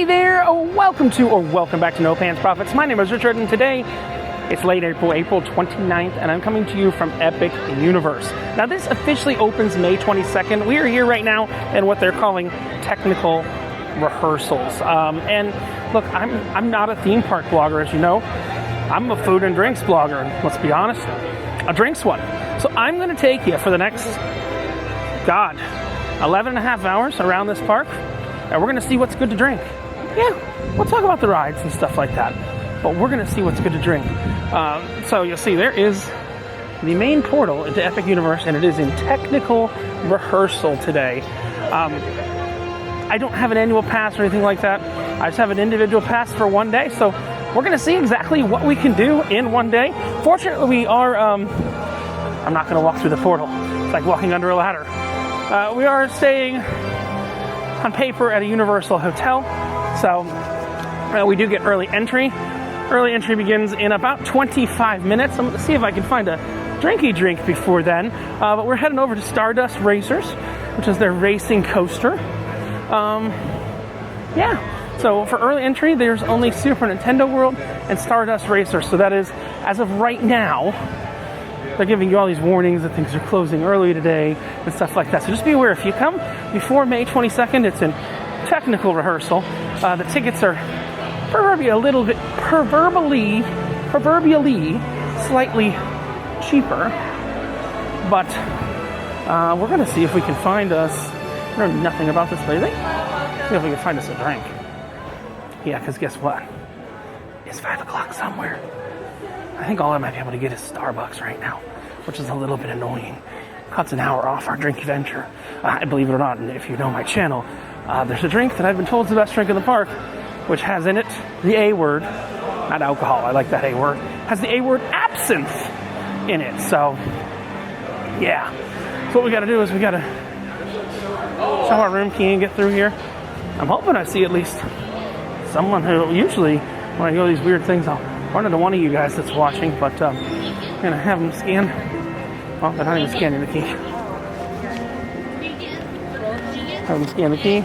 Hey there, welcome back to No Pants Profits. My name is Richard, and today it's late April 29th, and I'm coming to you from Epic Universe. Now, this officially opens May 22nd. We are here right now in what they're calling technical rehearsals. And look, I'm not a theme park blogger, as you know. I'm a food and drinks blogger, and let's be honest, a drinks one. So I'm going to take you for the next, 11 and a half hours around this park, and we're going to see what's good to drink. Yeah, we'll talk about the rides and stuff like that, but we're going to see what's good to drink. So you'll see there is the main portal into Epic Universe, and it is in technical rehearsal today. I don't have an annual pass or anything like that. I just have an individual pass for one day, so we're going to see exactly what we can do in one day. Fortunately, we are, I'm not going to walk through the portal. It's like walking under a ladder. We are staying on paper at a Universal hotel, so we do get early entry. Early entry begins in about 25 minutes. I'm going to see if I can find a drinky drink before then, but we're heading over to Stardust Racers, which is their racing coaster. So for early entry, there's only Super Nintendo World and Stardust Racers, so that is, as of right now, they're giving you all these warnings that things are closing early today and stuff like that. So just be aware, if you come before May 22nd, it's in technical rehearsal. The tickets are proverbially slightly cheaper. But we're going to see if we can find us, I know nothing about this place. See if we can find us a drink. Yeah, because guess what? It's 5 o'clock somewhere. I think all I might be able to get is Starbucks right now, which is a little bit annoying. Cuts an hour off our drink adventure. Believe it or not, and if you know my channel, there's a drink that I've been told is the best drink in the park, which has in it the A word, not alcohol, I like that A word, has the A word absinthe in it. So, yeah. So what we got to do is we got to show our room key and get through here. I'm hoping I see at least someone who, usually when I go to these weird things, I'll run into one of you guys that's watching, but I'm going to have them scan. Well, they're not even scanning the key. Have them scan the key,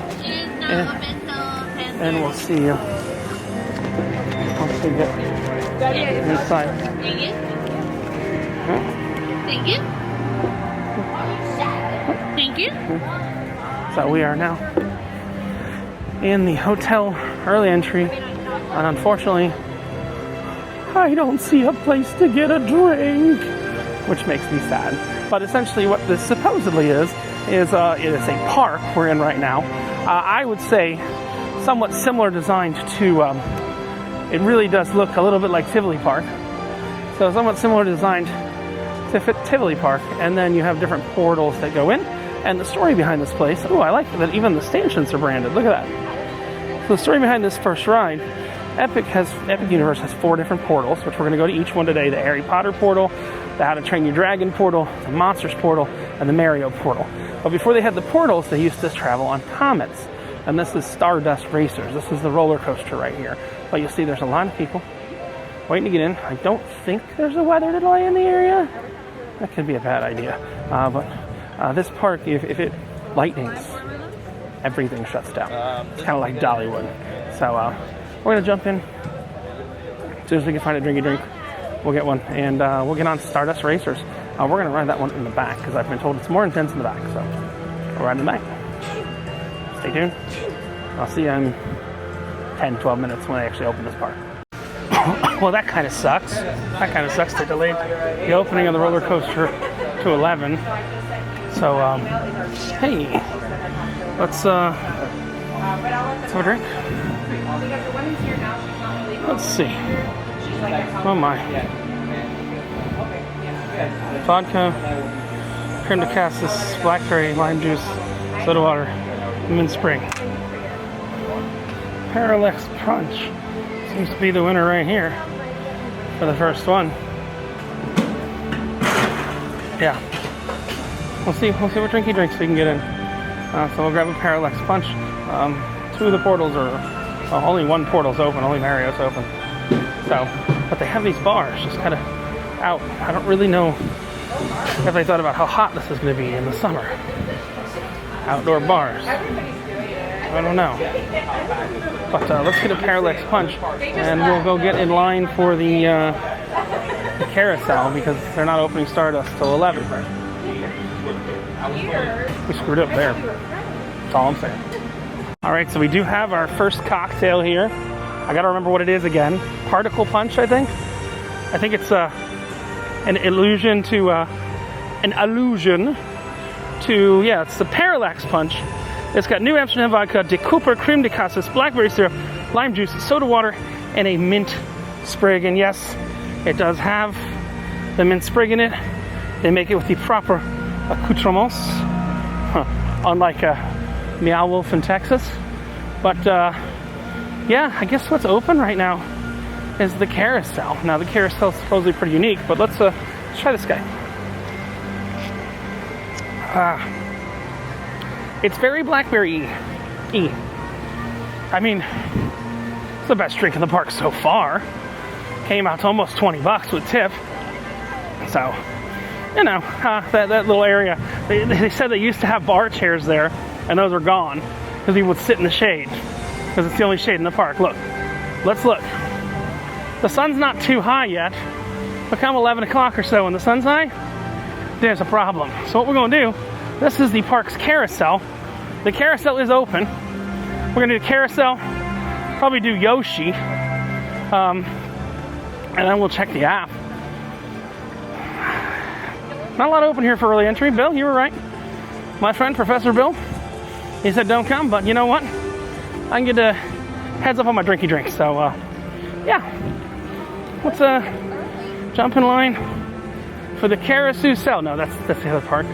and we'll see you once we get inside. Thank you. Thank you. So we are now in the hotel early entry, and unfortunately, I don't see a place to get a drink, which makes me sad. But essentially what this supposedly is it is a park we're in right now. I would say somewhat similar designed to, it really does look a little bit like Tivoli Park. So somewhat similar designed to fit Tivoli Park, and then you have different portals that go in. And the story behind this place, I like that even the stations are branded. Look at that. So the story behind this first ride, Epic Universe has 4 different portals, which we're going to go to each one today. The Harry Potter portal, the How to Train Your Dragon portal, the Monsters portal, and the Mario portal. But before they had the portals, they used to travel on comets. And this is Stardust Racers. This is the roller coaster right here. But you'll see there's a lot of people waiting to get in. I don't think there's a weather delay in the area. That could be a bad idea. But this park, if it lightnings, everything shuts down. It's kind of like Dollywood. So we're going to jump in. As soon as we can find a drinky drink, we'll get one. And we'll get on Stardust Racers. We're going to ride that one in the back because I've been told it's more intense in the back. So we'll ride in the back. Stay tuned. I'll see you in 10, 12 minutes when they actually open this park. Well, that kind of sucks. That kind of sucks. They delayed the opening of the roller coaster to 11. So, hey, let's have a drink. Let's see. Oh my. Vodka, creme de cassis, blackberry, lime juice, soda water, mint spring. Parallax Punch seems to be the winner right here for the first one. Yeah. We'll see what drinky drinks we can get in. So we'll grab a Parallax Punch. 2 of the portals are, only one portal's open, only Mario's open. So, but they have these bars just kind of out. I don't really know if they thought about how hot this is going to be in the summer. Outdoor bars. I don't know. But let's get a parallax punch, and we'll go get in line for the carousel because they're not opening Stardust till 11. We screwed up there. That's all I'm saying. All right, so we do have our first cocktail here. I gotta remember what it is again. Particle punch, I think. I think it's an allusion to yeah, it's the parallax punch. It's got New Amsterdam vodka, De Cooper, creme de cassis, blackberry syrup, lime juice, soda water, and a mint sprig. And yes, it does have the mint sprig in it. They make it with the proper accoutrements, unlike Werewolf in Texas. But yeah, I guess what's open right now is the carousel. Now the carousel is supposedly pretty unique, but let's try this guy. It's very blackberry-y. I mean, it's the best drink in the park so far. Came out to almost $20 with tip. So, you know, that little area. They said they used to have bar chairs there, and those are gone because people would sit in the shade because it's the only shade in the park. Look, let's look. The sun's not too high yet, but come 11 o'clock or so when the sun's high, there's a problem. So what we're going to do, this is the park's carousel. The carousel is open. We're going to do carousel, probably do Yoshi, and then we'll check the app. Not a lot open here for early entry. Bill, you were right. My friend, Professor Bill, he said don't come, but you know what? I can get a heads up on my drinky drink. So, yeah. Let's jump in line for the Carousel. No, that's the other part.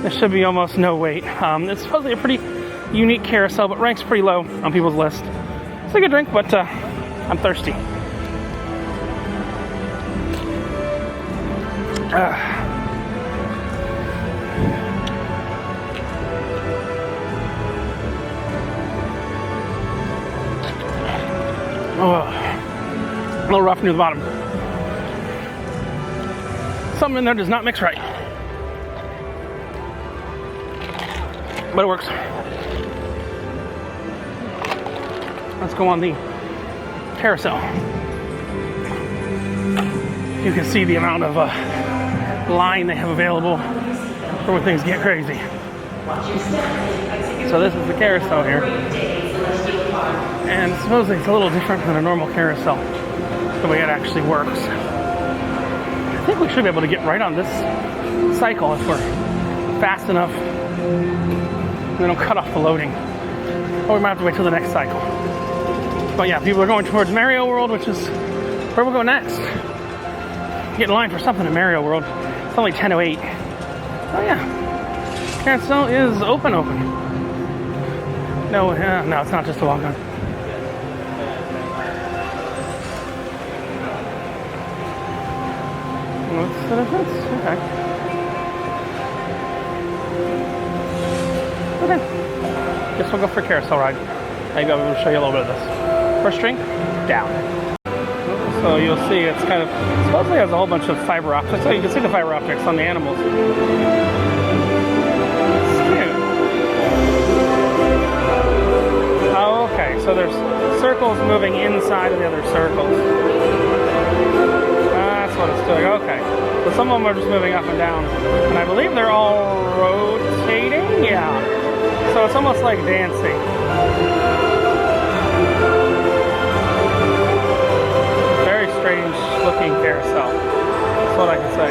There should be almost no wait. It's supposedly a pretty unique carousel, but ranks pretty low on people's list. It's a good drink, but I'm thirsty. A little rough near the bottom. Something in there does not mix right. But it works. Let's go on the carousel. You can see the amount of line they have available for when things get crazy. So this is the carousel here. And supposedly it's a little different than a normal carousel, the way it actually works. I think we should be able to get right on this cycle if we're fast enough. And then it'll cut off the loading. Or we might have to wait till the next cycle. But yeah, people are going towards Mario World, which is where we'll go next. Get in line for something at Mario World. It's only 10:08. Oh yeah, Carousel is open. No, no, it's not just a walk-on. What's the difference? Okay. Guess we'll go for a carousel ride. There you go, we'll show you a little bit of this. First drink, down. So you'll see it's kind of, supposedly has a whole bunch of fiber optics. So you can see the fiber optics on the animals. It's cute. Oh, okay, so there's circles moving inside of the other circles. That's what it's doing, okay. So some of them are just moving up and down. And I believe they're all rotating? Yeah. So it's almost like dancing. Very strange looking carousel. That's what I can say.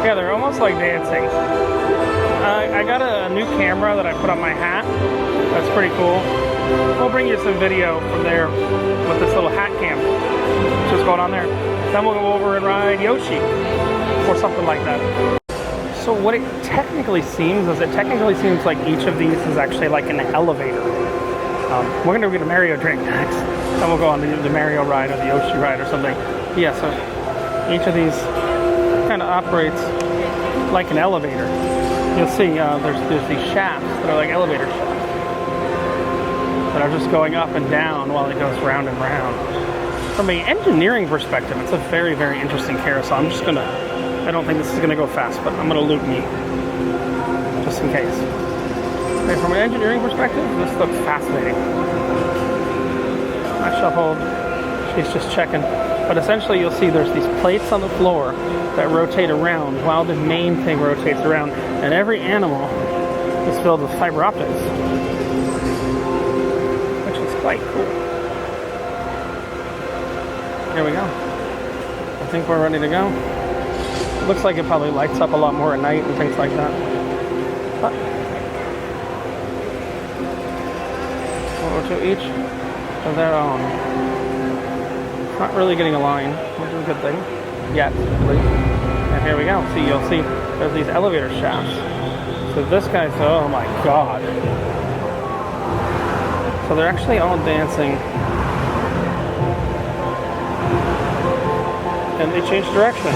Yeah, they're almost like dancing. I got a new camera that I put on my hat. That's pretty cool. We'll bring you some video from there with this little hat cam. Just going on there. Then we'll go over and ride Yoshi or something like that. So what it technically seems is like each of these is actually like an elevator. We're gonna go get a Mario drink next. Then we'll go on the Mario ride or the Yoshi ride or something. Yeah, so each of these kind of operates like an elevator. You'll see there's these shafts that are like elevator shafts that are just going up and down while it goes round and round. From an engineering perspective, it's a very, very interesting carousel. I don't think this is gonna go fast, but I'm gonna loop me just in case. Okay, from an engineering perspective, this looks fascinating. I shall hold. She's just checking. But essentially you'll see there's these plates on the floor that rotate around while the main thing rotates around. And every animal is filled with fiber optics, which is quite cool. Here we go. I think we're ready to go. It looks like it probably lights up a lot more at night and things like that. But to each of their own. Not really getting a line, which is a good thing. Yet, at least. And here we go. See, you'll see there's these elevator shafts. So this guy's, oh my god. So they're actually all dancing. And they change direction.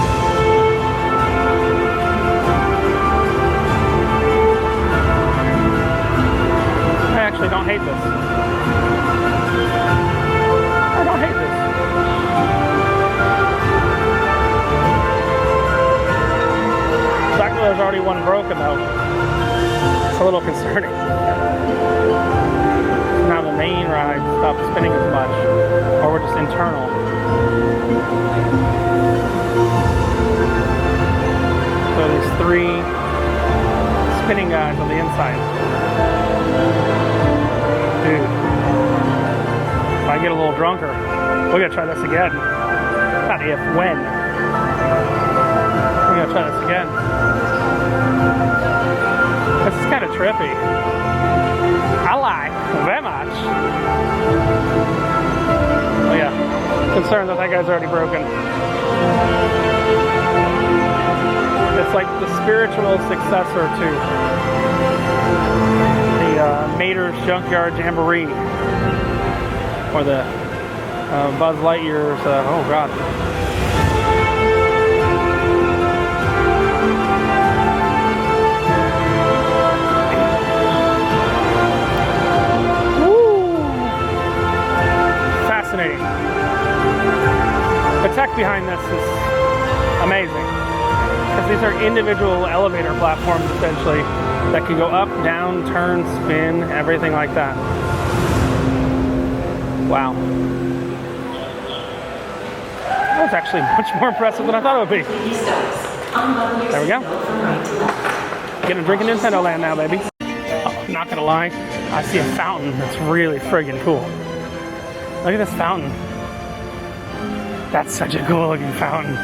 I actually don't hate this. I don't hate this. The fact that there's already one broken though, it's a little concerning. Now the main ride stops spinning as much, or we're just internal. So there's 3 spinning guys on the inside. Dude, if I get a little drunker, we're gonna try this again. Not if, when. We're gonna try this again. This is kind of trippy. I like very much. Oh yeah, concerned that guy's already broken. It's like the spiritual successor to the Mater's Junkyard Jamboree, or the Buzz Lightyear's, oh god. Fascinating. The tech behind this is amazing, because these are individual elevator platforms essentially that can go up, down, turn, spin, everything like that. Wow. That was actually much more impressive than I thought it would be. There we go. Getting a drink in Nintendo Land now, baby. Oh, not gonna lie, I see a fountain that's really friggin' cool. Look at this fountain. That's such a cool looking fountain.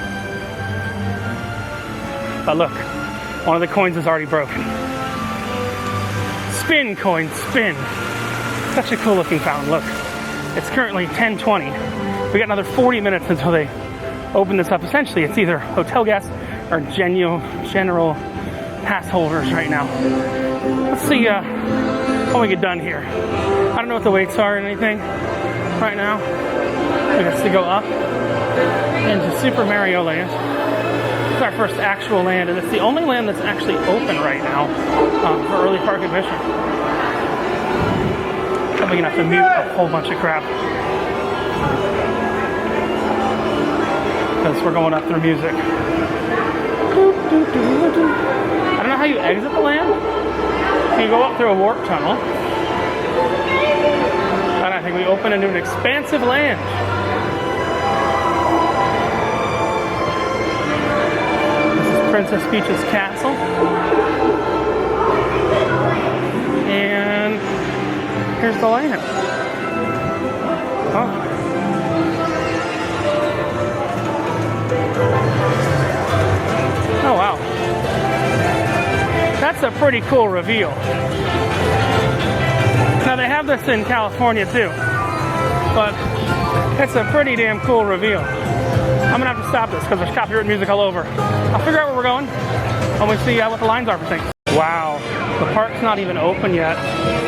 But look, one of the coins is already broken. Spin, coin, spin. Such a cool looking fountain, look. It's currently 10:20. We got another 40 minutes until they open this up. Essentially, it's either hotel guests or general pass holders right now. Let's see when we get done here. I don't know what the waits are or anything right now. We have to go up into Super Mario Land. It's our first actual land, and it's the only land that's actually open right now for early park admission. I'm gonna have to mute a whole bunch of crap because we're going up through music. I don't know how you exit the land. You go up through a warp tunnel, and I think we open into an expansive land. Princess Peach's castle, and here's the land. Oh. Oh wow, that's a pretty cool reveal. Now they have this in California too, but it's a pretty damn cool reveal. I'm gonna have to stop this because there's copyright music all over. I'll figure out where we're going and we'll see what the lines are for things. Wow, the park's not even open yet,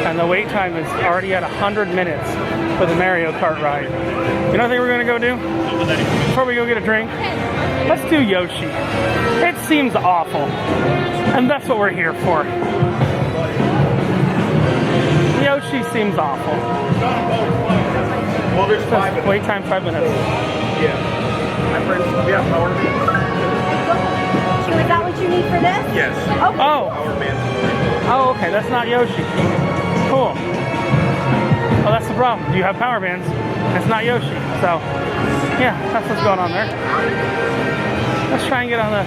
and the wait time is already at 100 minutes for the Mario Kart ride. You know what I think we're gonna go do? Before we go get a drink, let's do Yoshi. It seems awful, and that's what we're here for. Yoshi seems awful. Well, there's 5 minutes. Wait time 5 minutes. Yeah. My friends, yeah, power man. So is that what you need for this? Yes. Okay. Oh. Power man. Oh, okay, that's not Yoshi. Cool. Well, that's the problem. You have power bands. It's not Yoshi. So, yeah, that's what's going on there. Let's try and get on the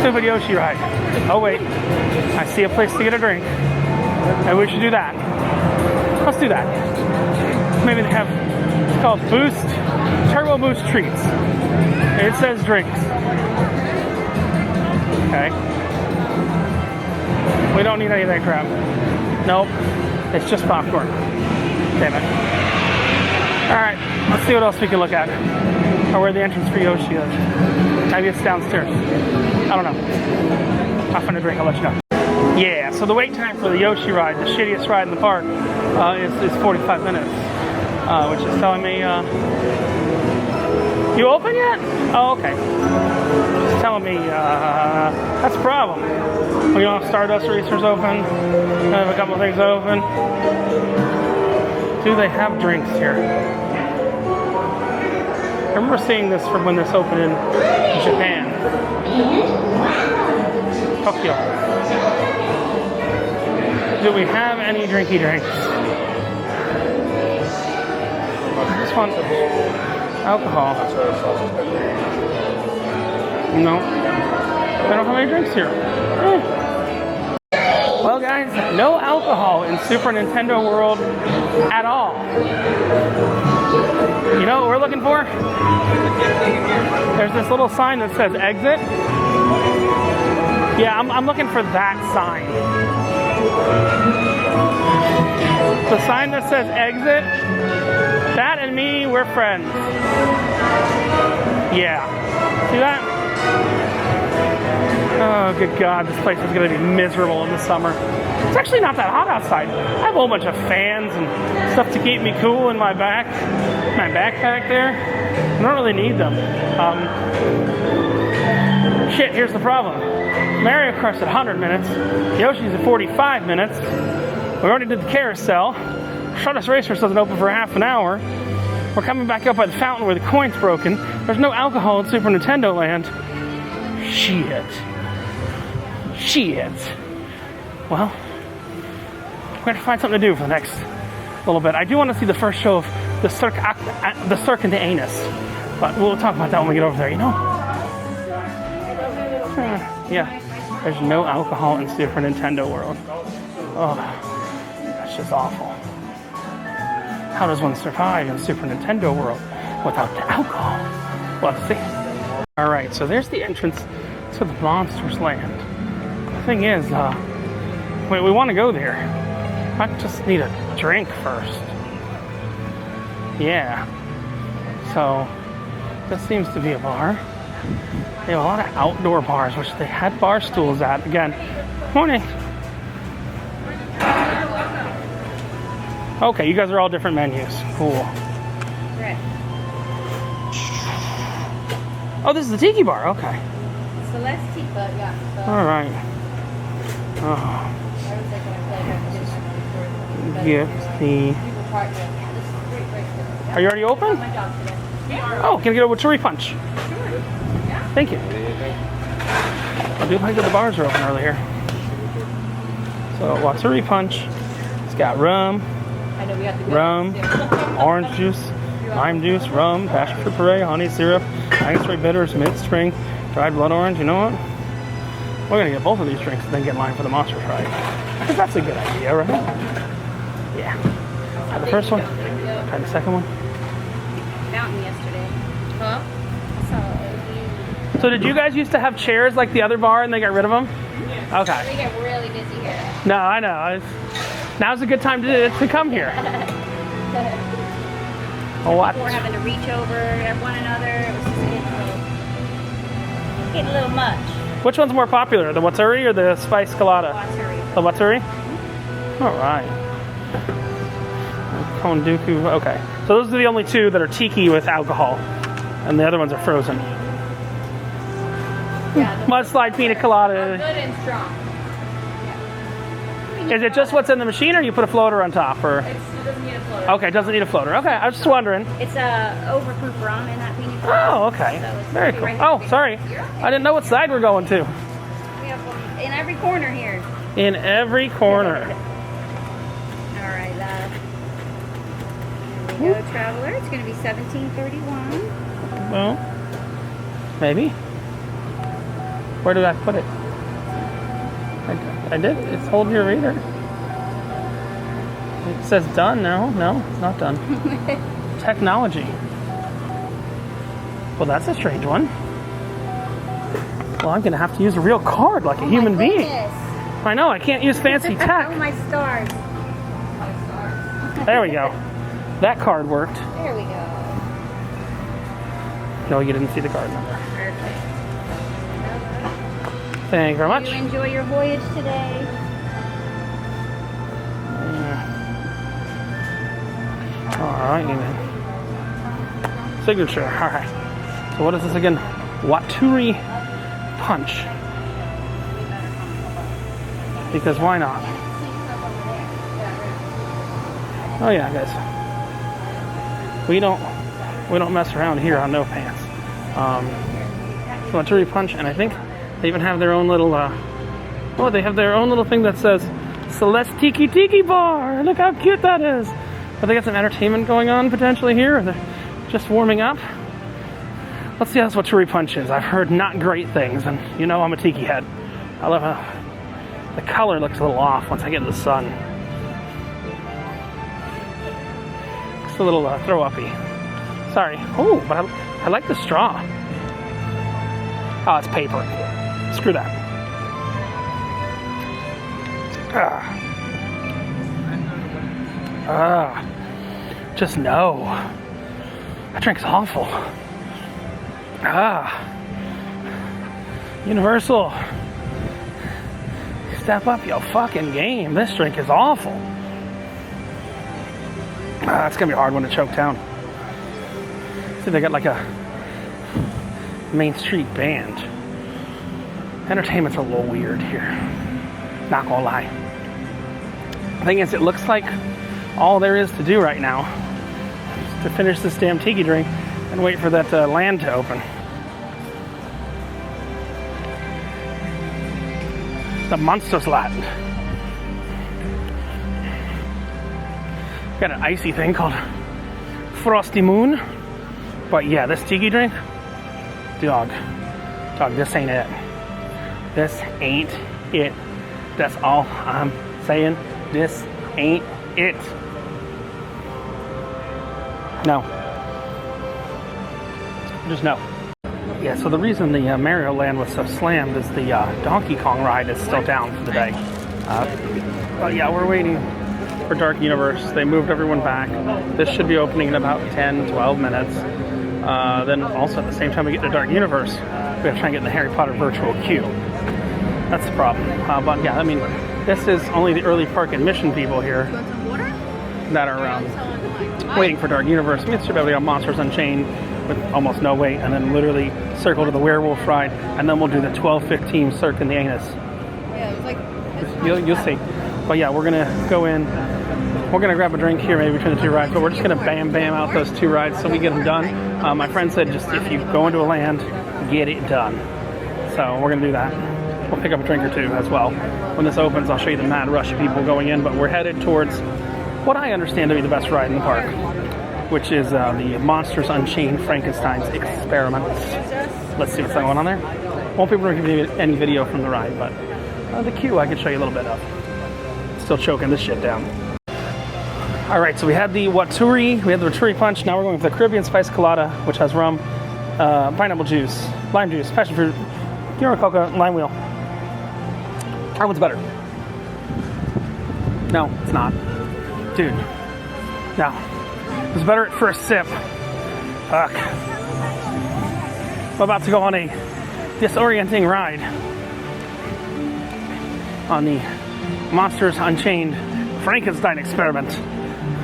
stupid Yoshi ride. Oh, wait. I see a place to get a drink. Maybe we should do that. Let's do that. Maybe they have, it's called Boost, Turbo Boost Treats. It says drinks. Okay. We don't need any of that crap. Nope. It's just popcorn. Damn it. Alright, let's see what else we can look at. Or where the entrance for Yoshi is. Maybe it's downstairs. I don't know. I'll find a drink, I'll let you know. Yeah, so the wait time for the Yoshi ride, the shittiest ride in the park, is 45 minutes. Which is telling me, you open yet? Oh, okay. It's telling me, that's a problem. We don't have Stardust Racers open. We have a couple of things open. Do they have drinks here? I remember seeing this from when this opened in Japan. Tokyo. Do we have any drinky drinks? This one, alcohol. No. They don't have any drinks here. Well, guys, no alcohol in Super Nintendo World at all. You know what we're looking for? There's this little sign that says exit. Yeah, I'm looking for that sign. The sign that says exit, that and me, we're friends. Yeah. See that? Oh, good God, this place is going to be miserable in the summer. It's actually not that hot outside. I have a whole bunch of fans and stuff to keep me cool in my backpack there. I don't really need them. Shit, here's the problem. Mario Kart's at 100 minutes. Yoshi's at 45 minutes. We already did the Carousel. Stardust Racers doesn't open for half an hour. We're coming back up by the fountain where the coin's broken. There's no alcohol in Super Nintendo Land. Shit. Well, we're going to find something to do for the next little bit. I do want to see the first show of the Circus Arcanus. But we'll talk about that when we get over there, you know? Yeah. There's no alcohol in Super Nintendo World. Oh, that's just awful. How does one survive in Super Nintendo World without the alcohol? Well, let's see. Alright, so there's the entrance to the Monsters Land. The thing is, we want to go there. I just need a drink first. Yeah. So, this seems to be a bar. They have a lot of outdoor bars, which they had bar stools at. Again, morning. Okay, you guys are all different menus. Cool. Right. Oh, this is the tiki bar. Okay. So let's take yeah. All right. Oh. Get the. Are you already open? Oh, can I get a Watsuri punch? Thank you. I do like that the bars are open earlier. So Watsuri punch. It's got rum, orange juice, lime juice, rum, passion fruit puree, honey syrup, straight bitters, mid-string, dried blood orange. You know what? We're gonna get both of these drinks and then get mine for the monster ride. I think that's a good idea, right? Yeah. Try the first one. Try the second one. Fountain yesterday. Huh? So did you guys used to have chairs like the other bar and they got rid of them? Yeah. Okay. We get really busy here. No, I know. Now's a good time to come here. What? We're having to reach over at one another. It was just getting a little much. Which one's more popular, the Watsuri or the Spice Colada? Watsuri. The Watsuri? All right. Konduku. Okay. So those are the only two that are tiki with alcohol, and the other ones are frozen. Yeah, Mudslide pina colada. good and strong. Yeah. Is it just what's in the machine, or you put a floater on top, or? It doesn't need a floater. Okay, it doesn't need a floater. Okay, I was just wondering. It's overproof rum in that pina colada. Oh, okay. So it's Very cool. right Oh, sorry. I didn't know what side we're going to. We have them in every corner here. in every corner. All right, love. Here we go, traveler. It's going to be $17.31. Well, maybe. Where do I put it? I did. It's holding your reader. It says done now. No, it's not done. Technology. Well, that's a strange one. Well, I'm going to have to use a real card like a human being. I know, I can't use fancy tech. Oh, my stars. There we go. That card worked. There we go. No, you didn't see the card number. Perfect. Thank you very much. You enjoy your voyage today. Alright, signature. Alright. So what is this again? Waturi Punch. Because why not? Oh yeah, guys. We don't mess around here on No Pants. Waturi Punch, and I think they even have their own little they have their own little thing that says Celeste Tiki Tiki Bar. Look how cute that is. But they got some entertainment going on potentially here, or they're just warming up. Let's see how this Waturi Punch is. I've heard not great things, and you know I'm a tiki head. I love how the color looks a little off once I get in the sun. It's a little throw-uppy. Sorry. Oh, but I like the straw. Oh, it's paper. Screw that. Just no. That drink's awful. Universal. Step up your fucking game. This drink is awful. It's gonna be a hard one to choke down. See, they got like a Main Street band. Entertainment's a little weird here. Not gonna lie. The thing is, it looks like all there is to do right now is to finish this damn tiki drink and wait for that land to open. The Monsters Land. Got an icy thing called Frosty Moon. But yeah, this tiki drink, dog, this ain't it. This ain't it. That's all I'm saying. This ain't it. No. Just no. Yeah, so the reason the Mario Land was so slammed is the Donkey Kong ride is still down for the day. But yeah, we're waiting for Dark Universe. They moved everyone back. This should be opening in about 10, 12 minutes. Then also at the same time we get to Dark Universe, we have to try and get in the Harry Potter virtual queue. That's the problem. But yeah, I mean, this is only the early park admission people here that are waiting for Dark Universe. I mean, it's should be able to get Monsters Unchained with almost no wait, and then literally circle to the Werewolf ride, and then we'll do the 12:15 Cirque in the Anus. Yeah, it was like... You'll see. But yeah, we're gonna go in. We're gonna grab a drink here, maybe between the two rides, but we're just gonna bam out those two rides so we get them done. My friend said just if you go into a land, get it done. So we're gonna do that. We'll pick up a drink or two as well. When this opens, I'll show you the mad rush of people going in, but we're headed towards what I understand to be the best ride in the park, which is the Monsters Unchained Frankenstein's Experiments. Let's see what's going on there. Won't be able to give you any video from the ride, but the queue I can show you a little bit of. Still choking this shit down. Alright, so we had the Waturi Punch. Now we're going for the Caribbean Spice Colada, which has rum, pineapple juice, lime juice, passion fruit, Coca, lime wheel. Our one's better. No, it's not. Dude. No. It was better at first sip. Fuck. I'm about to go on a disorienting ride on the Monsters Unchained Frankenstein Experiment.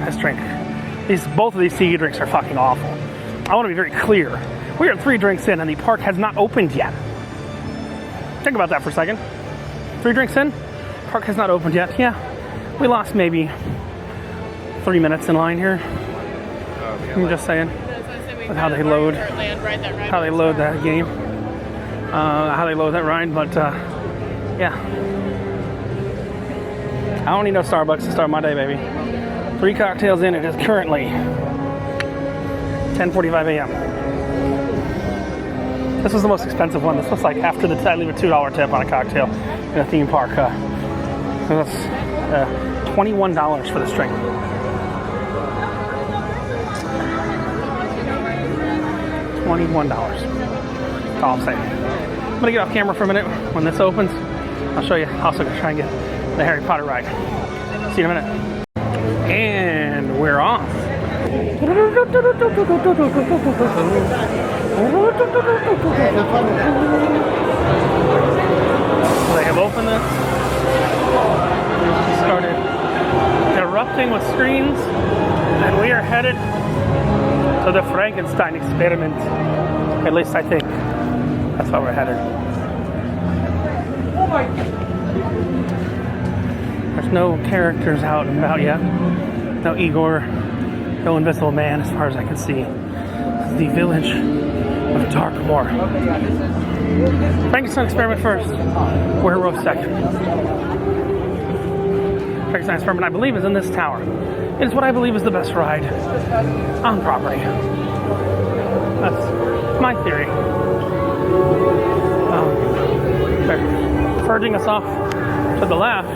This drink. Both of these tiki drinks are fucking awful. I want to be very clear. We are 3 drinks in and the park has not opened yet. Think about that for a second. 3 drinks in, park has not opened yet. Yeah, we lost maybe 3 minutes in line here. I'm just saying. With how they load that game. How they load that ride, but yeah. don't need no Starbucks to start my day, baby. 3 cocktails in, it is currently 10:45 a.m. This was the most expensive one. This was like after the I leave a $2 tip on a cocktail in a theme park. That's $21 for the string. $21. That's all I'm saying. I'm gonna get off camera for a minute. When this opens, I'll show you. Also gonna try and get the Harry Potter ride. See you in a minute. And we're off. They have opened this. Started erupting with screens, and we are headed to the Frankenstein experiment. At least I think that's where we're headed. There's no characters out and about yet. No Igor, no Invisible Man as far as I can see. This is the village of Darkmoor. Frankenstein experiment first. Werewolf second. Frankenstein experiment, I believe, is in this tower. It is what I believe is the best ride on property. That's my theory. They're purging us off to the left.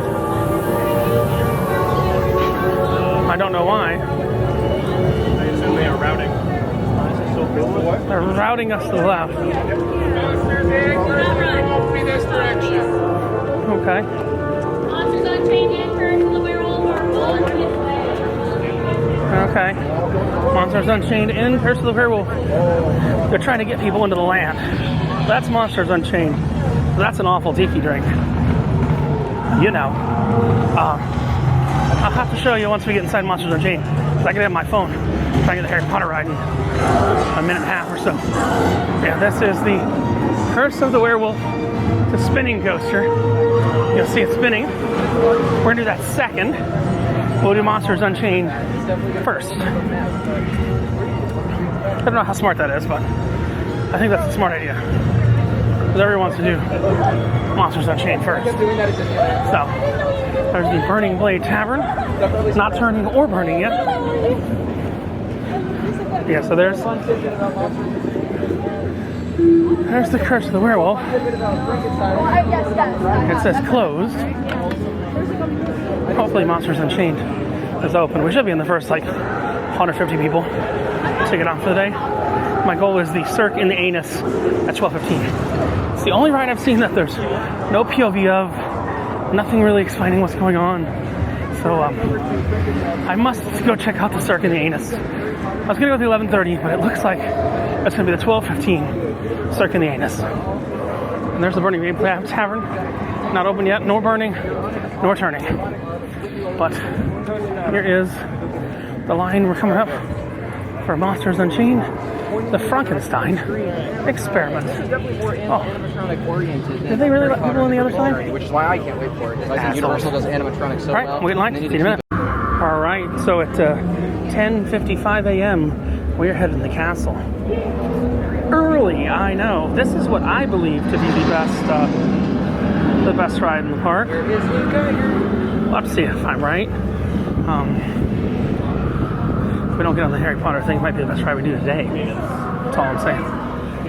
I don't know why. I assume they are routing. They're routing us to the left. This direction. Okay. Monsters Unchained enter to the Werewolf are on its way. Okay. Monsters Unchained in Curse of the Werewolf. They're trying to get people into the land. That's Monsters Unchained. That's an awful tiki drink. You know. I'll have to show you once we get inside Monsters Unchained. I can have my phone. Try to get the Harry Potter ride in a minute and a half or so. Yeah, this is the Curse of the Werewolf. It's a spinning coaster. You'll see it spinning. We're gonna do that second. We'll do Monsters Unchained first. I don't know how smart that is, but I think that's a smart idea. Because everyone wants to do Monsters Unchained first. So, there's the Burning Blade Tavern. Not turning or burning yet. Yeah, so there's the Curse of the Werewolf. It says closed. Hopefully Monsters Unchained is open. We should be in the first, 150 people to get on for the day. My goal is the Cirque in the Anus at 12:15. It's the only ride I've seen that there's no POV of, nothing really explaining what's going on. So I must go check out the Cirque in the Anus. I was gonna go to 11:30, but it looks like it's gonna be the 12:15 Cirque in the Anus. And there's the Burning Blade Tavern. Not open yet, nor burning, nor turning. But here is the line we're coming up for Monsters Unchained, the Frankenstein experiment. Oh, did they really let people on the other side? Which is why I can't wait for it, because I think Universal does animatronics so All right, well. we'll get in line. See you in a minute. All right, so at 10:55 a.m., we're headed to the castle. Early, I know. This is what I believe to be the best ride in the park. Let's see if I'm right. If we don't get on the Harry Potter thing, it might be the best ride we do today. That's all I'm saying.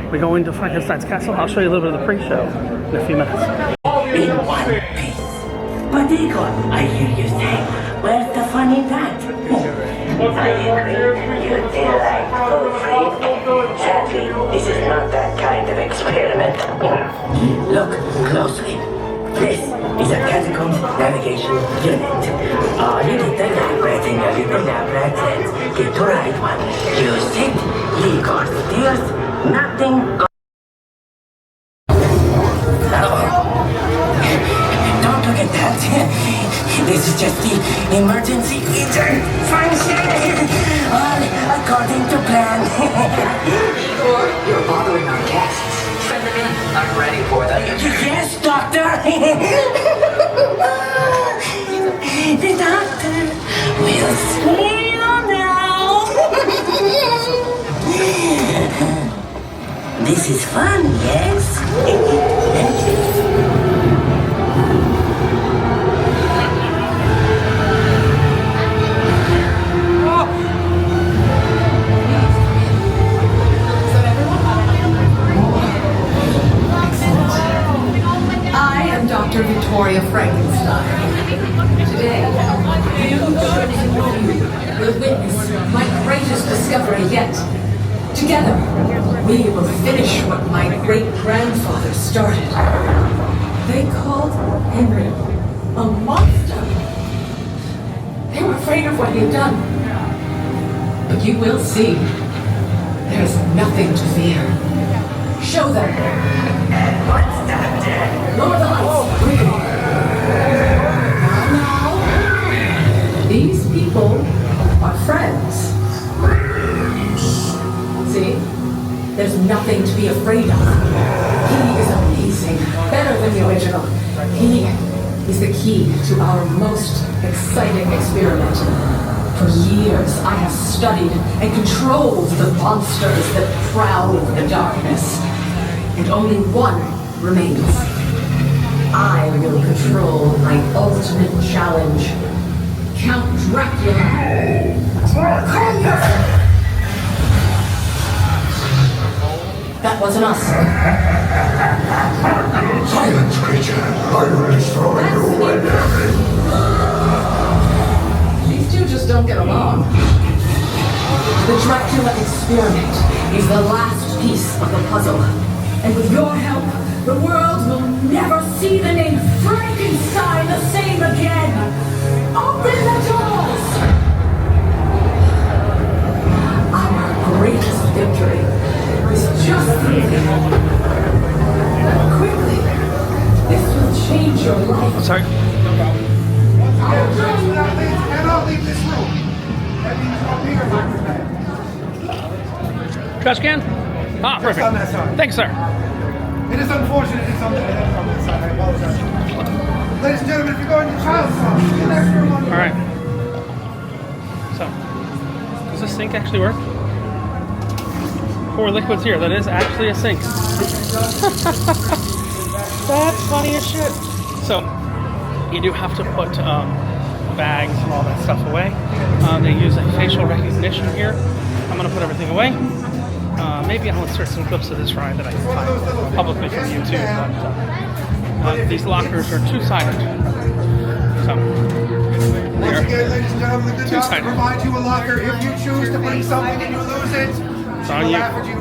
We go into Frankenstein's castle. I'll show you a little bit of the pre-show in a few minutes. In one piece. But Igor, I hear you say, where's the fun in that? I agree. You delight free. Sadly, this is not that kind of experiment. Look closely. This is a catacombs navigation unit. All you little labyrinth in your little labyrinth, get the right one. Use it. Igor steers. Nothing goes. Don't look at that. This is just the emergency function. All according to plan. Igor, you're bothering our guests. Send them in. I'm ready for them. Yes, Doctor. The doctor will see you now. This is fun, yes? Victoria Frankenstein. Today, you chosen few will witness my greatest discovery yet. Together, we will finish what my great-grandfather started. They called Henry a monster. They were afraid of what he had done. But you will see, there's nothing to fear. Show them. Lower the lights, quickly. Now, these people are friends. See? There's nothing to be afraid of. He is amazing, better than the original. He is the key to our most exciting experiment. For years, I have studied and controlled the monsters that prowl the darkness. And only one remains. I will control my ultimate challenge. Count Dracula. Calm yourself. That wasn't us. Silence, creature. I will destroy you when These two just don't get along. The Dracula experiment is the last piece of the puzzle. And with your help, the world will never see the name Frankenstein the same again. Open the doors! Our greatest victory is just beginning. Quickly, this will change your life. Sorry. cannot leave this room. That means you'll be here. Trash can? Ah, perfect. on that side. Thanks, sir. It is unfortunate it's on that side. I apologize. Ladies and gentlemen, if you're going to child's song, get an extra one. All right. So, does this sink actually work? Pour liquids here. That is actually a sink. That's funny as shit. So, you do have to put bags and all that stuff away. They use a facial recognition here. I'm going to put everything away. Maybe I'll insert some clips of this ride that I can find publicly from YouTube. But these lockers are two-sided. So, Once again, ladies and gentlemen, the good doctor two-sided. provides you a locker. If you choose to bring something and you lose it, It's she'll on you. laugh at you.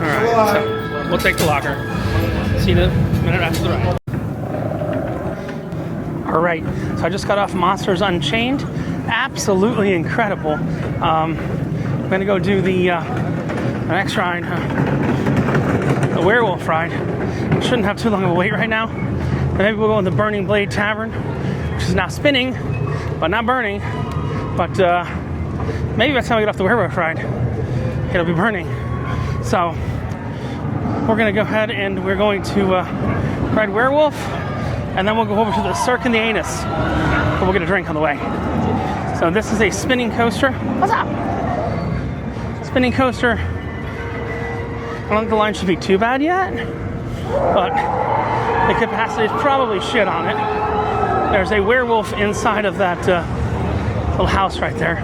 Alright, so we'll take the locker. See you in a minute after the ride. Alright, so I just got off Monsters Unchained. Absolutely incredible. I'm going to go do the next ride, the Werewolf ride. Shouldn't have too long of a wait right now. But maybe we'll go in the Burning Blade Tavern, which is now spinning, but not burning. But maybe by the time we get off the Werewolf ride, it'll be burning. So we're gonna go ahead and we're going to ride Werewolf, and then we'll go over to the Circus Arcanus, but we'll get a drink on the way. So this is a spinning coaster. What's up? Spinning coaster. I don't think the line should be too bad yet, but the capacity is probably shit on it. There's a werewolf inside of that little house right there.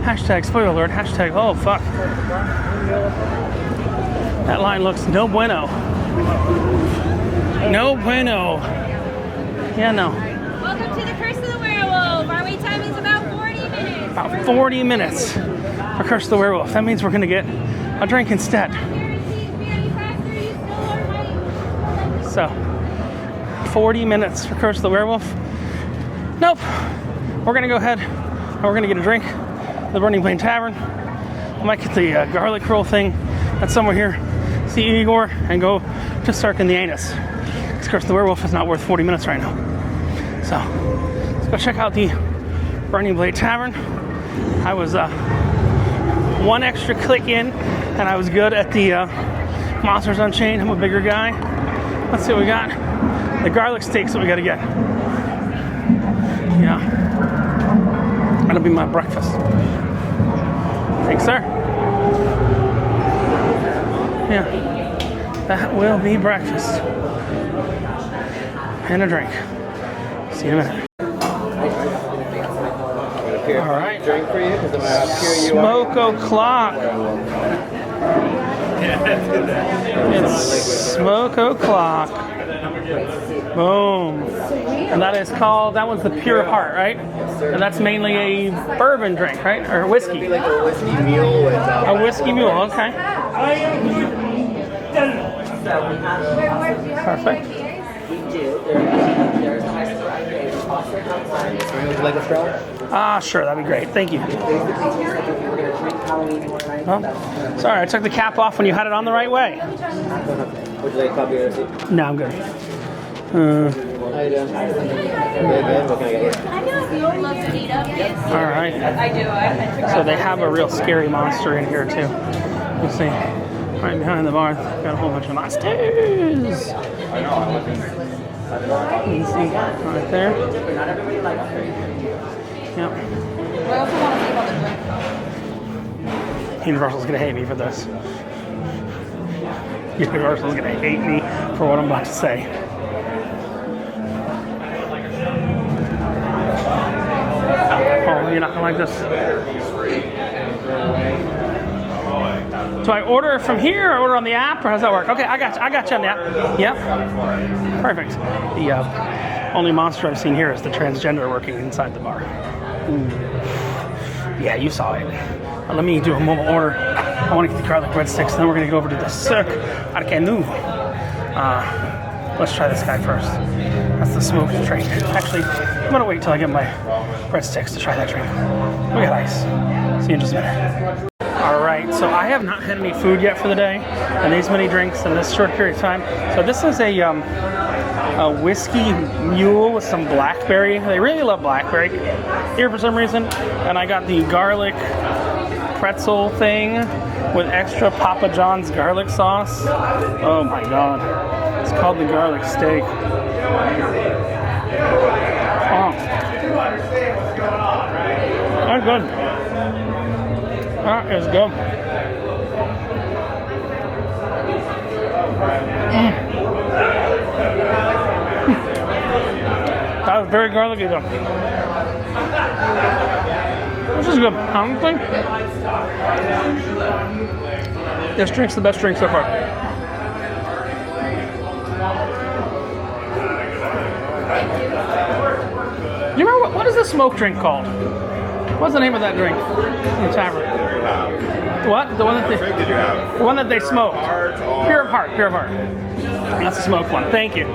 Hashtag spoiler alert. Hashtag oh fuck. That line looks no bueno. No bueno. Yeah, no. Welcome to the Curse of the Werewolf. Our wait time is about 40 minutes. About 40 minutes for Curse of the Werewolf. That means we're gonna get a drink instead. So, 40 minutes for Curse of the Werewolf. Nope. We're gonna go ahead and we're gonna get a drink at the Burning Blade Tavern. I might get the garlic roll thing that's somewhere here. See Igor and go to Circus Arcanus. Because Curse of the Werewolf is not worth 40 minutes right now. So, let's go check out the Burning Blade Tavern. I was one extra click in and I was good at the Monsters Unchained. I'm a bigger guy. Let's see what we got. The garlic steaks that we gotta get. Yeah. That'll be my breakfast. Thanks, sir. Yeah. That will be breakfast. And a drink. See you in a minute. All right. Drink for you because I'm gonna cheer you up. Smoke o'clock. It's smoke o'clock. Boom. And that is called, that one's the Pure Heart, right? And that's mainly a bourbon drink, right? Or whiskey. Like a whiskey mule with A whiskey mule, okay. Perfect. Would you like a straw? Sure, that'd be great. Thank you. Oh, sorry, I took the cap off when you had it on the right way. Would you like a copy of the receipt? No, I'm good. How you doing? Good, good. What can I get you? All right. So they have a real scary monster in here too. Let's see. Right behind the bar, got a whole bunch of monsters. You can see right there. Yep. Universal's gonna hate me for this. Universal's gonna hate me for what I'm about to say. Oh, you're not gonna like this. Do I order from here or order on the app, or how does that work? Okay, I got you on the app. Yep. Perfect. The only monster I've seen here is the transgender working inside the bar. Ooh. Yeah, you saw it. Let me do a mobile order. I want to get the garlic breadsticks, and then we're going to go over to the Circus Arcanus. Let's try this guy first. That's the smoked drink. Actually, I'm going to wait till I get my breadsticks to try that drink. We got ice. See you in just a minute. All right, so I have not had any food yet for the day, and these many drinks in this short period of time. So this is a whiskey mule with some blackberry. They really love blackberry here for some reason. And I got the garlic pretzel thing with extra Papa John's garlic sauce. Oh my God. It's called the garlic steak. Oh. That's good. That is good. That was very garlicky though. This is good. Honestly, this drink's the best drink so far. You remember what is the smoke drink called? What's the name of that drink in the tavern? What? The one that they smoked. Pure of Heart. That's the smoked one. Thank you.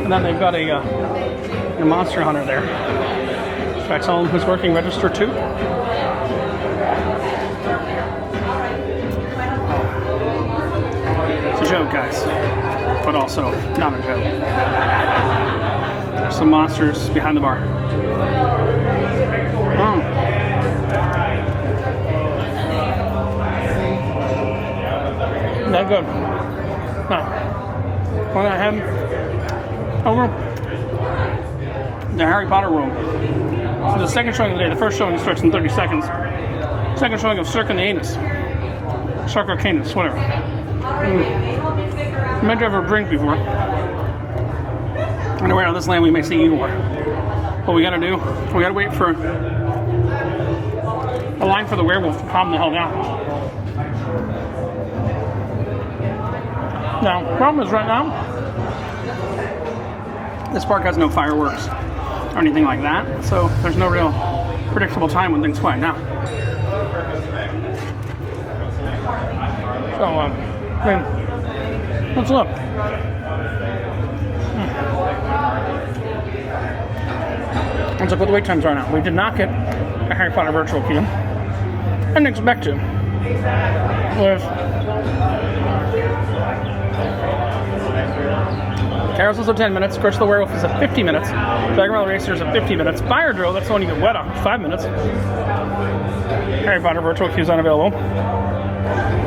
And then they've got a monster hunter there. Should I tell him who's working register too? It's a joke, guys, but also not a joke. There's some monsters behind the bar. That good. Now, when I have over the Harry Potter room, so the second showing of the day, the first showing starts in 30 seconds. Second showing of Circus Arcanus, whatever. I meant to have a drink before. Anyway, on this land we may see more. What we gotta do, we gotta wait for a line for the werewolf to calm the hell down. Now, the problem is right now, this park has no fireworks or anything like that, so there's no real predictable time when things quiet down. So, let's look. Let's look what the wait times are now. We did not get a Harry Potter virtual queue. I didn't expect to. With Carousel's at 10 minutes, Curse of the Werewolf is at 50 minutes, Stardust Racers at 50 minutes, Fire Drill, that's the one you get wet on, 5 minutes. Harry Potter virtual queue is unavailable.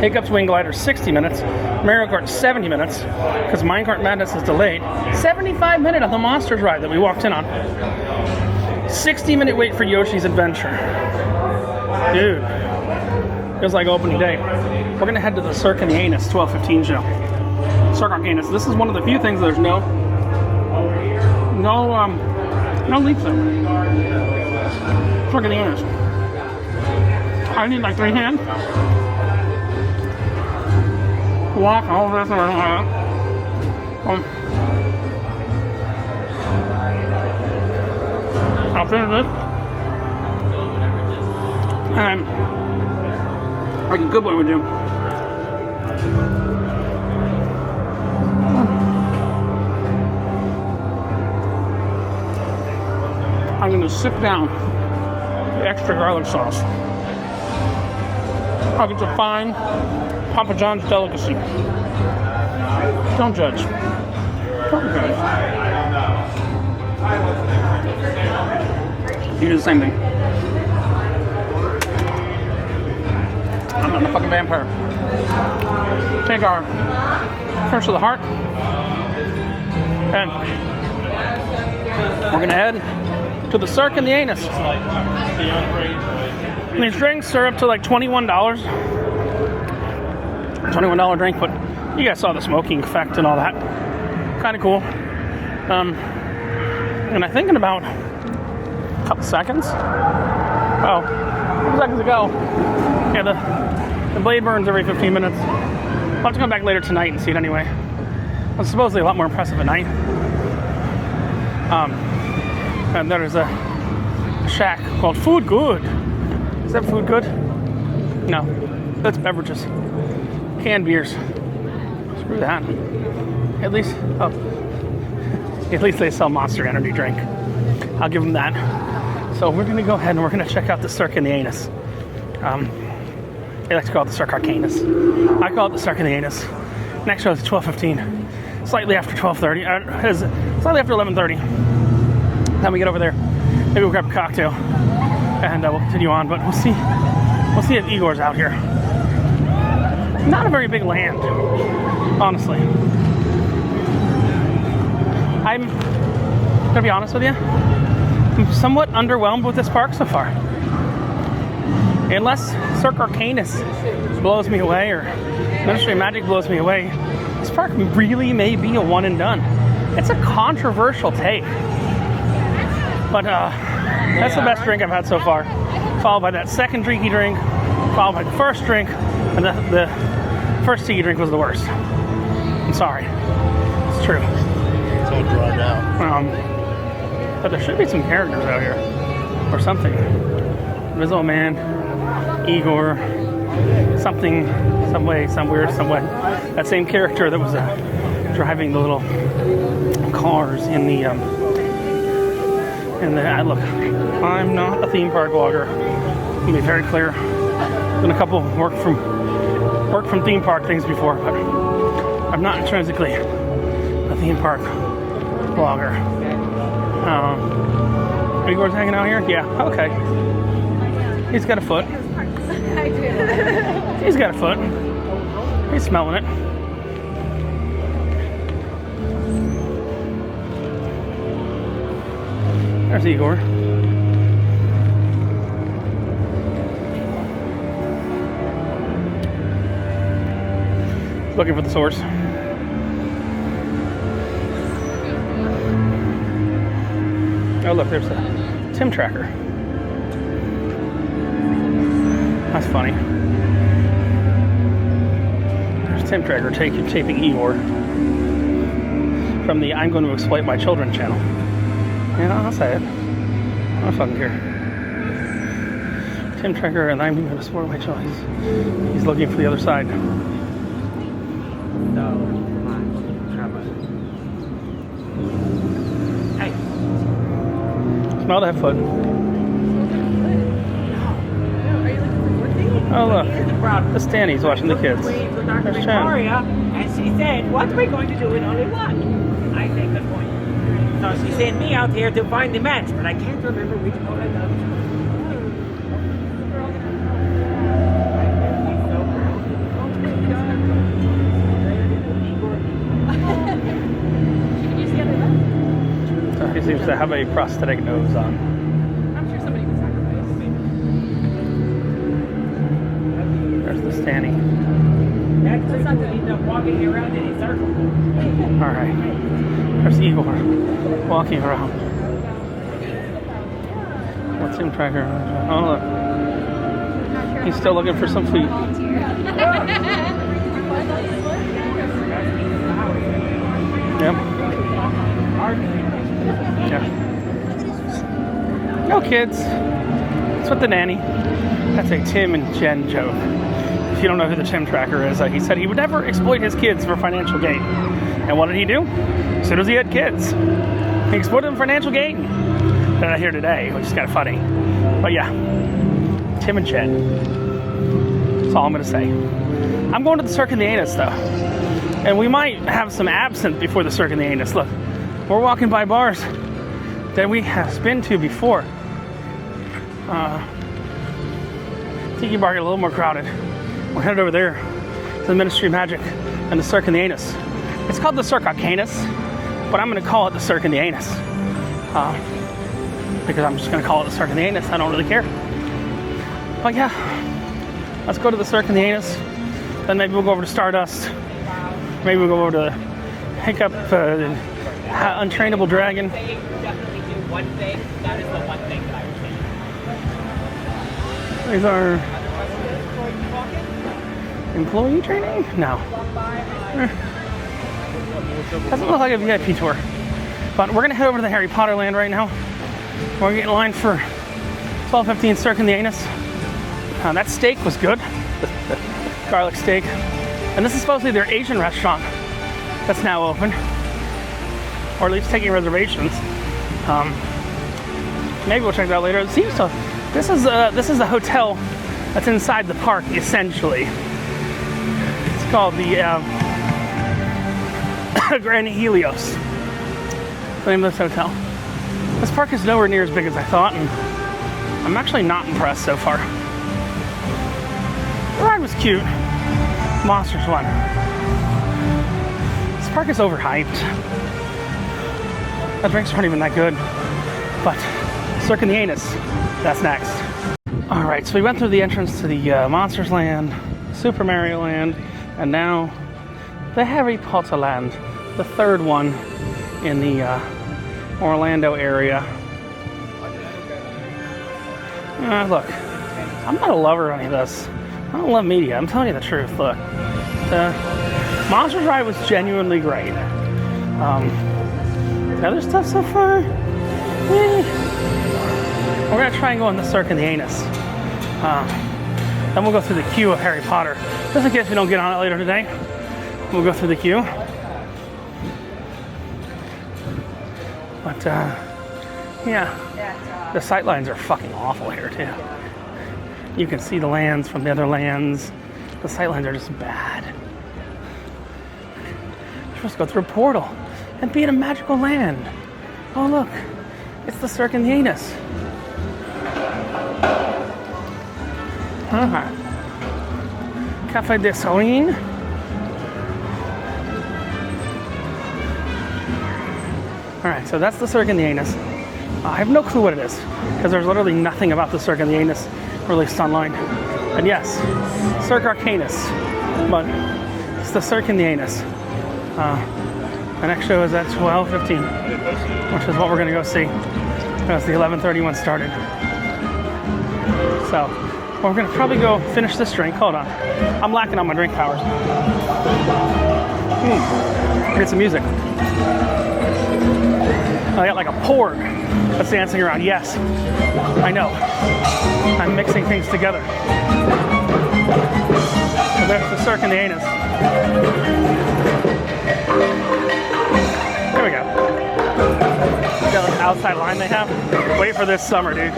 Hiccup's Wing Glider 60 minutes, Mario Kart 70 minutes, because Minecart Madness is delayed. 75 minutes on the Monsters ride that we walked in on. 60-minute wait for Yoshi's Adventure. Dude, feels like opening day. We're gonna head to the Circus Arcanus 12:15 show. Circus Arcanus. This is one of the few things there's no leaks in. Circus Arcanus. I need like 3 hands. Walk all this around. I'll finish this. And like a good one would do. I'm going to sip down the extra garlic sauce. Like it's a fine Papa John's delicacy. Don't judge. Don't judge. You do the same thing. I'm not a fucking vampire. Take our Curse of the Heart. And we're going to head to the Circus Arcanus. And these drinks are up to like $21. $21 drink, but you guys saw the smoking effect and all that. Kind of cool. And I think in about a couple seconds. Oh, a couple seconds ago. Yeah, the blade burns every 15 minutes. I'll have to come back later tonight and see it anyway. It's supposedly a lot more impressive at night. And there's a shack called Food Good. Is that Food Good? No, that's beverages. Canned beers. Screw that. At least they sell Monster Energy drink. I'll give them that. So we're gonna go ahead and we're gonna check out the Circus Arcanus. They like to call it the Circus Arcanus. I call it the Circus Arcanus. Next show is 12:15. Slightly after 12:30. Slightly after 11:30. Then we get over there. Maybe we'll grab a cocktail and we'll continue on. But we'll see. We'll see if Igor's out here. Not a very big land, honestly. I'm gonna be honest with you. I'm somewhat underwhelmed with this park so far. Unless Circus Arcanus blows me away or Ministry of Magic blows me away, this park really may be a one and done. It's a controversial take. But that's the best drink I've had so far. Followed by that second drinky drink, followed by the first drink, and the first tiki drink was the worst. I'm sorry. It's true. It's all dried out. But there should be some characters out here. Or something. Rizzo Man, Igor, something, some way. That same character that was driving the little cars in the look, I'm not a theme park vlogger. Let me be very clear. Done a couple work from theme park things before, but I'm not intrinsically a theme park vlogger. Igor's hanging out here? Yeah, okay. He's got a foot. He's got a foot. He's smelling it. There's Igor. Looking for the source. Oh look, there's a Tim tracker. That's funny. There's Tim tracker taping Igor from the I'm Going to Exploit My Children channel. Yeah, I'll say it. I don't fucking care. Tim tracker and I'm going to exploit my children. He's looking for the other side. Hey. Smell that foot. Oh look, the Stanny's watching the kids. There's Chen. And she said, what are we going to do in only one? I think good point. So she sent me out here to find the match, but I can't remember which one I done. So he seems to have a prosthetic nose on. I'm sure somebody would sacrifice. There's the Stanny. That person will end up walking around in a circle. Alright. There's Igor walking around. What's him tracker? Oh look. He's still looking for some feet. kids. It's with the nanny. That's a Tim and Jen joke. If you don't know who the Tim Tracker is, he said he would never exploit his kids for financial gain. And what did he do? As soon as he had kids, he exploited them for financial gain. They're not here today, which is kind of funny. But yeah, Tim and Jen. That's all I'm going to say. I'm going to the Circus Arcanus though. And we might have some absinthe before the Circus Arcanus. Look, we're walking by bars that we have been to before. Tiki Bar get a little more crowded. We're headed over there to the Ministry of Magic and the Circus Arcanus. It's called the Circus Arcanus, but I'm going to call it the Circus Arcanus. Because I'm just going to call it the Circus Arcanus. I don't really care. But yeah, let's go to the Circus Arcanus. Then maybe we'll go over to Stardust. Maybe we'll go over to Hiccup, Untrainable Dragon. They definitely do one thing. That is the one thing that I would say. These are employee training? No. Doesn't look like a VIP tour. But we're going to head over to the Harry Potter land right now. We're going to get in line for 12:15 Circus Arcanus. That steak was good. Garlic steak. And this is supposedly their Asian restaurant that's now open. Or at least taking reservations. Maybe we'll check that out later. It seems so. This is a hotel that's inside the park, essentially. It's called the Grand Helios. The name of this hotel. This park is nowhere near as big as I thought, and I'm actually not impressed so far. The ride was cute. Monsters one. This park is overhyped. The drinks aren't even that good. But Circus Arcanus, that's next. Alright, so we went through the entrance to the Monsters Land, Super Mario Land, and now the Harry Potter Land, the third one in the Orlando area. Look, I'm not a lover of any of this. I don't love media, I'm telling you the truth. Look, the Monsters ride was genuinely great. The other stuff so far, we're gonna try and go on the Circus Arcanus. Then we'll go through the queue of Harry Potter. Just in case we don't get on it later today, we'll go through the queue. But yeah, the sight lines are fucking awful here too. You can see the lands from the other lands. The sight lines are just bad. You're supposed to go through a portal and be in a magical land. Oh look, it's the Circus Arcanus. Cafe de Soin. Alright, so that's the Circus Arcanus. I have no clue what it is, because there's literally nothing about the Circus Arcanus released online. And yes, Circus Arcanus, but it's the Circus Arcanus. The next show is at 12:15, which is what we're going to go see, because the 11:31 started. So, we're going to probably go finish this drink. Hold on. I'm lacking on my drink powers. Get some music. I got like a porg that's dancing around. Yes, I know. I'm mixing things together. So there's the Circus Arcanus. There we go. See that like outside line they have? Wait for this summer, dude.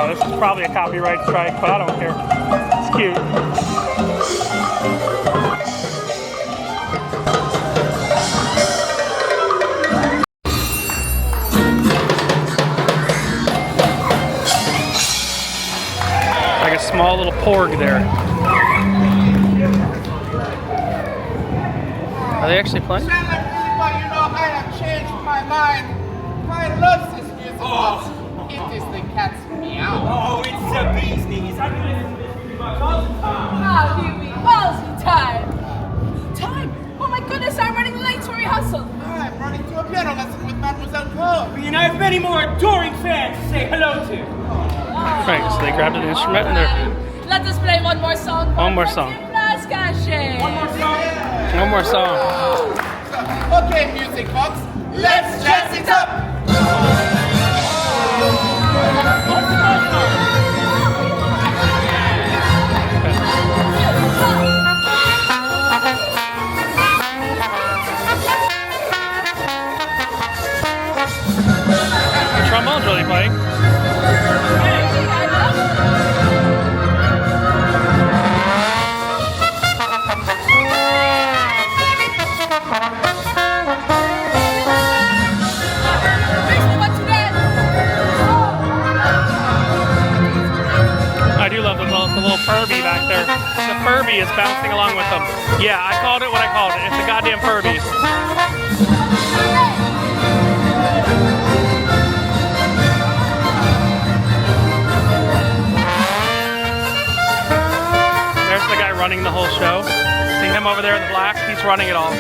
This is probably a copyright strike, but I don't care. It's cute. Like a small little porg there. Are they actually playing? You know, I have changed my mind. I love this music. Oh. It is the cat's meow. Oh, it's a beastie. Ah, Huey, ballsy time. Time? Oh my goodness, I'm running late to rehearsal. I'm running to a piano lesson with Mademoiselle Cole. You know, if have many more adoring fans to say hello to. Right, so they grabbed an instrument and they're... Let us play one more song. One more song. One more song. One more song. Okay, music box, let's jazz it up! The trombone's really playing. I do love the little Furby back there. The Furby is bouncing along with them. Yeah, I called it what I called it. It's a goddamn Furby. There's the guy running the whole show. See him over there in the black? He's running it all.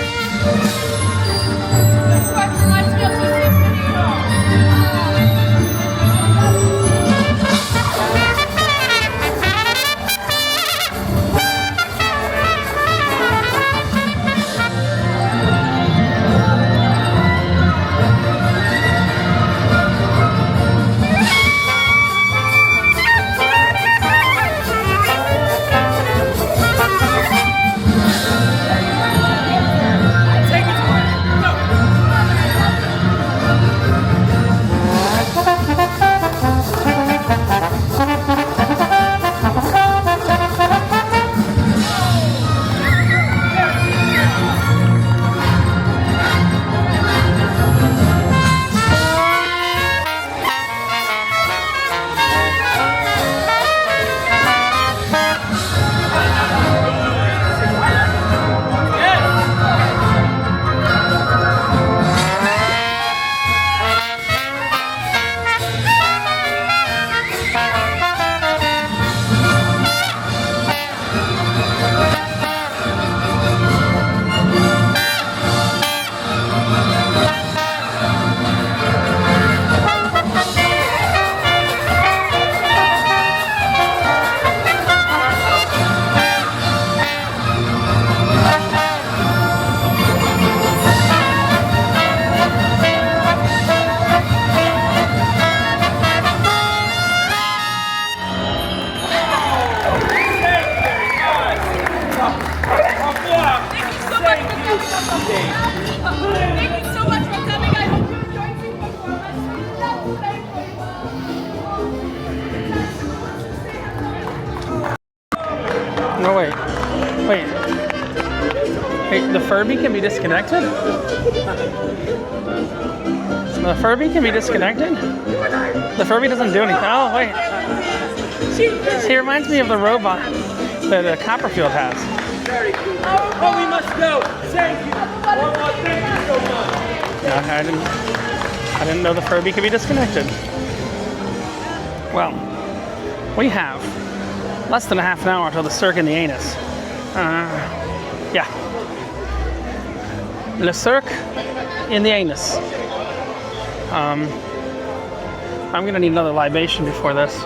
No, wait. Wait, the Furby can be disconnected? The Furby can be disconnected? The Furby doesn't do anything. Oh, wait. See, it reminds me of the robot that Copperfield has. Oh, we must go. Thank you. Thank you so much. I didn't know the Furby could be disconnected. Well, we have less than a half an hour till the Cirque in the Anus. Yeah. Le Cirque in the Anus. I'm gonna need another libation before this.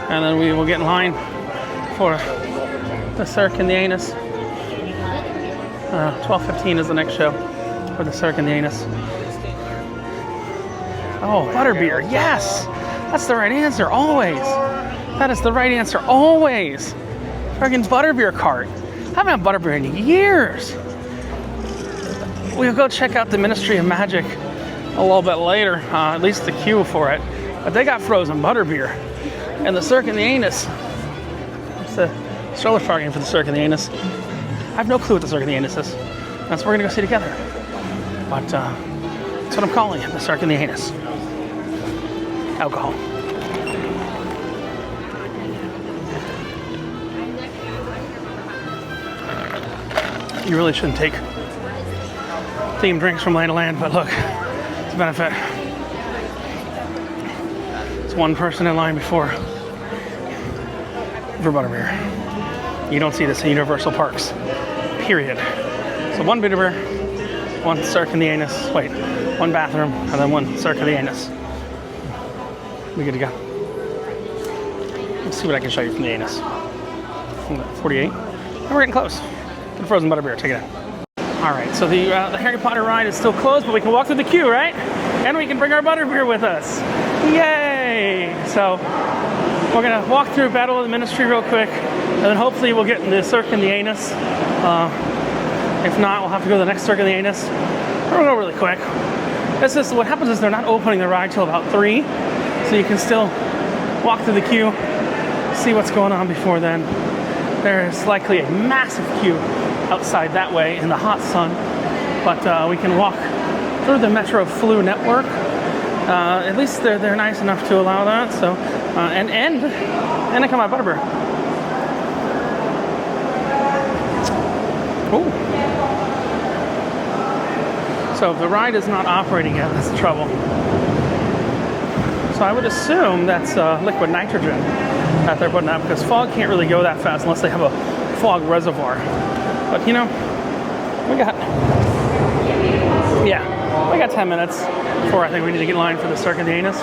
And then we will get in line for the Cirque in the Anus. 12:15 is the next show for the Cirque in the Anus. Oh, butterbeer, yes! That's the right answer, always! That is the right answer, always! Friggin' butterbeer cart. I haven't had butterbeer in years! We'll go check out the Ministry of Magic a little bit later, at least the queue for it. But they got frozen butterbeer. And the Cirque in the Anus. It's the stroller parking for the Cirque in the Anus. I have no clue what the Cirque in the Anus is. That's what we're gonna go see together. But that's what I'm calling it, the Cirque in the Anus. Alcohol. You really shouldn't take themed drinks from land to land, but look, it's a benefit. It's one person in line for butterbeer. You don't see this in Universal Parks, period. So one butterbeer, one Cirque in the anus. Wait, one bathroom, and then one Cirque in the anus. We good to go. Let's see what I can show you from the anus. 48. And we're getting close to the frozen butterbeer. Check it out. All right, so the Harry Potter ride is still closed, but we can walk through the queue, right? And we can bring our butterbeer with us. Yay! So we're gonna walk through Battle of the Ministry real quick, and then hopefully we'll get in the Cirque in the anus. If not, we'll have to go to the next Cirque in the anus. We'll go really quick. This is what happens is they're not opening the ride till about 3, so you can still walk through the queue, see what's going on before then. There is likely a massive queue outside that way in the hot sun, but we can walk through the Metro Flu network. At least they're nice enough to allow that. So and I come out butterbeer. Ooh. So the ride is not operating yet. That's the trouble. So I would assume that's liquid nitrogen that they're putting out, because fog can't really go that fast unless they have a fog reservoir. But you know, we got 10 minutes before I think we need to get in line for the Cirque in the anus.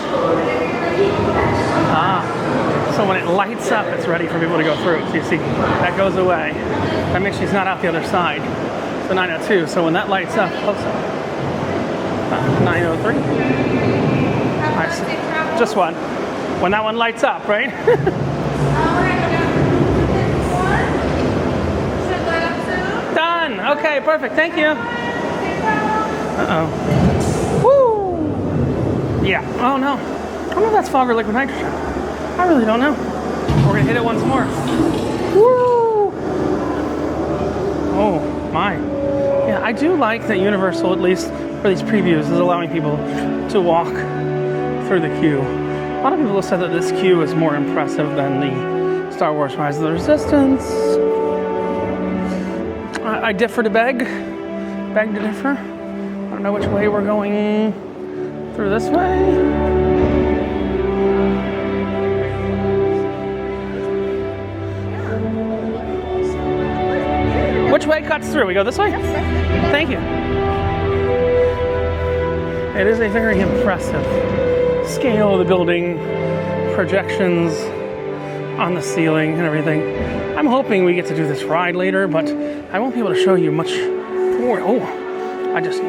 So when it lights up, it's ready for people to go through. So you see, that goes away. That makes sure she's not out the other side. So 9:02. So when that lights up, 9:03. Nice. Just one. When that one lights up, right? Done. Okay, perfect. Thank you. Uh-oh. Woo! Yeah. Oh, no. I don't know if that's fog or liquid nitrogen. I really don't know. We're going to hit it once more. Woo! Oh, my. Yeah, I do like that Universal, at least for these previews, is allowing people to walk through the queue. A lot of people have said that this queue is more impressive than the Star Wars Rise of the Resistance. I differ to beg to differ. I don't know which way we're going. Through this way? Which way cuts through? We go this way? Thank you. It is a very impressive scale of the building, projections on the ceiling and everything. I'm hoping we get to do this ride later, but I won't be able to show you much more. Oh, I just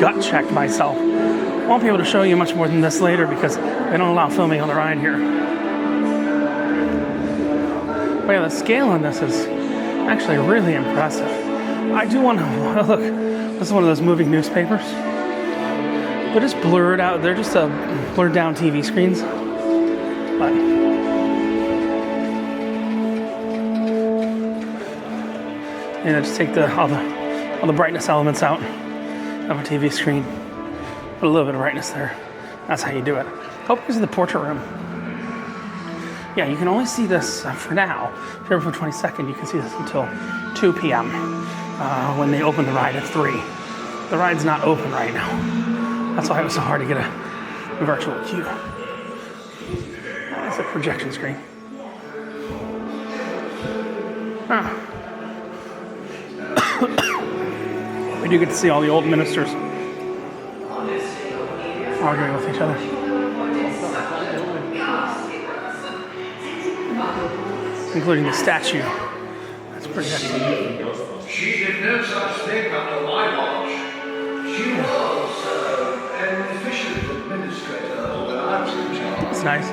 gut checked myself. I won't be able to show you much more than this later because they don't allow filming on the ride here. But yeah, the scale on this is actually really impressive. I do want to look. This is one of those moving newspapers. They're just blurred out. They're just blurred down TV screens. But just take all the brightness elements out of a TV screen. Put a little bit of brightness there. That's how you do it. Hope this is the portrait room. Yeah, you can only see this for now. February 22nd, you can see this until 2 p.m. When they open the ride at 3. The ride's not open right now. That's why it was so hard to get a virtual queue. That's a projection screen. We do get to see all the old ministers arguing with each other. Including the statue that's projecting. She did no such thing under my watch. She was an efficient administrator when I was in charge. That's nice. I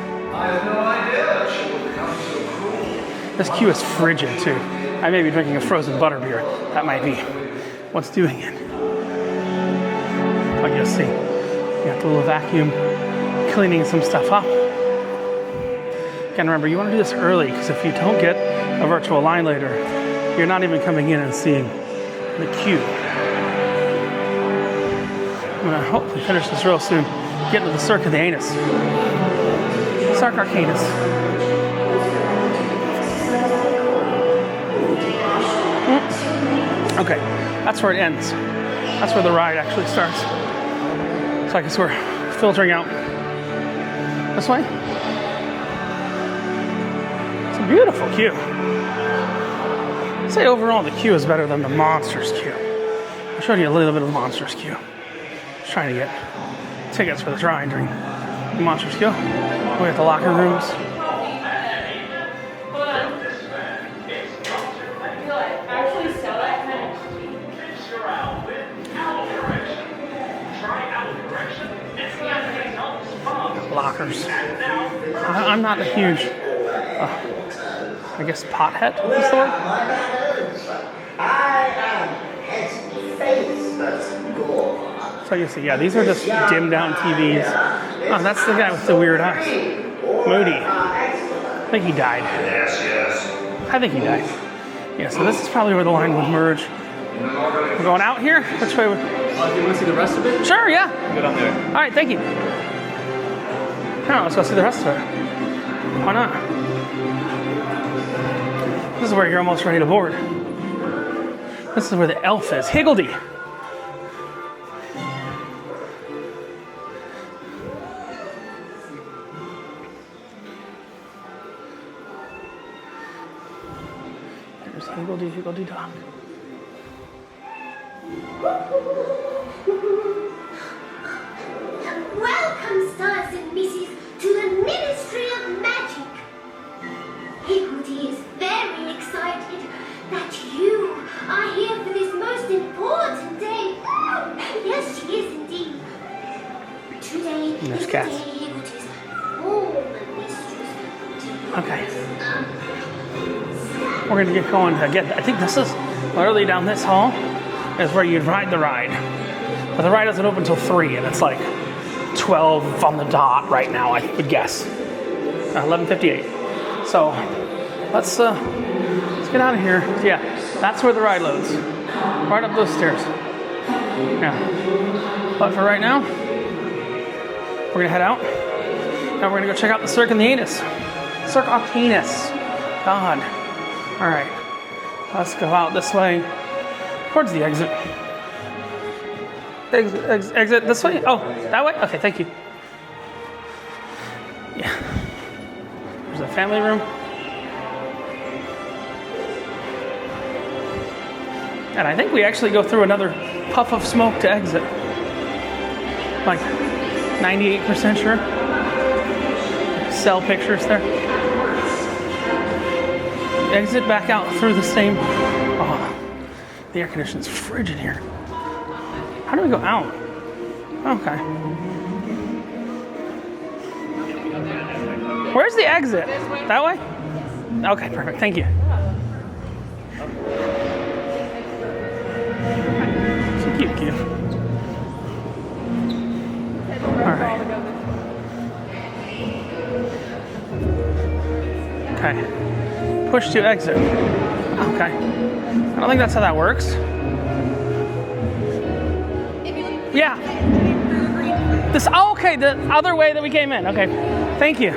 had no idea she would become so cruel. This queue is frigid too. I may be drinking a frozen butterbeer. That might be what's doing it. But you'll see. You got the little vacuum cleaning some stuff up. Again, remember, you want to do this early because if you don't get a virtual line later, you're not even coming in and seeing the queue. I'm going to hopefully finish this real soon. Get into the Cirque of the Anus. Circus Arcanus. Okay, that's where it ends. That's where the ride actually starts. So I guess we're filtering out this way. It's a beautiful queue. I'd say overall the queue is better than the Monsters queue. Which showed you a little bit of the Monsters queue. Just trying to get tickets for this ride during the Monsters queue. We got the locker rooms. Lockers. I'm not a huge, I guess, pothead is the word. So you see, yeah, these are just dimmed down TVs. Oh, that's the guy with the weird eyes. Moody. I think he died. I think he died. Yeah, so this is probably where the line would merge. We're going out here? Which way would... Do you want to see the rest of it? Sure, yeah. Good on there. All right, thank you. Now let's go see the rest of it. Why not? This is where you're almost ready to board. This is where the elf is. Higgledy. There's Higgledy, Higgledy Dog. Welcome, stars and misses, to the Ministry of Magic. Higgledy is very excited that you are here for this most important day. Yes, she is indeed. Today is the day Higgledy's all the mysteries. Okay. We're going to get going again. I think this is literally down this hall is where you'd ride the ride. But the ride doesn't open until 3, and it's like 12 on the dot right now, I would guess. 11:58. So let's get out of here. Yeah, that's where the ride loads. Right up those stairs. Yeah. But for right now, we're gonna head out. Now we're gonna go check out the Circus Arcanus. Circus Arcanus. God. All right. Let's go out this way towards the exit. Exit this way? Oh, that way? Okay, thank you. Yeah. There's a family room. And I think we actually go through another puff of smoke to exit. Like 98% sure. Cell pictures there. Exit back out through the same. Oh, the air conditioning's frigid here. How do we go out? Okay. Where's the exit? That way? Okay, perfect. Thank you. So cute. All right. Okay. Push to exit. Okay. I don't think that's how that works. Yeah. This. Oh, okay. The other way that we came in. Okay. Thank you.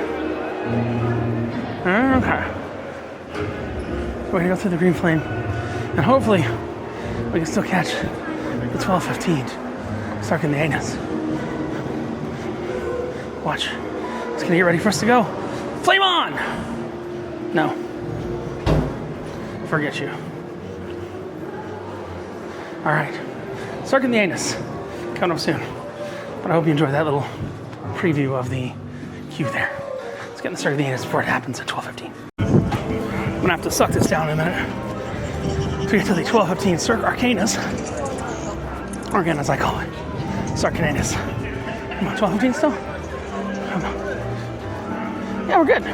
Okay. We're gonna go through the green flame, and hopefully we can still catch the 12:15 Circus Arcanus. Watch. It's gonna get ready for us to go. Flame on! No. Forget you. All right. Circus Arcanus. Coming up soon. But I hope you enjoyed that little preview of the queue there. Let's get in the Circus Arcanus before it happens at 12:15. I'm gonna have to suck this down in a minute to get to the 12:15 Circus Arcanus. Or again, as I call it, Circus Arcanus. Come on, 12:15 still? Come on. Yeah, we're good.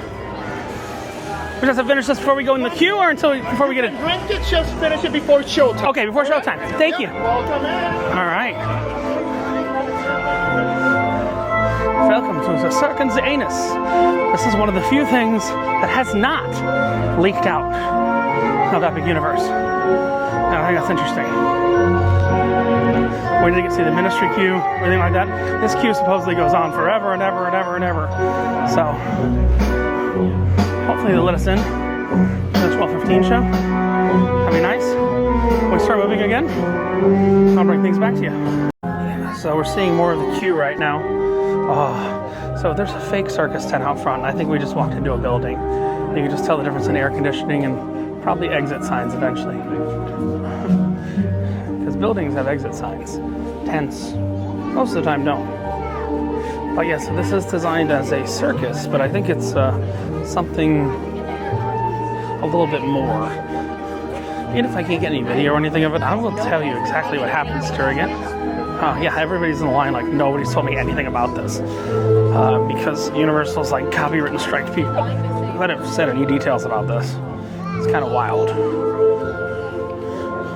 We just have to finish this before we go in the queue, or before we get in? Drink it, just finish it before showtime. Okay, before showtime. Thank you. Welcome in. All right. Welcome to the Circus Arcanus. This is one of the few things that has not leaked out of Epic Universe. And I think that's interesting. We didn't get to see the ministry queue or anything like that. This queue supposedly goes on forever and ever and ever and ever. So hopefully they'll let us in for the 12:15 show. That'd be nice. When we start moving again, I'll bring things back to you. So we're seeing more of the queue right now. Oh, so there's a fake circus tent out front. I think we just walked into a building. You can just tell the difference in air conditioning and probably exit signs eventually. Because buildings have exit signs. Tents, most of the time, don't. But yeah, so this is designed as a circus, but I think it's something a little bit more. And if I can't get any video or anything of it, I will tell you exactly what happens during it. Yeah, everybody's in the line like nobody's told me anything about this. Because Universal's like copywritten strike people that have said any details about this. It's kind of wild.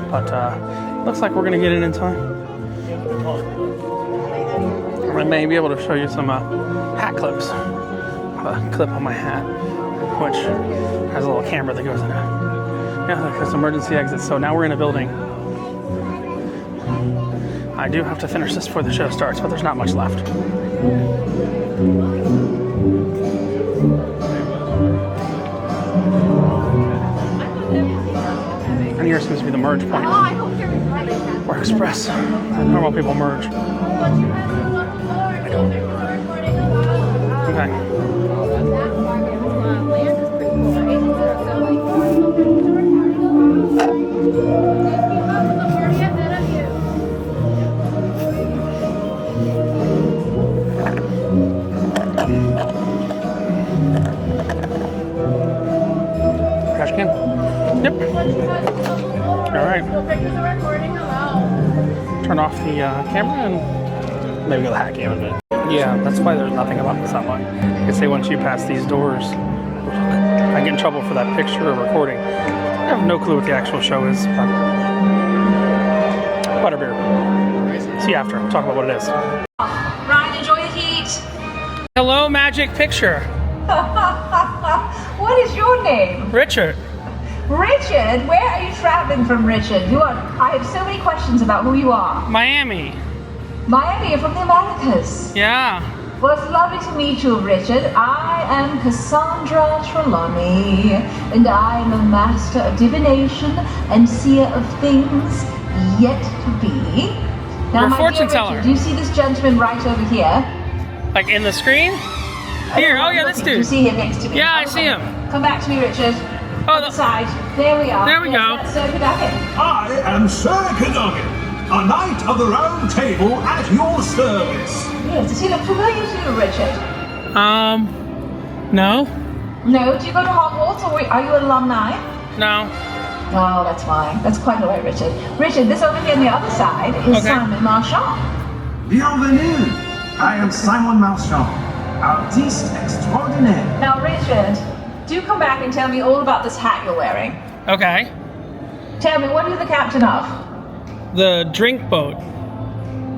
But looks like we're gonna get in time. I may be able to show you some hat clips. A clip on my hat, which has a little camera that goes in it. Yeah, because emergency exit. So now we're in a building. I do have to finish this before the show starts, but there's not much left. And here seems to be the merge point. Or express. Normal people merge. Okay. Trash can? Yep. All right. Turn off the camera and maybe go to the hack cam a bit. Yeah, that's why there's nothing about this online. They say once you pass these doors, I get in trouble for that picture or recording. I have no clue what the actual show is, but butterbeer. See you after. Talk about what it is. Ryan, enjoy the heat. Hello, Magic Picture. What is your name? Richard. Richard? Where are you traveling from, Richard? I have so many questions about who you are. Miami. Miami, you're from the Americas. Yeah. Well, it's lovely to meet you, Richard. I am Cassandra Trelawney, and I am a master of divination and seer of things yet to be. Now, You're a my fortune dear teller. Richard, do you see this gentleman right over here? Like in the screen? Here, oh yeah, this dude. You see him next to me? Yeah, I see him. Come back to me, Richard. Oh, the side. There we are. There we go. That's Sir Cadogan. I am Sir Cadogan, a knight of the round table at your service. Yes, does he look familiar to you, Richard? No. No? Do you go to Hogwarts, or are you an alumni? No. Oh, that's fine. That's quite all right, Richard. Richard, this over here on the other side is Simon Marchand. Bienvenue. I am Simon Marchand, artiste extraordinaire. Now, Richard, do come back and tell me all about this hat you're wearing. Okay. Tell me, what are you the captain of? The drink boat.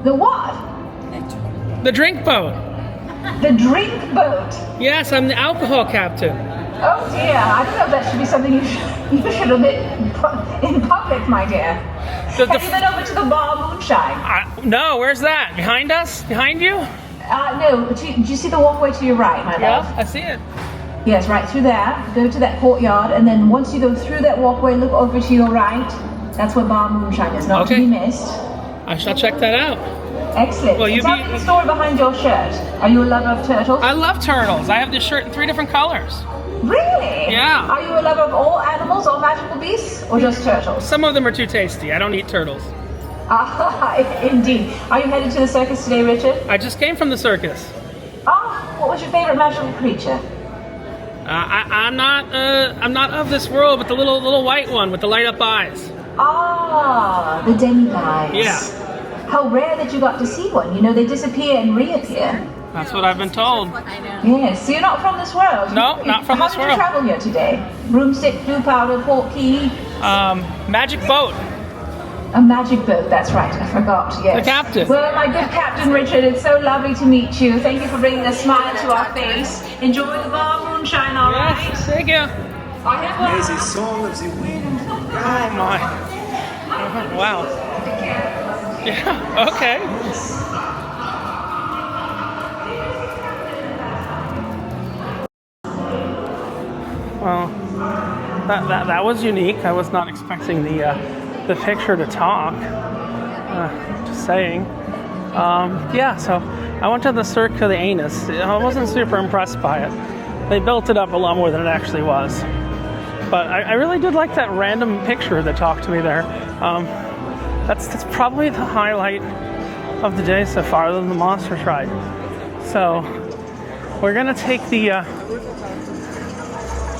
The what? The drink boat. The drink boat? Yes, I'm the alcohol captain. Oh dear, I don't know if that should be something you should admit in public, my dear. Have you been over to the bar Moonshine? No, where's that? Behind us? Behind you? No, do you see the walkway to your right, my love? Yeah, I see it. Yes, right through there. Go to that courtyard, and then once you go through that walkway, look over to your right. That's where Bar Moonshine is, not to be missed. I shall check that out. Excellent. Well, Tell me the story behind your shirt. Are you a lover of turtles? I love turtles. I have this shirt in 3 different colors. Really? Yeah. Are you a lover of all animals, all magical beasts, or just turtles? Some of them are too tasty. I don't eat turtles. Indeed. Are you headed to the circus today, Richard? I just came from the circus. What was your favorite magical creature? I'm not of this world, but the little white one with the light up eyes. The demi-guides. Yeah. How rare that you got to see one. You know, they disappear and reappear. That's what I've been told. Yes, so you're not from this world. No, not from this How did world. you travel here today? Broomstick, blue powder, port key? Magic boat. A magic boat, that's right, I forgot, yes. The captain. Well, my good Captain Richard, it's so lovely to meet you. Thank you for bringing a smile to our face. Enjoy the bar Moonshine, all right? Yes, thank you. There's a song of the wind. Oh my. Wow. Yeah, okay. Well, that was unique. I was not expecting the picture to talk. Just saying. Yeah, so I went to the Circus Arcanus. I wasn't super impressed by it. They built it up a lot more than it actually was. But I really did like that random picture that talked to me there. That's probably the highlight of the day so far, other than the monsters ride. So we're gonna take the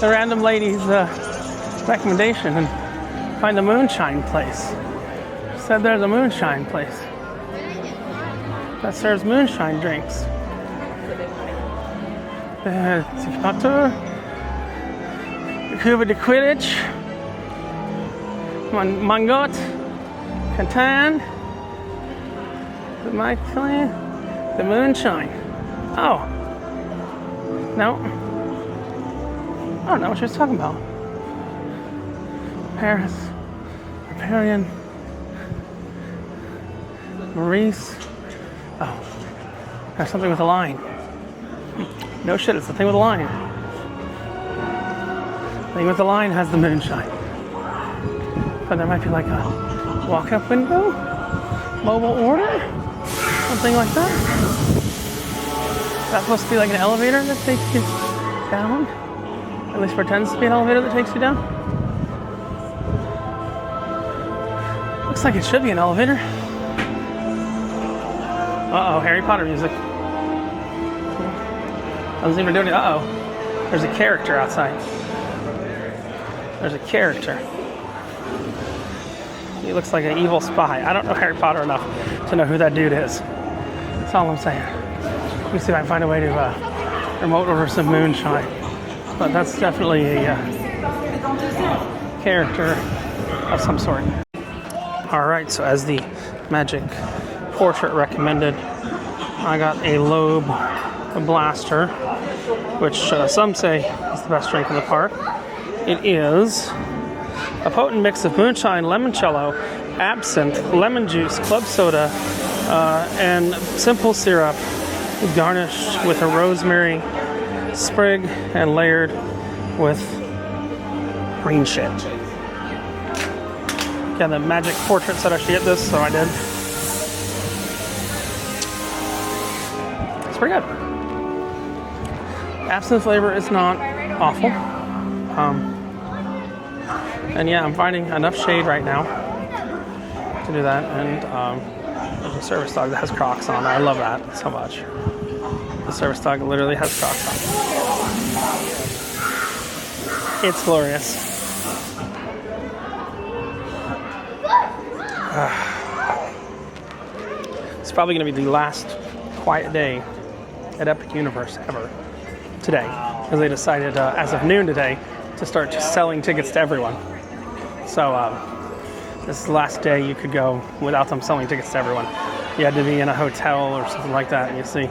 random lady's recommendation and find the moonshine place. She said there's a moonshine place that serves moonshine drinks. Butter, Cuba de Quidditch, Mangot, Catan, the moonshine. Oh. No. I don't know what she was talking about. Paris, Riparian, Maurice. Oh. There's something with a line. No shit, it's the thing with the line. The thing with the line has the moonshine. But there might be like a walk-up window? Mobile order? Something like that? Is that supposed to be like an elevator that takes you down? At least pretends to be an elevator that takes you down? Looks like it should be an elevator. Uh-oh, Harry Potter music. Doesn't even do anything. Uh-oh. There's a character outside. There's a character. He looks like an evil spy. I don't know Harry Potter enough to know who that dude is. That's all I'm saying. Let me see if I can find a way to remote order some moonshine. But that's definitely a character of some sort. Alright, so as the magic portrait recommended, I got a Lobe Blaster, which some say is the best drink in the park. It is a potent mix of moonshine, limoncello, absinthe, lemon juice, club soda, and simple syrup, garnished with a rosemary sprig and layered with green shit. Yeah, the magic portrait said I should get this, so I did. It's pretty good. Absinthe flavor is not awful. And yeah, I'm finding enough shade right now to do that. And there's a service dog that has Crocs on. I love that so much. The service dog literally has Crocs on. It's glorious. It's probably going to be the last quiet day at Epic Universe ever today, because they decided as of noon today to start selling tickets to everyone. So this is the last day you could go without them selling tickets to everyone. You had to be in a hotel or something like that. And you see,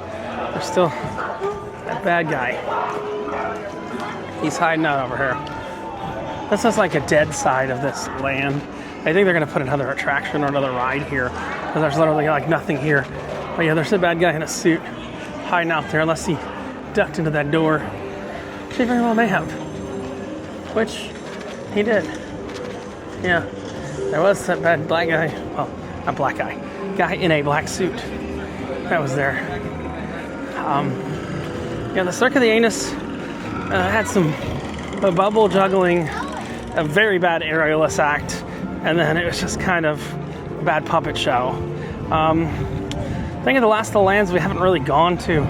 there's still that bad guy. He's hiding out over here. This is like a dead side of this land. I think they're going to put another attraction or another ride here, because there's literally like nothing here. But yeah, there's a bad guy in a suit hiding out there, unless he ducked into that door. He very well may have. Which he did. Yeah. There was that bad black guy. Well, not black guy. Guy in a black suit that was there. Yeah, the Circus Arcanus had some bubble juggling, a very bad aerialist act, and then it was just kind of a bad puppet show. I think of the last of the lands we haven't really gone to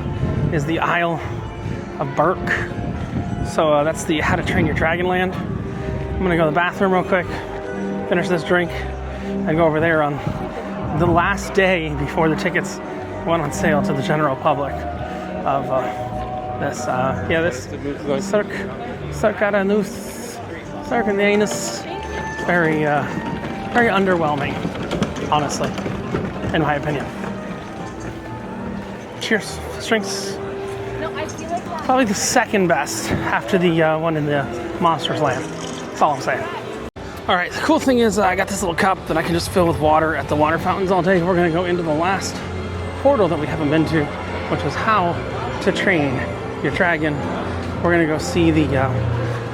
is the Isle of Berk. So that's the How to Train Your Dragon land. I'm gonna go to the bathroom real quick, finish this drink, and go over there on the last day before the tickets went on sale to the general public of this Arcanus. Very underwhelming, honestly, in my opinion. Cheers. Drinks. Probably the second best after the one in the Monsters Land. That's all I'm saying. All right, the cool thing is I got this little cup that I can just fill with water at the water fountains all day. We're gonna go into the last portal that we haven't been to, which is How to Train Your Dragon. We're gonna go see the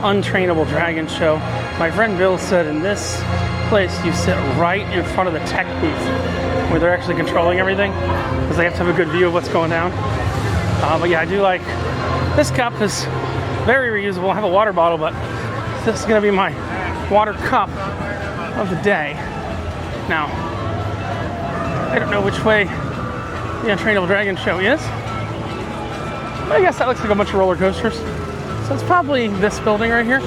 Untrainable Dragon show. My friend Bill said in this place you sit right in front of the tech booth where they're actually controlling everything, because they have to have a good view of what's going down. But yeah, I do like this cup. Is very reusable. I have a water bottle, but this is gonna be my water cup of the day. Now, I don't know which way the Unchained Dragon show is. But I guess that looks like a bunch of roller coasters. So it's probably this building right here.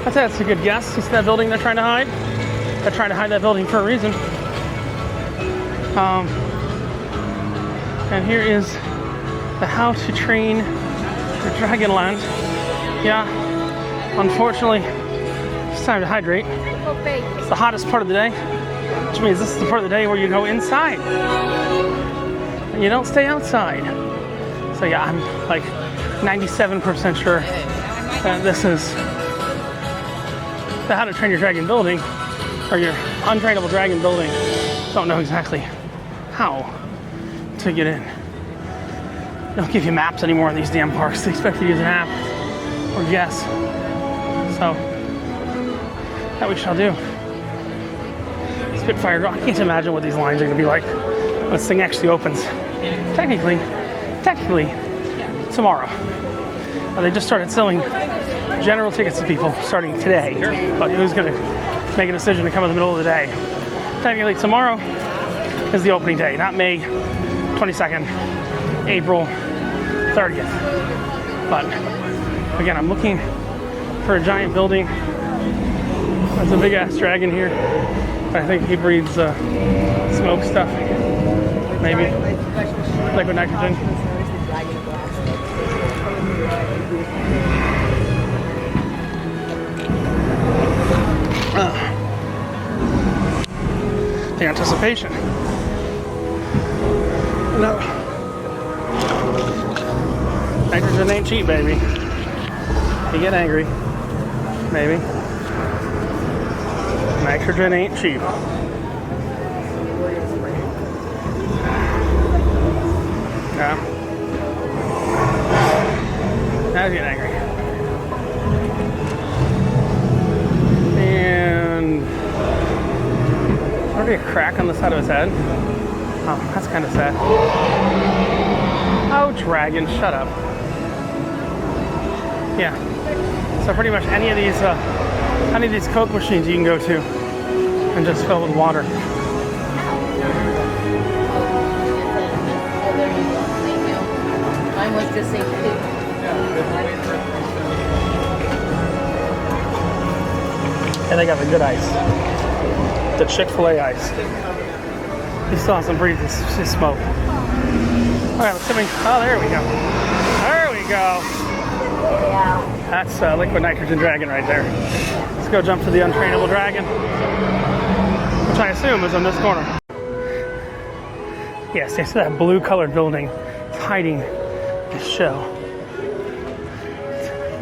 I'd say that's a good guess. You see that building they're trying to hide? They're trying to hide that building for a reason. And here is the How to Train Your Dragon Land. Yeah, unfortunately, it's time to hydrate. It's the hottest part of the day, which means this is the part of the day where you go inside. And you don't stay outside. So yeah, I'm like 97% sure that this is the How to Train Your Dragon building, or your untrainable dragon building. Don't know exactly how to get in. They don't give you maps anymore in these damn parks. They expect you to use an app or guess. So that we shall do. Spitfire, I can't imagine what these lines are going to be like when this thing actually opens. Technically, tomorrow. They just started selling general tickets to people starting today. But who's going to make a decision to come in the middle of the day? Technically, tomorrow is the opening day, not May 22nd, April 30th. But again, I'm looking for a giant building. There's a big ass dragon here. I think he breathes smoke stuff. Maybe liquid nitrogen. The anticipation. No. Nitrogen ain't cheap, baby. You get angry. Maybe. Nitrogen ain't cheap. Yeah. Now he's getting angry. And already a crack on the side of his head. Oh, that's kind of sad. Oh, dragon, shut up. Yeah. So pretty much any of these Coke machines you can go to and just fill with water. Mine was just saying And they got the good ice. The Chick-fil-A ice. You still have some breathing smoke. Alright, I'm assuming. Oh, there we go. There we go. That's liquid nitrogen dragon right there. Let's go jump to the untrainable dragon, which I assume is in this corner. Yes, you see that blue colored building. It's hiding this show.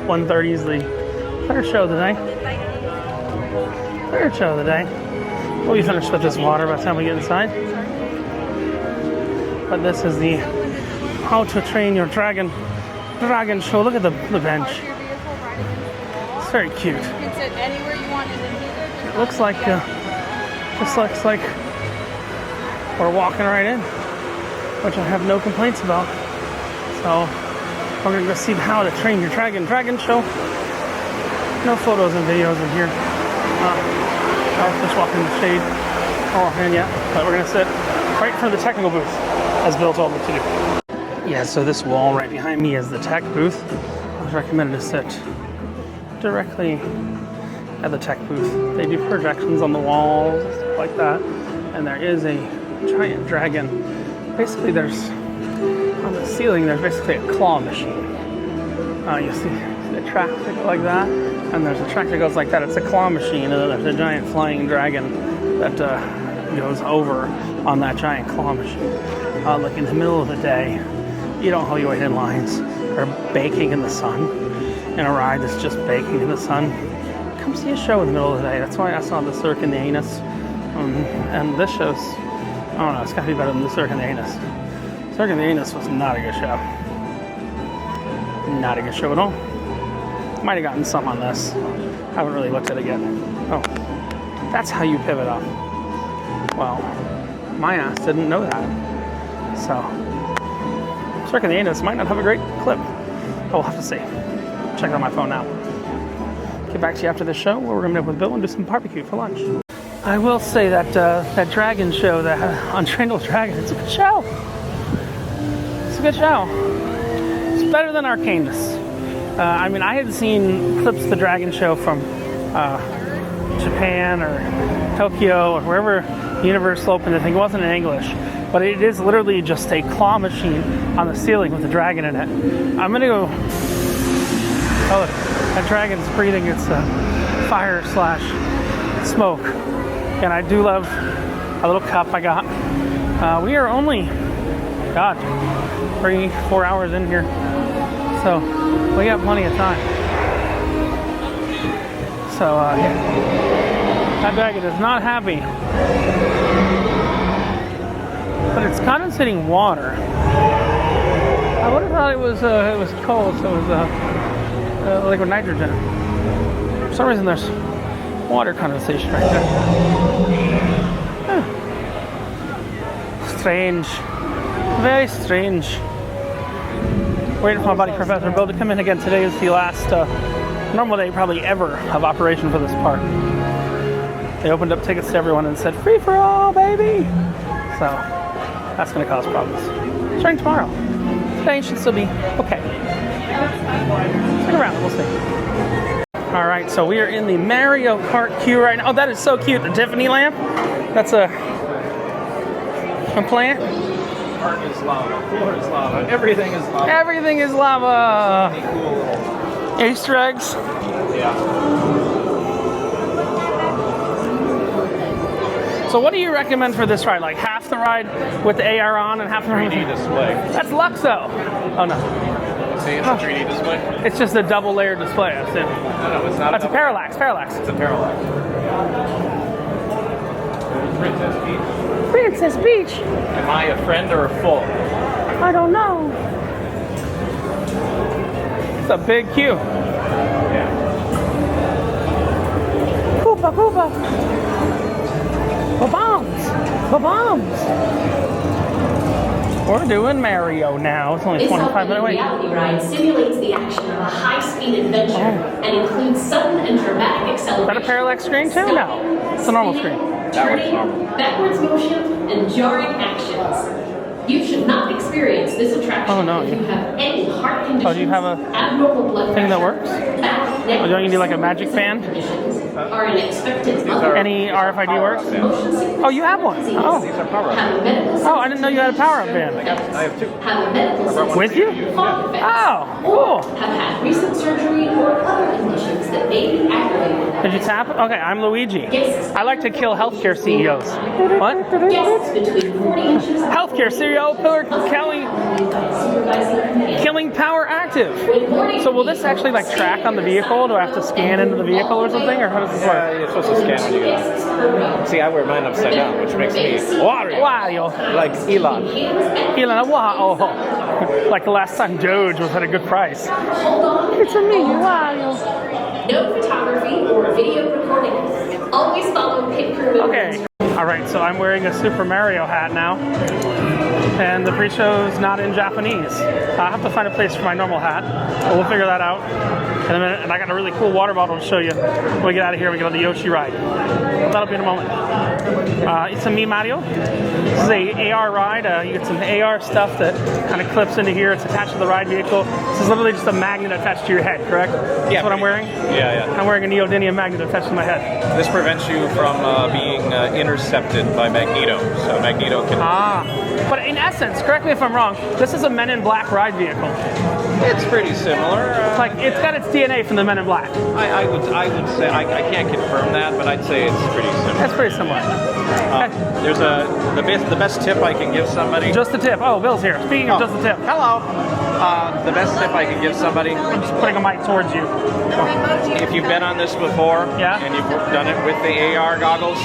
1:30 is the third show of the day. Third show of the day. We'll be finished with this water by the time we get inside. But this is the How to Train Your Dragon show. Look at the bench. It's very cute. You can sit anywhere you want in the theater. It looks like just looks like we're walking right in, which I have no complaints about. So we're gonna go see the How to Train Your Dragon show. No photos and videos in here. I was just walking in the shade. Not walking in yet, but we're gonna sit right in front of the technical booth, as Bill told me to do. Yeah, so this wall right behind me is the tech booth. I was recommended to sit directly at the tech booth. They do projections on the walls and stuff like that. And there is a giant dragon. Basically, there's on the ceiling, there's basically a claw machine. You see the track that goes like that, and there's a track that goes like that. It's a claw machine, and then there's a giant flying dragon that goes over on that giant claw machine. Like in the middle of the day, you don't hold your wait in lines or baking in the sun in a ride that's just baking in the sun. Come see a show in the middle of the day. That's why I saw the Circus Arcanus. And this show's, I don't know, it's gotta be better than the Circus Arcanus. Circus Arcanus was not a good show. Not a good show at all. Might have gotten some on this. I haven't really looked at it yet. Oh, that's how you pivot up. Well, my ass didn't know that. So, Circus Arcanus might not have a great clip. But we'll have to see. Check it on my phone now. Get back to you after the show where we're going to meet up with Bill and do some barbecue for lunch. I will say that that dragon show, that Unchained Dragon, it's a good show. It's a good show. It's better than Arcanus. I mean, I had seen clips of the dragon show from Japan or Tokyo or wherever Universal opened. I think it wasn't in English, but it is literally just a claw machine on the ceiling with a dragon in it. I'm gonna go. Oh, look, that dragon's breathing its fire / smoke. And I do love a little cup I got. We are only, God, 3-4 hours in here, so we got plenty of time. So yeah, that dragon is not happy, but it's condensating water. I would have thought it was cold, so it was liquid nitrogen. For some reason, there's water condensation right there. Huh. Strange. Very strange. Waiting for my buddy Professor Bill to come in again. Today is the last normal day probably ever of operation for this park. They opened up tickets to everyone and said, free for all, baby! So, that's going to cause problems. Starting tomorrow. Today should still be okay. Stick around, we'll see. Alright, so we are in the Mario Kart queue right now. Oh, that is so cute. The Tiffany lamp. That's a plant. Park is lava. Floor is lava. Everything is lava. Everything is lava. Cool. Easter eggs. Yeah. So what do you recommend for this ride? Like half the ride with the AR on and half the ride 3D display. That's Luxo. Oh no. See, it's a 3D display? It's just a double layer display. That's it. No, it's not. That's a parallax. Parallax. It's a parallax. Princess Peach. Princess Peach. Am I a friend or a foe? I don't know. It's a big queue. Yeah. Koopa, Koopa. Ba-bombs. Ba-bombs. We're doing Mario now. It's only 25 minutes away. This reality ride simulates the action of a high-speed adventure and includes sudden and dramatic acceleration. Is that a parallax screen too? No. It's a normal screen. Turning, backwards motion, and jarring actions. You should not experience this attraction if you have any heart conditions, Oh, do you have a abnormal blood thing that pressure, works? back, neck, Or don't you need like a magic band? Are an expected mother. Any RFID works? Oh, you have one. Oh. These are power-up. Oh, I didn't know you had a power-up band. I have two. Have a medical With you? fog effects, Oh, or cool. have had recent surgery or other conditions that may be aggravated. Did you tap? Okay, I'm Luigi. I like to kill healthcare CEOs. What? Guests between 40 inches Healthcare CEO Pillar killing power active. So will this actually like track on the vehicle? Do I have to scan into the vehicle or something? Or how does this work? Yeah, you're supposed to scan when you get out. See, I wear mine upside down, which makes me Wario. Wario. Like Elon. Elon, wow. Like the last time Doge was at a good price. It's a me, Wario. No photography or video recording. Always follow pit crew. Okay. Alright, so I'm wearing a Super Mario hat now. And the pre-show's not in Japanese. I have to find a place for my normal hat. But we'll figure that out in a minute. And I got a really cool water bottle to show you when we get out of here. We get on the Yoshi ride. That'll be in a moment. It's a Me Mario. This is a AR ride. You get some AR stuff that kind of clips into here. It's attached to the ride vehicle. This is literally just a magnet attached to your head, correct? Yeah. That's what I'm wearing? Yeah. I'm wearing a neodymium magnet attached to my head. This prevents you from being intercepted by Magneto. So Magneto can... But in essence, correct me if I'm wrong, this is a Men in Black ride vehicle. It's pretty similar. Like, it's got its DNA from the Men in Black. I would say, I can't confirm that, but I'd say it's pretty similar. That's pretty similar. There's the best tip I can give somebody. Just the tip. Oh, Bill's here. Speaking of just the tip. Hello. The best tip I can give somebody. I'm just putting a mic towards you. If you've been on this before, and you've done it with the AR goggles,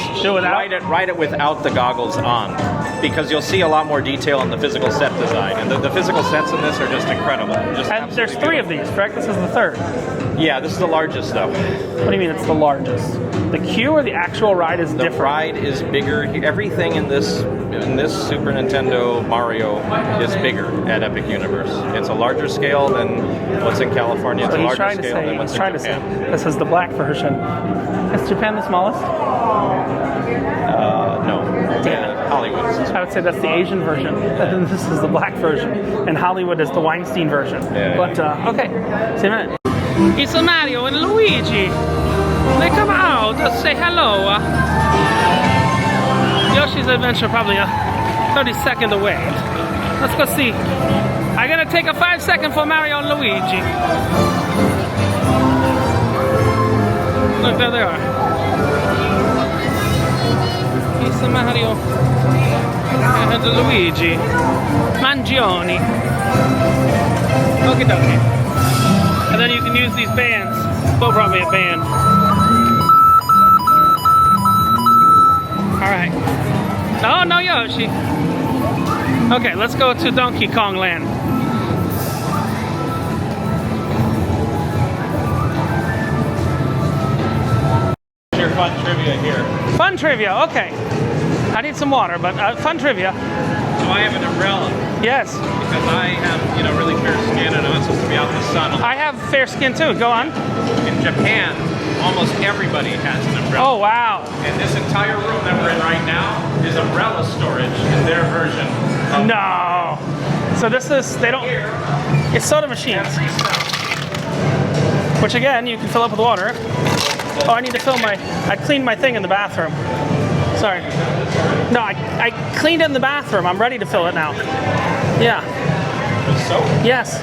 ride it without the goggles on, because you'll see a lot more detail in the physical set design, and the physical sets in this are just incredible. And there's 3 of these, correct? This is the 3rd. Yeah, this is the largest though. What do you mean it's the largest? The queue or the actual ride is different? The ride is bigger. Everything in this Super Nintendo Mario is bigger at Epic Universe. It's a larger scale than what's in California. It's a larger scale than what's in Japan. This is the black version. Is Japan the smallest? No. Damn it. Hollywood. I would say that's the Asian version, and this is the black version, and Hollywood is the Weinstein version. Yeah. But, okay, see you in a minute. It's Mario and Luigi. They come out to say hello. Yoshi's Adventure probably a 30-second away. Let's go see. I'm gonna take a 5-second for Mario and Luigi. Look, there they are. It's Mario and Luigi. Mangione. Okie dokie. And then you can use these bands. Bo brought me a band. Alright. Oh, no Yoshi. Okay, let's go to Donkey Kong Land. Your fun trivia here. Fun trivia, okay. I need some water, but fun trivia. So I have an umbrella. Yes. Because I have, really fair skin and I'm not supposed to be out in the sun. I have fair skin too. Go on. In Japan, almost everybody has an umbrella. Oh, wow. And this entire room that we're in right now is umbrella storage in their version. No. So this is, they don't, it's soda machines. Which again, you can fill up with water. Oh, I need to fill I cleaned my thing in the bathroom. Sorry. No, I cleaned it in the bathroom. I'm ready to fill it now. Yeah. With soap? Yes.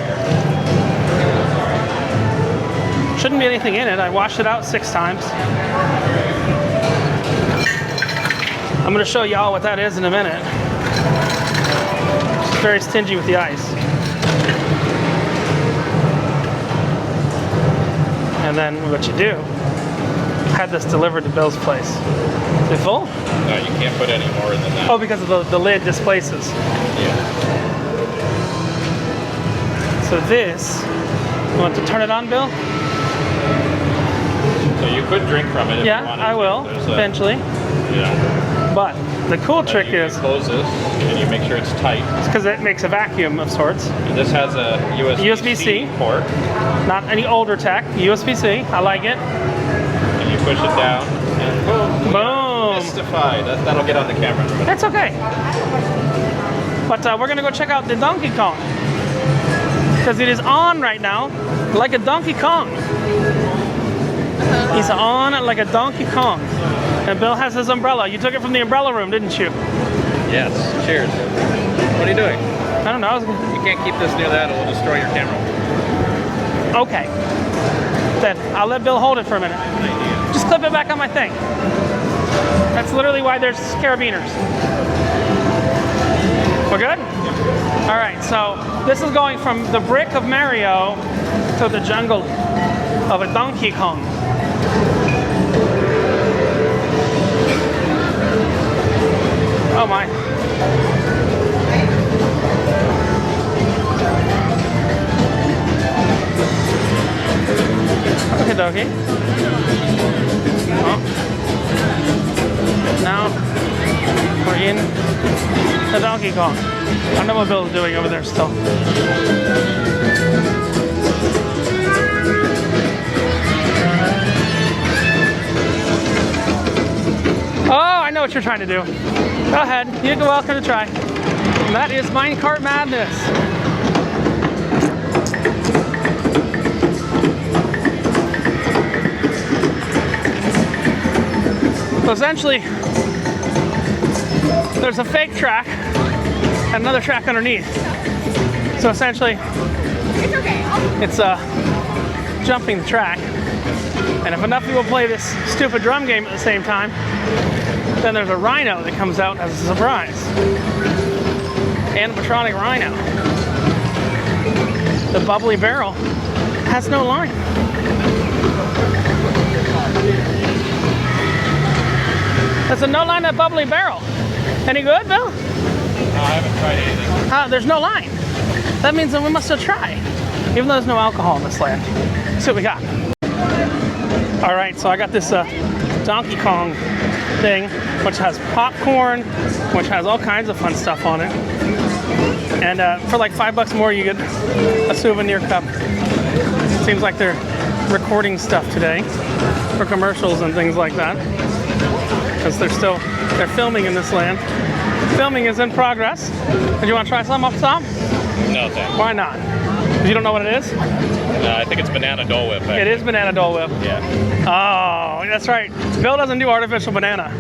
Shouldn't be anything in it. I washed it out 6 times. I'm going to show y'all what that is in a minute. It's very stingy with the ice. And then what you do, had this delivered to Bill's place. Is it full? No, you can't put any more than that. Oh, because of the lid displaces. Yeah. So this, you want to turn it on, Bill? So you could drink from it if you Yeah, wanted I will, to. eventually. Yeah. But the cool trick you is... close this, and you make sure it's tight. It's because it makes a vacuum of sorts. And this has a USB-C port. Not any older tech, USB-C. I like it. And you push it down, and boom. Boom. Mystified. That'll get on the camera. That's okay. But we're going to go check out the Donkey Kong. Because it is on right now like a Donkey Kong. He's on like a Donkey Kong. And Bill has his umbrella. You took it from the umbrella room, didn't you? Yes. Cheers. What are you doing? I don't know. You can't keep this near that. It will destroy your camera. Okay. Then I'll let Bill hold it for a minute. Just clip it back on my thing. That's literally why there's carabiners. We're good? All right, so this is going from the brick of Mario to the jungle of a Donkey Kong. Oh my. Okay, dokie. Oh. Now we're in the Donkey Kong. I don't know what Bill's doing over there still. Oh, I know what you're trying to do. Go ahead. You're welcome to try. And that is Minecart Madness. So essentially, there's a fake track and another track underneath. So essentially, it's jumping the track. And if enough people play this stupid drum game at the same time, then there's a rhino that comes out as a surprise. Animatronic rhino. The bubbly barrel has no line. There's a no line at bubbly barrel. Any good, Bill? No, I haven't tried anything. There's no line. That means that we must have tried. Even though there's no alcohol in this land. Let's see what we got. Alright, so I got this Donkey Kong thing, which has popcorn, which has all kinds of fun stuff on it. And for like $5 more, you get a souvenir cup. Seems like they're recording stuff today for commercials and things like that. because they're filming in this land. Filming is in progress. Do you want to try some up top? No, thanks. Why not? Because you don't know what it is? I think it's banana Dole Whip. Actually. It is banana Dole Whip. Yeah. Oh, that's right. Bill doesn't do artificial banana.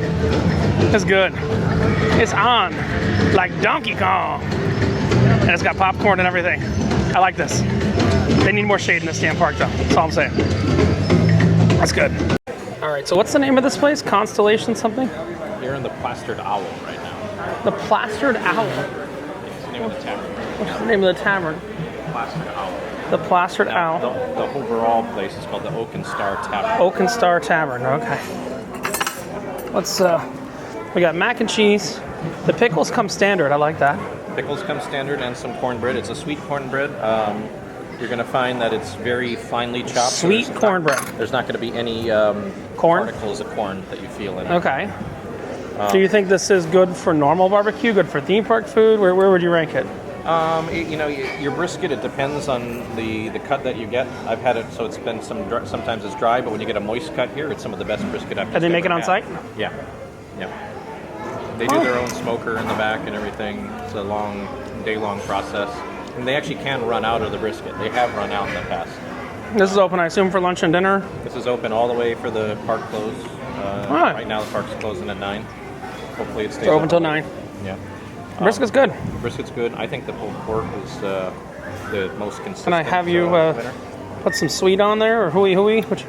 It's good. It's on like Donkey Kong. And it's got popcorn and everything. I like this. They need more shade in this damn park though. That's all I'm saying. That's good. All right, so what's the name of this place? Constellation something? You're in the Plastered Owl right now. The Plastered Owl? It's the name of the tavern. What's the name of the tavern? Plastered Owl. The Plastered Owl. The overall place is called the Oak and Star Tavern. Oak and Star Tavern, okay. Let's, we got mac and cheese. The pickles come standard, I like that. Pickles come standard and some cornbread. It's a sweet cornbread. You're going to find that it's very finely chopped. Sweet cornbread. There's not going to be any particles of corn that you feel in it. Okay. Do you think this is good for normal barbecue, good for theme park food? Where would you rank it? Your brisket, it depends on the cut that you get. I've had it, so it's been sometimes it's dry, but when you get a moist cut here, it's some of the best brisket I've ever had. They make it on site? Yeah. They do their own smoker in the back and everything. It's a long, day-long process. And they actually can run out of the brisket. They have run out in the past. This is open, I assume, for lunch and dinner? This is open all the way for the park close. Right now the park's closing at 9. Hopefully it stays open until 9. Yeah. Brisket's good. Brisket's good. I think the pulled pork is the most consistent. Can I have you put some sweet on there, or hooey? Which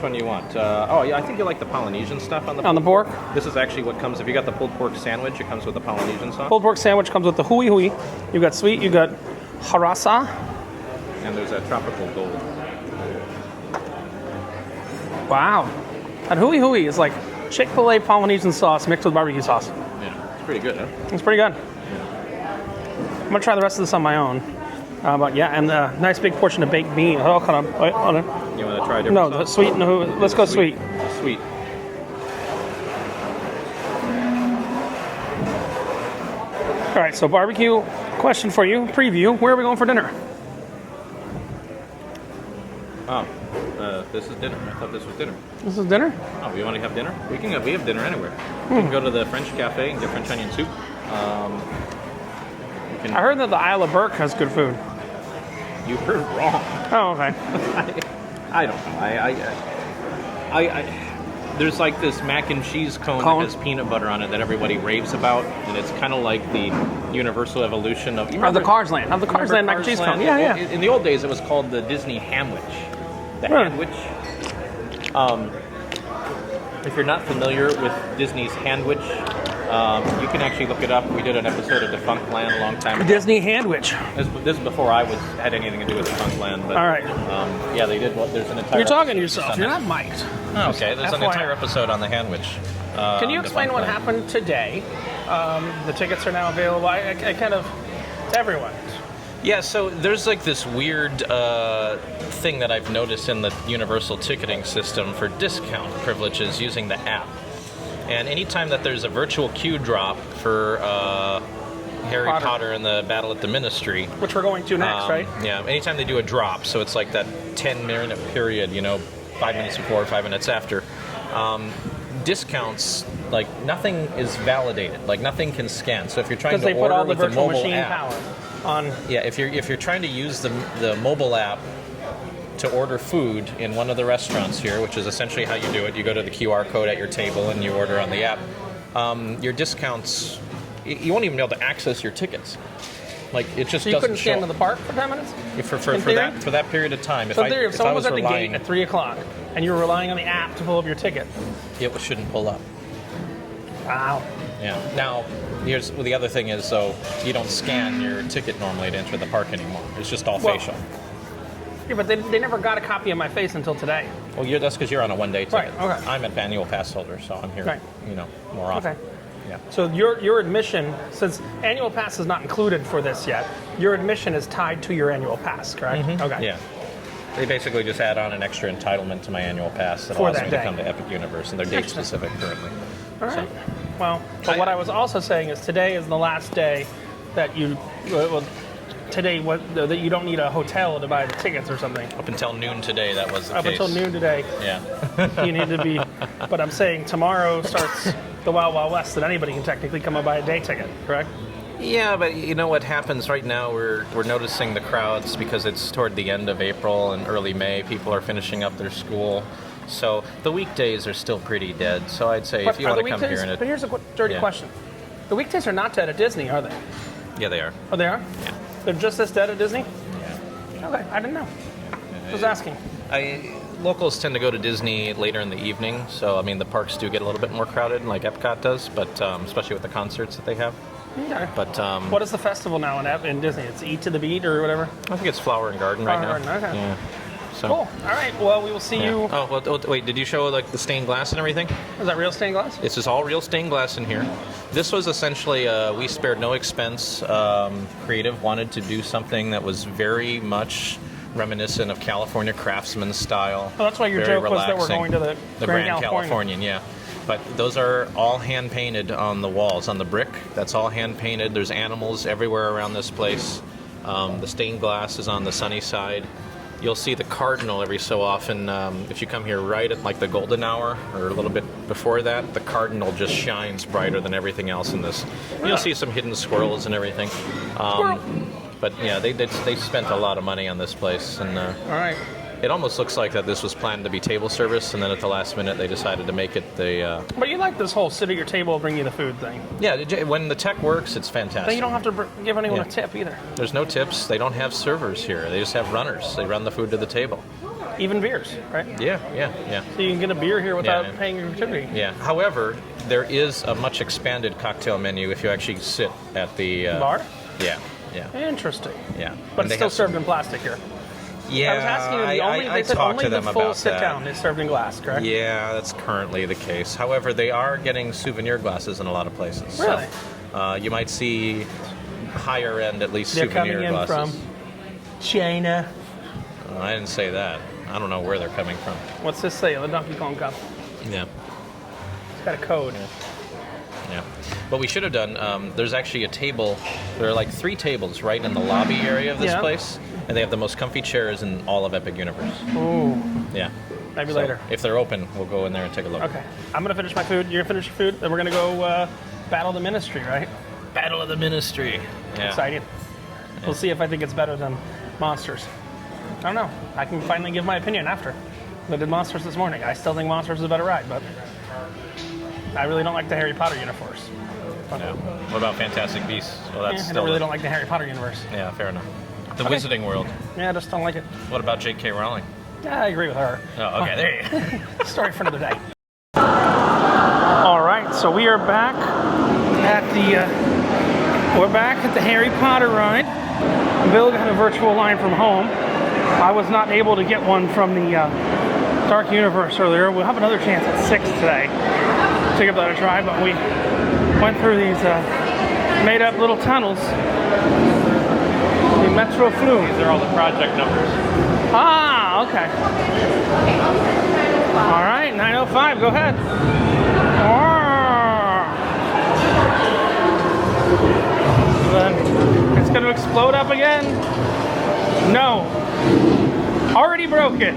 one do you want? I think you like the Polynesian stuff on the pork. This is actually what comes, if you got the pulled pork sandwich, it comes with the Polynesian sauce. Pulled pork sandwich comes with the hooey. You got sweet, you got harasa. And there's a tropical gold. Wow. That hooey is like Chick-fil-A Polynesian sauce mixed with barbecue sauce. Yeah, it's pretty good, huh? It's pretty good. I'm gonna try the rest of this on my own. But yeah, and a nice big portion of baked bean. Oh, hold on. Wait, hold on. You want to try different No, sauce? the sweet. No, let's go sweet. Sweet. All right, so barbecue. Question for you. Preview. Where are we going for dinner? Oh, this is dinner. I thought this was dinner. This is dinner? Oh, we want to have dinner? We have dinner anywhere. We can go to the French cafe and get French onion soup. I heard that the Isle of Berk has good food. You heard wrong. Oh, okay. I don't know. I there's like this mac and cheese cone that has peanut butter on it that everybody raves about, and it's kind of like the universal evolution of the Cars Land. Of the Cars Land mac and cheese cone. Yeah. In the old days, it was called the Disney Hamwich. The Handwich. If you're not familiar with Disney's Handwich, you can actually look it up. We did an episode of Defunct Land a long time ago. Disney Handwich. This is before I had anything to do with Defunct Land. But, all right. Yeah, they did. There's an entire. You're talking to yourself. You're not mic'd. Oh, okay. There's an entire episode on the Handwich. Can you explain what happened today? The tickets are now available. I kind of everyone. Yeah, so there's like this weird thing that I've noticed in the Universal ticketing system for discount privileges using the app. And anytime that there's a virtual queue drop for Harry Potter and the Battle at the Ministry, which we're going to next, right? Yeah, anytime they do a drop, so it's like that 10-minute period, 5 minutes before, 5 minutes after, discounts, like nothing is validated, like nothing can scan. So if you're trying to order put all the with the virtual mobile machine app, power on. Yeah, if you're trying to use the mobile app to order food in one of the restaurants here, which is essentially how you do it. You go to the QR code at your table and you order on the app. Your discounts, you won't even be able to access your tickets. Like it just so you doesn't couldn't stand show. in the park for 10 minutes? For that period of time. So if someone was at the gate at 3 o'clock and you were relying on the app to pull up your ticket, it shouldn't pull up. Wow. Yeah. Now, the other thing is, though, you don't scan your ticket normally to enter the park anymore. It's just all facial. Yeah, but they never got a copy of my face until today. Well, that's because you're on a one-day ticket. Right, okay. I'm an annual pass holder, so I'm here, more often. Okay. Yeah. So your admission, since annual pass is not included for this yet, your admission is tied to your annual pass, correct? Mm-hmm. Okay. Yeah. They basically just add on an extra entitlement to my annual pass that allows me to come to Epic Universe, and they're date-specific currently. All right. Well, but what I was also saying is today is the last day that you... that you don't need a hotel to buy the tickets or something. Up until noon today, that was the case. Up until noon today. Yeah. You need to be... But I'm saying tomorrow starts the Wild Wild West that anybody can technically come and buy a day ticket, correct? Yeah, but you know what happens right now? We're noticing the crowds because it's toward the end of April and early May. People are finishing up their school. So the weekdays are still pretty dead. So I'd say if you want to come here and... But here's a dirty question. The weekdays are not dead at Disney, are they? Yeah, they are. Oh, they are? Yeah. They're just as dead at Disney? Yeah. Okay, I didn't know. I was asking. Locals tend to go to Disney later in the evening, so I mean the parks do get a little bit more crowded, like Epcot does, but especially with the concerts that they have. Okay. But what is the festival now in Disney? It's Eat to the Beat or whatever? I think it's Flower and Garden right now. Okay. Yeah. So. Cool. All right. Well, we will see you. Oh, well, wait. Did you show like the stained glass and everything? Is that real stained glass? This is all real stained glass in here. This was essentially we spared no expense. Creative wanted to do something that was very much reminiscent of California craftsman style. Well, that's why your joke was that we're going to the Grand Californian, yeah. But those are all hand painted on the walls, on the brick. That's all hand painted. There's animals everywhere around this place. The stained glass is on the sunny side. You'll see the cardinal every so often. If you come here right at like the golden hour or a little bit before that, the cardinal just shines brighter than everything else in this. You'll see some hidden squirrels and everything. But yeah, they spent a lot of money on this place, and all right. It almost looks like that this was planned to be table service, and then at the last minute they decided to make it the... But you like this whole sit at your table, bring you the food thing. Yeah, when the tech works, it's fantastic. Then you don't have to give anyone a tip either. There's no tips. They don't have servers here. They just have runners. They run the food to the table. Even beers, right? Yeah. So you can get a beer here without paying your gratuity. Yeah. However, there is a much expanded cocktail menu if you actually sit at the... bar? Yeah. Interesting. Yeah. But it's still served in plastic here. Yeah, I was asking you, I talked to them the full about sit that. down is served in glass, correct? Yeah, that's currently the case. However, they are getting souvenir glasses in a lot of places. Really? So, you might see higher end, at least, They're souvenir glasses. They're coming in from China. I didn't say that. I don't know where they're coming from. What's this say? The Donkey Kong Cup. Yeah. It's got a code. Yeah. What we should have done, there's actually a table. There are like 3 tables right in the lobby area of this place. And they have the most comfy chairs in all of Epic Universe. Ooh. Yeah. Maybe later. If they're open, we'll go in there and take a look. Okay. I'm going to finish my food. You're going to finish your food. Then we're going to go battle the Ministry, right? Battle of the Ministry. Yeah. Excited. We'll see if I think it's better than Monsters. I don't know. I can finally give my opinion after. I did Monsters this morning. I still think Monsters is a better ride, but I really don't like the Harry Potter universe. Yeah. What about Fantastic Beasts? Well, that's I really don't like the Harry Potter universe. Yeah, fair enough. The Wizarding World. Yeah, I just don't like it. What about J.K. Rowling? Yeah, I agree with her. Oh, okay, there you go. Story for another day. All right, so we are back at the Harry Potter ride. Bill got a virtual line from home. I was not able to get one from the Dark Universe earlier. We'll have another chance at 6 today to give that a try, but we went through these made-up little tunnels. The Metro Flume. These are all the project numbers. Ah, okay. All right, 905, go ahead. Then it's going to explode up again. No. Already broken.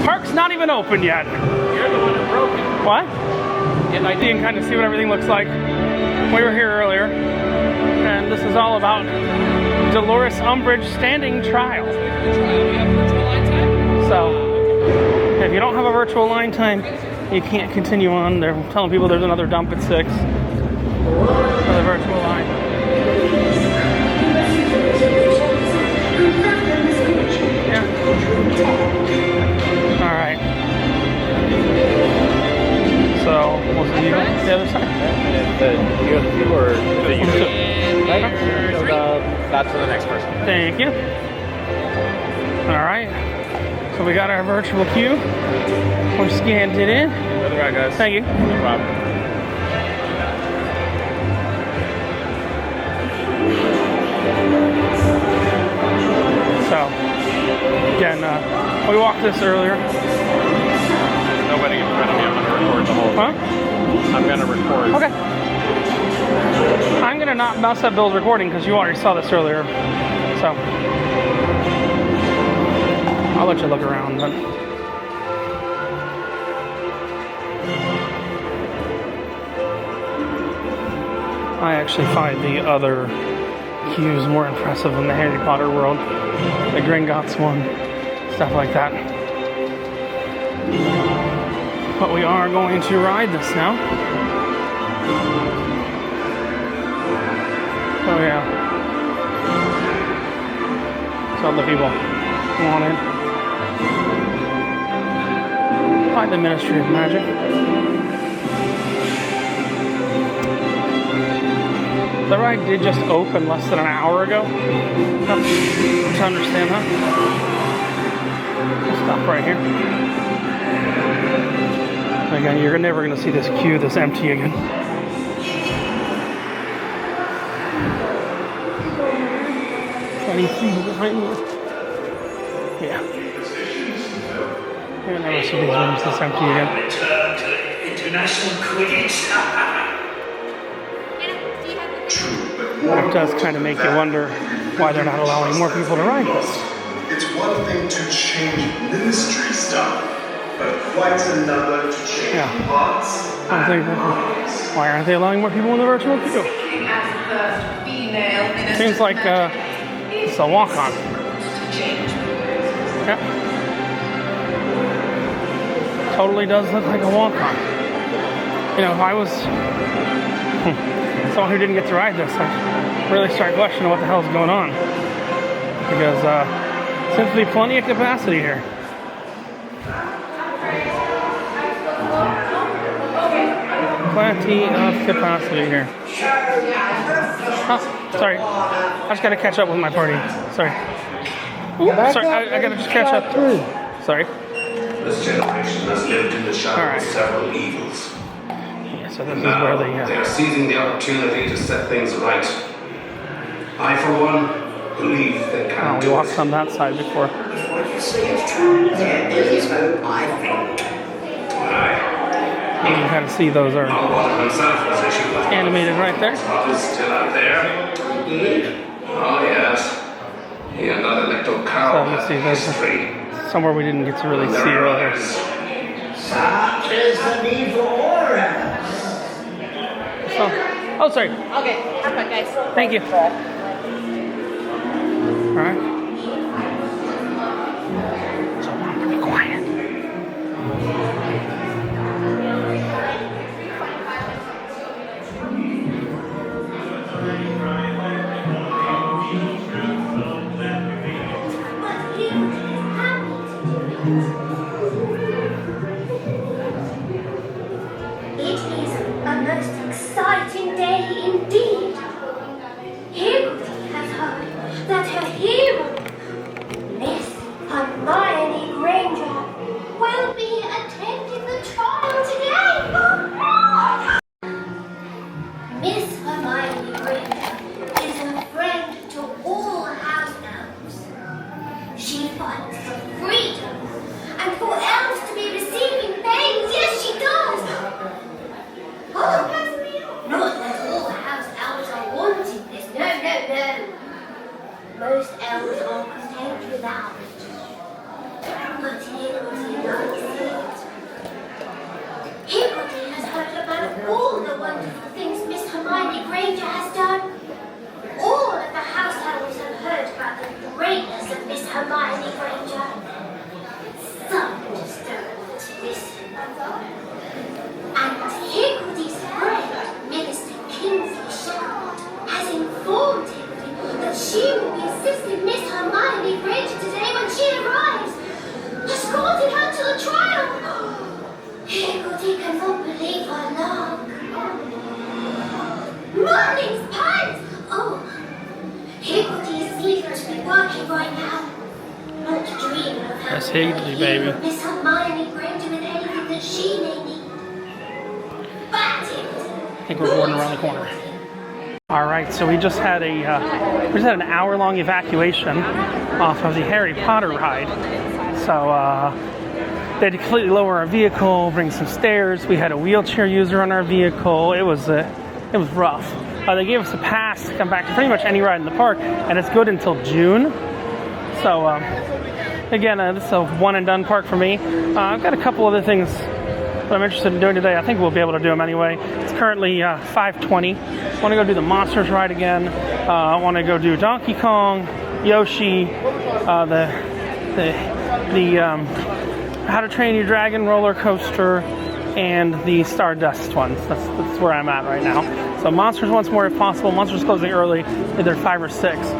Park's not even open yet. You're the one who broke it. What? Yeah, I can kind of see what everything looks like. We were here earlier, and this is all about Dolores Umbridge standing trial. So, if you don't have a virtual line time, you can't continue on. They're telling people there's another dump at 6 for the virtual line. Yeah. All right. So, we'll see you on the other side. The U2 or the U2? That's for the next person. Thank you. All right. So we got our virtual queue. We scanned it in. Other guy, guys. Thank you. No problem. So, again, we walked this earlier. There's nobody in front of me. I'm going to record the whole thing. Huh? I'm going to record. Okay. I'm going to not mess up Bill's recording because you already saw this earlier. So, I'll let you look around. But I actually find the other queues more impressive than the Harry Potter world. The Gringotts one, stuff like that. But we are going to ride this now. Oh yeah. So other people wanted by the Ministry of Magic. The ride did just open less than an hour ago. Tough to understand that. We'll stop right here. Again, you're never going to see this queue this empty again. Anything behind me? Yeah. You'll never see these rooms this empty again. Return to international Quidditch. It does kind of make you wonder why they're not allowing more people to ride this. It's one thing to change ministry stuff, but quite another to change hearts. I think why aren't they allowing more people in the virtual queue? Seems like it's a walk-on. Yeah. Totally does look like a walk-on. You know, if I was someone who didn't get to ride this, I'd really start questioning what the hell's going on. Because seems to be plenty of capacity here. Plenty of capacity here. Oh, sorry. I just gotta catch up with my party. Sorry. Ooh, sorry, I gotta just catch up. Sorry. This generation has lived in the shadow of several evils. So this is where they are seizing the opportunity to set things right. I, for one, believe they can we walked on that side before. What you say is true. There is hope, I think. You can kind of see those are animated right there. Still out there. Oh yes. He and that electro cow So you see there's somewhere we didn't get to really see earlier. Such is the need for order. Oh, sorry. Okay, have fun, guys. Thank you. All right. So I'm gonna be quiet. It is a most exciting day indeed. Hiccup has heard that her hero, Miss Hermione Granger, will be attending the trial today. Miss Hermione Granger is a friend to all house elves. She fights for freedom and for elves to be receiving things. Yes, she does. Oh, not that all house elves are wanting this. No. Most elves are content without it. But Hiccup likes it. Hiccup has heard about all the wonderful things Miss Hermione Granger has done. All of the house elves have heard about the greatness of Miss Hermione Granger. Some just don't want to listen. And Hickledy's friend, Minister Kingsley Shepard, has informed Hickledy that she will be assisting Miss Hermione Granger today when she arrives, escorting her to the trial. Hickledy cannot believe her luck. Morning's pines! Oh, Hickledy is feverishly working right now. Not dreaming of her. That's Hickledy, baby. Miss Hermione Granger with anything that she may need. I think we're boarding around the corner. All right, so we just had an hour-long evacuation off of the Harry Potter ride. So they had to completely lower our vehicle, bring some stairs. We had a wheelchair user on our vehicle. It was rough. They gave us a pass to come back to pretty much any ride in the park, and it's good until June. So again, this is a one-and-done park for me. I've got a couple other things that I'm interested in doing today. I think we'll be able to do them anyway. It's currently 5:20. I want to go do the Monsters ride again. I want to go do Donkey Kong, Yoshi, the How to Train Your Dragon roller coaster, and the Stardust ones. That's where I'm at right now. So Monsters once more if possible. Monsters closing early, either 5 or 6. So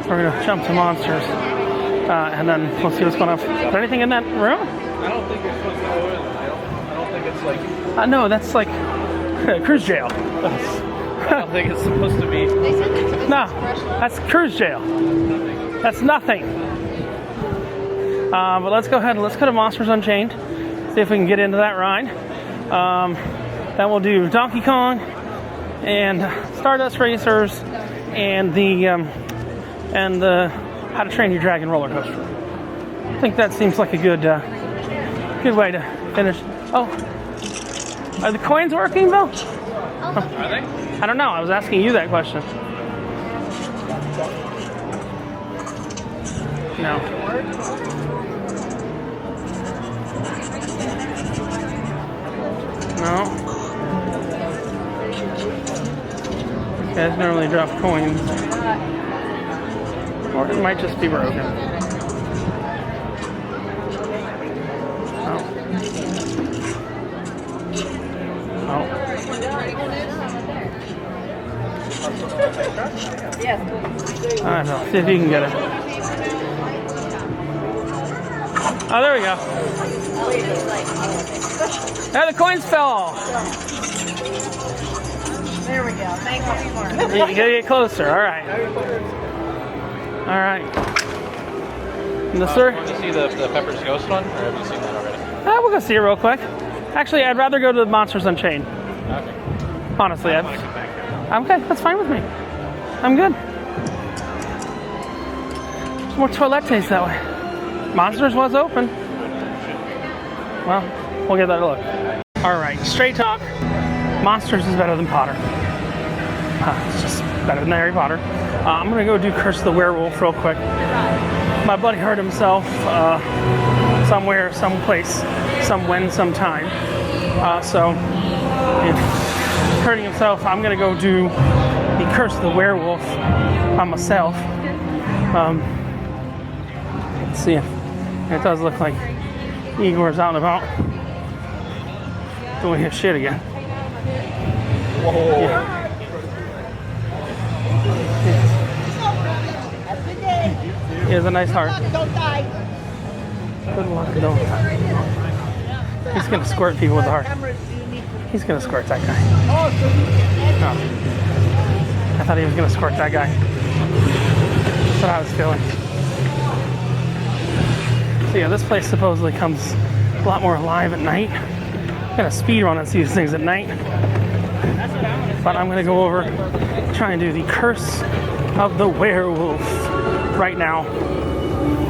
we're gonna jump to Monsters, and then we'll see what's going on. Is there anything in that room? I don't think you're supposed to go in. I don't think it's like... No, that's like cruise jail. I don't think it's supposed to be... No, that's cruise jail. That's nothing. But let's go ahead and let's go to Monsters Unchained. See if we can get into that ride. Then we'll do Donkey Kong and Stardust Racers and the How to Train Your Dragon roller coaster. I think that seems like a good way to finish. Oh, are the coins working, Bill? Are they? I don't know. I was asking you that question. No. No. Guys normally drop coins. Or it might just be broken. Oh. Oh. I don't know. See if you can get it. Oh, there we go. Now the coins fell off. There we go. Thank you for it. You gotta get closer. All right. All right. No, sir. Want to see the Pepper's Ghost one, or have you seen that already? We'll go see it real quick. Actually, I'd rather go to the Monsters Unchained. Okay. Honestly, okay. That's fine with me. I'm good. There's more toilettes that way. Monsters was open. Well, we'll give that a look. All right, straight talk. Monsters is better than Potter. It's just better than Harry Potter. I'm gonna go do Curse of the Werewolf real quick. My buddy hurt himself somewhere, someplace, sometime. So, hurting himself, I'm gonna go do the Curse of the Werewolf by myself. Let's see if it does look like Igor's out and about doing his shit again. Whoa. Yeah. He has a nice heart. Don't die. Good luck, don't die. He's gonna squirt people with the heart. He's gonna squirt that guy. No. I thought he was gonna squirt that guy. That's what I was feeling. So yeah, this place supposedly comes a lot more alive at night. I'm gonna speed run and see these things at night. But I'm gonna go over, try and do the Curse of the Werewolf right now.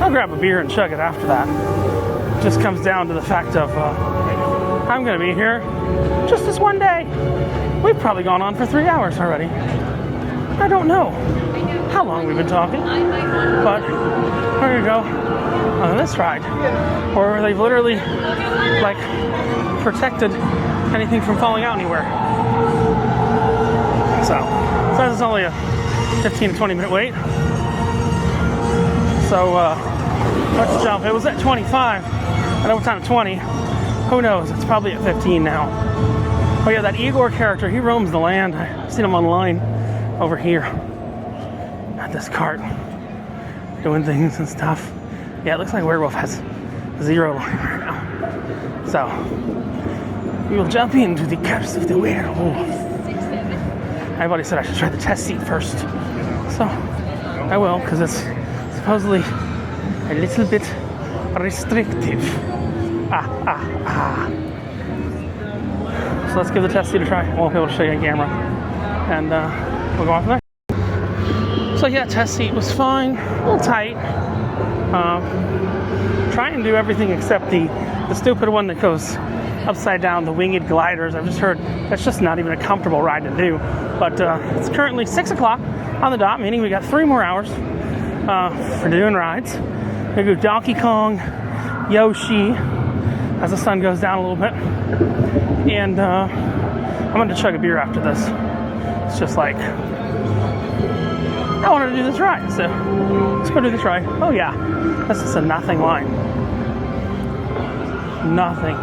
I'll grab a beer and chug it after that. It just comes down to the fact of I'm gonna be here just this one day. We've probably gone on for 3 hours already. I don't know how long we've been talking, but we're gonna go on this ride where they've literally like protected anything from falling out anywhere. So it's only a 15 to 20 minute wait. So let's jump. It was at 25. I know it's on 20. Who knows? It's probably at 15 now. Oh yeah, that Igor character, he roams the land. I've seen him online over here at this cart doing things and stuff. Yeah, it looks like Werewolf has 0 line right now. So we will jump into the Curse of the Werewolf. My buddy said I should try the test seat first. So I will, because it's supposedly a little bit restrictive. So let's give the test seat a try. I won't be able to show you on camera. And we'll go on from there. So yeah, test seat was fine. A little tight. Try and do everything except the stupid one that goes upside down, the winged gliders. I've just heard that's just not even a comfortable ride to do. But it's currently 6 o'clock on the dot, meaning we got 3 more hours for doing rides. We go Donkey Kong, Yoshi, as the sun goes down a little bit. And I'm going to chug a beer after this. It's just like, I wanted to do this ride, so let's go do this ride. Oh yeah, this is a nothing line. Nothing.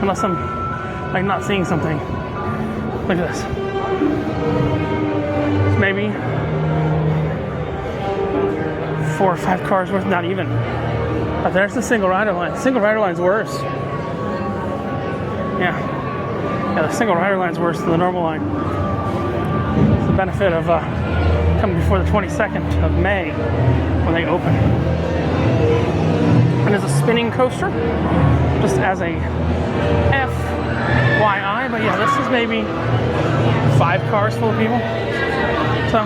Unless I'm like not seeing something. Look at this. It's maybe 4 or 5 cars worth, not even. But there's the single rider line. The single rider line's worse. Yeah, the single rider line's worse than the normal line. It's the benefit of coming before the 22nd of May when they open. And there's a spinning coaster, just as a FYI. But yeah, this is maybe 5 cars full of people. So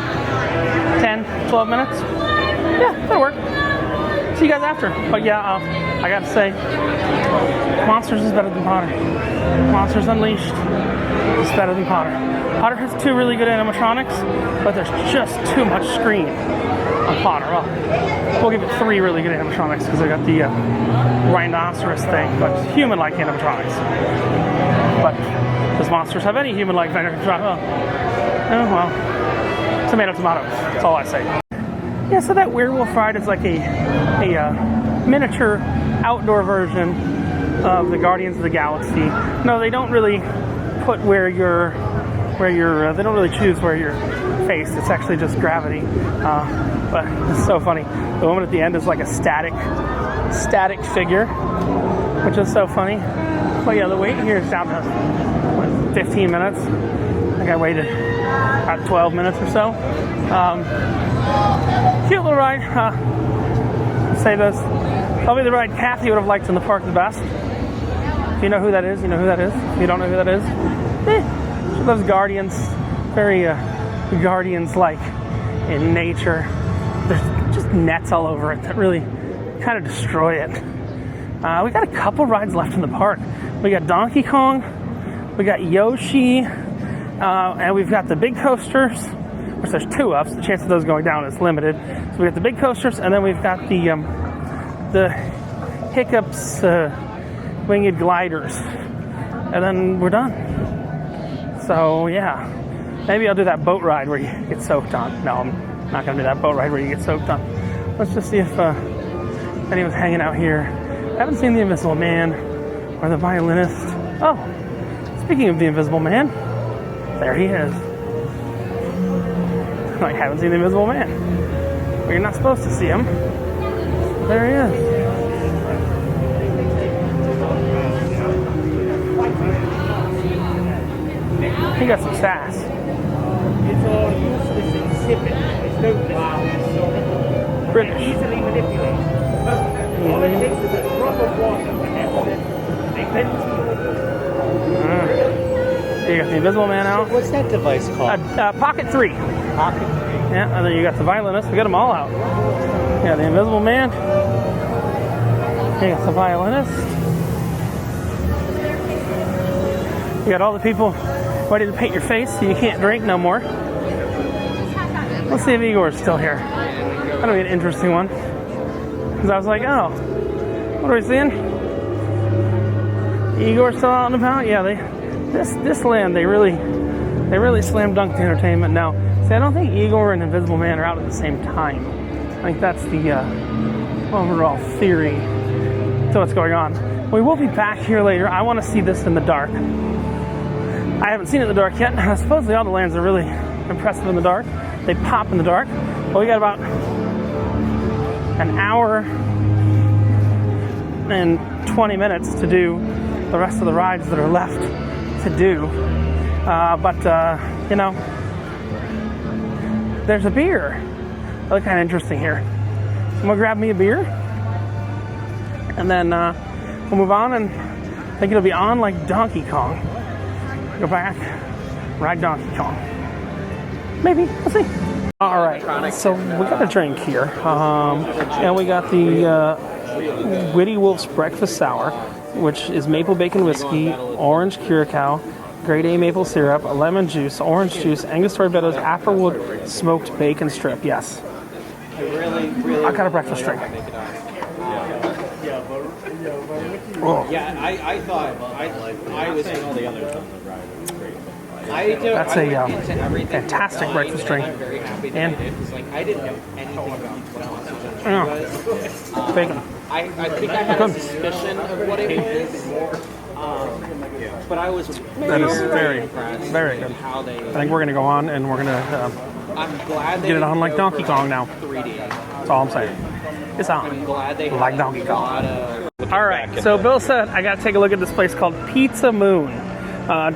10, 12 minutes. Yeah, that'll work. See you guys after. But yeah, I gotta say, Monsters is better than Potter. Monsters Unleashed is better than Potter. Potter has 2 really good animatronics, but there's just too much screen on Potter. Well, we'll give it 3 really good animatronics because I got the rhinoceros thing, but human-like animatronics. But does Monsters have any human-like animatronics? Oh, well, tomato, tomato. That's all I say. Yeah, so that Werewolf ride is like a miniature outdoor version of the Guardians of the Galaxy. No, they don't really put they don't really choose where you're faced. It's actually just gravity. But it's so funny. The woman at the end is like a static figure, which is so funny. But yeah, the wait here is down to 15 minutes. I think I waited about 12 minutes or so. Cute little ride. Say this. Probably the ride Kathy would have liked in the park the best. If you know who that is, you know who that is. If you don't know who that is, she loves Guardians. Very Guardians-like in nature. There's just nets all over it that really kind of destroy it. We got a couple rides left in the park. We got Donkey Kong, we got Yoshi, and we've got the big coasters, which there's 2 of, so the chance of those going down is limited. So we got the big coasters, and then we've got the Hiccups winged gliders, and then we're done. So yeah, maybe I'll do that boat ride where you get soaked on. No, I'm not gonna do that boat ride where you get soaked on. Let's just see if anyone's hanging out here. I haven't seen the Invisible Man or the violinist. Oh, speaking of the Invisible Man, there he is. I haven't seen the Invisible Man. Well, you're not supposed to see him. There he is. He got some sass. It's all useless insipid. It's no British. Easily manipulated. All it takes is a drop of water and they bend to You got the Invisible Man out. What's that device called? Pocket 3. Pocket 3. Yeah, and then you got the violinist. We got them all out. Yeah, the Invisible Man. You got the violinist. You got all the people ready to paint your face so you can't drink no more. Let's see if Igor's still here. That'll be an interesting one. Because I was like, oh, what are we seeing? Igor's still out and about? Yeah, this land, they really slam dunked the entertainment. Now, see, I don't think Igor and Invisible Man are out at the same time. I think that's the overall theory to what's going on. We will be back here later. I want to see this in the dark. I haven't seen it in the dark yet. Supposedly all the lands are really impressive in the dark. They pop in the dark. But we got about an hour and 20 minutes to do the rest of the rides that are left to do. You know, there's a beer. That look kind of interesting here. I'm gonna grab me a beer, and then we'll move on, and I think it'll be on like Donkey Kong. Go back, ride Donkey Kong. Maybe, we'll see. All right, so we got a drink here, and we got the Witty Wolf's Breakfast Sour, which is maple bacon whiskey, orange curacao, grade A maple syrup, lemon juice, orange juice, Angostura Meadows, Applewood smoked bacon strip. Yes, I got a breakfast drink. Yeah, I thought I was in all the others on the ride. It was great. That's a fantastic breakfast drink. And I didn't know anything about what bacon. I think I had a suspicion of what it was. But I was That is very, very good. How they, I think we're going to go on and we're going to I'm glad get it on like Donkey Kong now. 3D. That's all I'm saying. It's on. I'm glad they like Donkey Kong. All right, so Bill said I got to take a look at this place called Pizza Moon.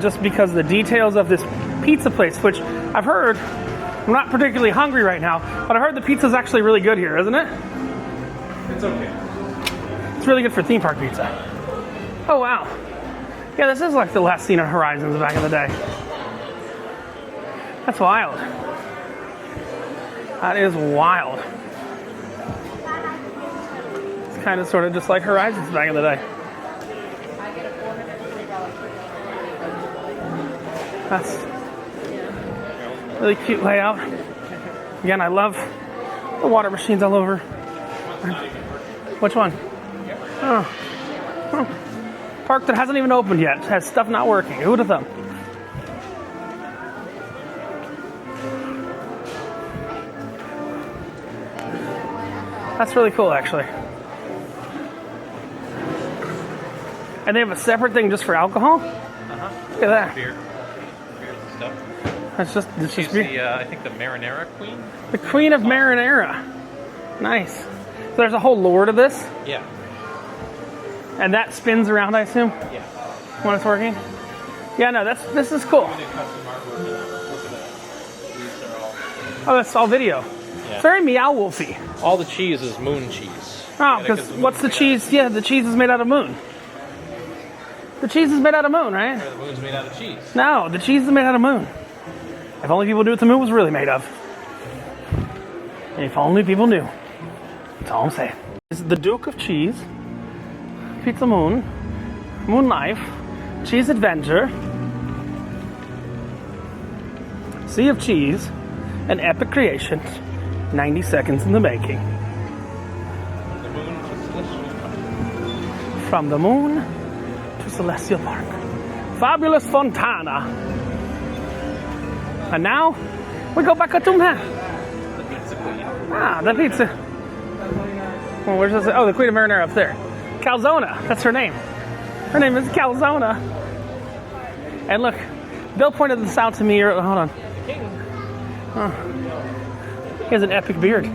Just because the details of this pizza place, which I've heard, I'm not particularly hungry right now, but I heard the pizza's actually really good here, isn't it? It's okay. It's really good for theme park pizza. Oh, wow. Yeah, this is like the last scene of Horizons back in the day. That's wild. That is wild. It's kind of sort of just like Horizons back in the day. That's really cute layout. Again, I love the water machines all over. Which one? Oh. Park that hasn't even opened yet. Has stuff not working. Who would have thought? That's really cool, actually. And they have a separate thing just for alcohol? Look at that. Beers and stuff. It's just beer. I think the Marinara Queen? The Queen of Marinara. Nice. So there's a whole lore to this? Yeah. And that spins around, I assume? Yeah. When it's working? Yeah, no, this is cool. Oh, that's all video. Yeah. It's very Meow Wolfy. All the cheese is moon cheese. Oh, because what's the cheese? Yeah, the cheese is made out of moon. The cheese is made out of moon, right? The moon's made out of cheese. No, the cheese is made out of moon. If only people knew what the moon was really made of. If only people knew. That's all I'm saying. This is the Duke of Cheese, Pizza Moon, Moon Life, Cheese Adventure, Sea of Cheese, an epic creation, 90 seconds in the making. The moon to Celestial Park. From the moon to Celestial Park. Fabulous Fontana. And now, we go back to Tumha. The pizza queen. Ah, the pizza. Well, where's this? Oh, the Queen of Marinara up there. Calzona, that's her name. Her name is Calzona. And look, Bill pointed this out to me. Hold on. He has an epic beard.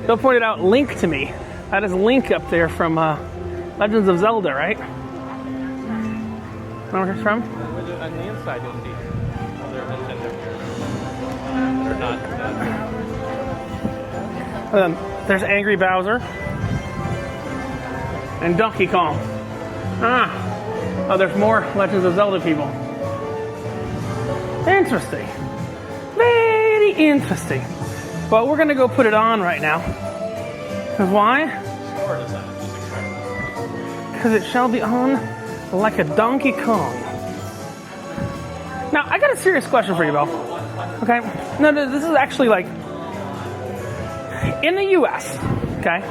Bill pointed out Link to me. That is Link up there from Legends of Zelda, right? Know where he's from? On the inside, you'll see. Well, they're Nintendo. They're not. There's Angry Bowser. And Donkey Kong. Oh, there's more Legends of Zelda people. Interesting. Very interesting. But we're going to go put it on right now. Because why? Because it shall be on like a Donkey Kong. Now, I got a serious question for you, Bill. Okay? No, this is actually like... In the U.S., okay?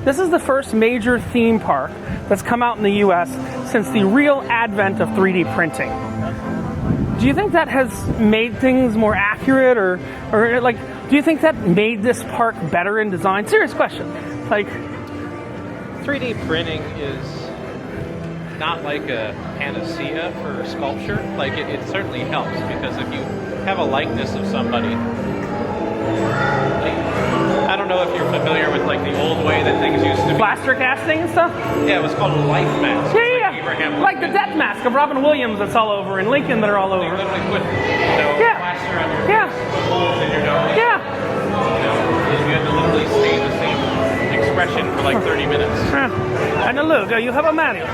This is the first major theme park that's come out in the U.S. since the real advent of 3D printing. Do you think that has made things more accurate, or like, do you think that made this park better in design? Serious question. Like, 3D printing is not like a panacea for sculpture. Like, it certainly helps, because if you have a likeness of somebody, like, I don't know if you're familiar with like the old way that things used to be. Plaster casting and stuff? Yeah, it was called a life mask. Yeah. Like the death mask of Robin Williams that's all over, and Lincoln that are all over. They literally put, plaster on your face, put holes in your nose. Yeah. You had to literally stay the same expression for like 30 minutes. And look, you have a manual.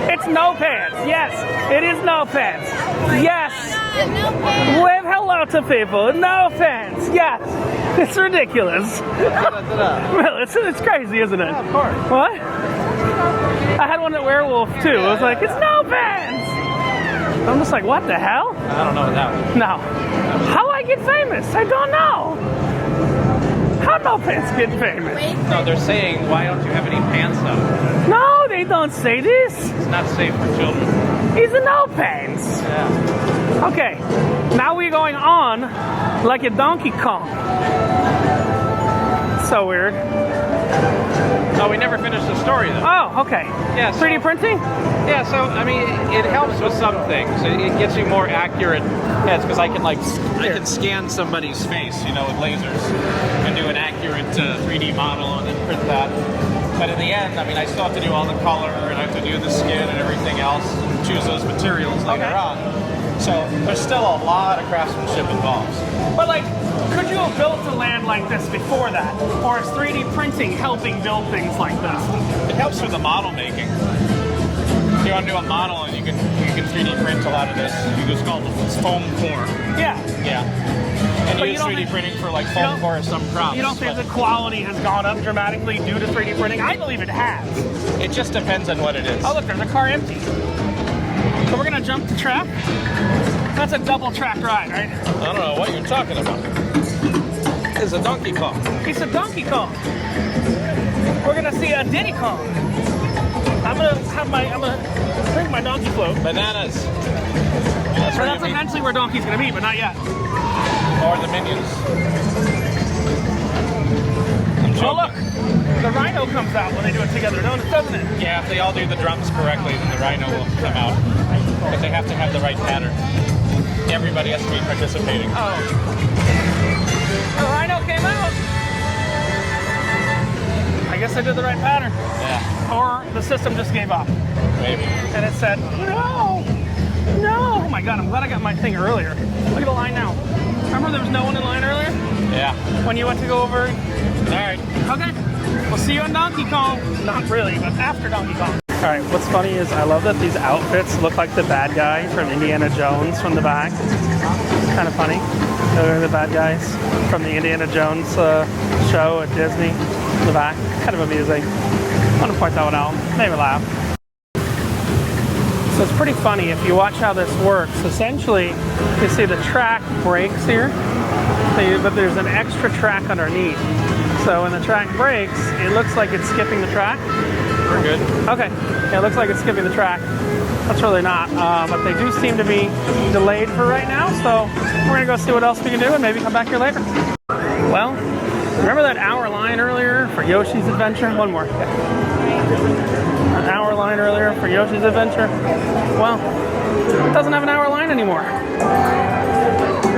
It's no pants. Yes, it is no pants. Yes. Wave hello to people. No pants. Yes. It's ridiculous. Well, it's crazy, isn't it? Yeah, of course. What? I had one at Werewolf too. I was like, it's no pants. I'm just like, what the hell? I don't know what that was. No. How I get famous? I don't know. How no pants get famous. No, they're saying, why don't you have any pants on? No, they don't say this. It's not safe for children. He's a no pants. Yeah. Okay, now we're going on like a Donkey Kong. So weird. Oh, we never finished the story though. Oh, okay. Yeah. 3D printing? Yeah, so, I mean, it helps with some things. It gets you more accurate heads, because I can scan somebody's face, you know, with lasers, and do an accurate 3D model and then print that. But in the end, I mean, I still have to do all the color, and I have to do the skin and everything else, and choose those materials later on. So there's still a lot of craftsmanship involved. But like, could you have built a land like this before that? Or is 3D printing helping build things like this? It helps with the model making. If you want to do a model, and you can 3D print a lot of this. You just call it foam core. Yeah. Yeah. And you use 3D printing for like foam core or some props. You don't think the quality has gone up dramatically due to 3D printing? I believe it has. It just depends on what it is. Oh look, there's a car empty. So we're gonna jump the track. That's a double track ride, right? I don't know what you're talking about. It's a Donkey Kong. It's a Donkey Kong. We're gonna see a Diddy Kong. I'm gonna drink my donkey float. Bananas. That's eventually where Donkey's gonna be, but not yet. Or the Minions. Oh look, the rhino comes out when they do it together, doesn't it? Yeah, if they all do the drums correctly, then the rhino will come out. But they have to have the right pattern. Everybody has to be participating. Oh. The rhino came out. I guess I did the right pattern. Yeah. Or the system just gave up. Maybe. And it said, no. Oh my God, I'm glad I got my thing earlier. Look at the line now. Remember there was no one in line earlier? Yeah. When you went to go over? Alright. Okay. We'll see you in Donkey Kong. Not really, but after Donkey Kong. Alright, what's funny is I love that these outfits look like the bad guy from Indiana Jones from the back. Kind of funny. They're the bad guys from the Indiana Jones show at Disney in the back. Kind of amusing. I want to point that one out. Made me laugh. So it's pretty funny if you watch how this works. Essentially, you see the track breaks here, but there's an extra track underneath. So when the track breaks, it looks like it's skipping the track. We're good. Okay. Yeah, it looks like it's skipping the track. That's really not. But they do seem to be delayed for right now. So we're going to go see what else we can do and maybe come back here later. Well, remember that hour line earlier for Yoshi's Adventure? One more. An hour line earlier for Yoshi's Adventure. Well, it doesn't have an hour line anymore.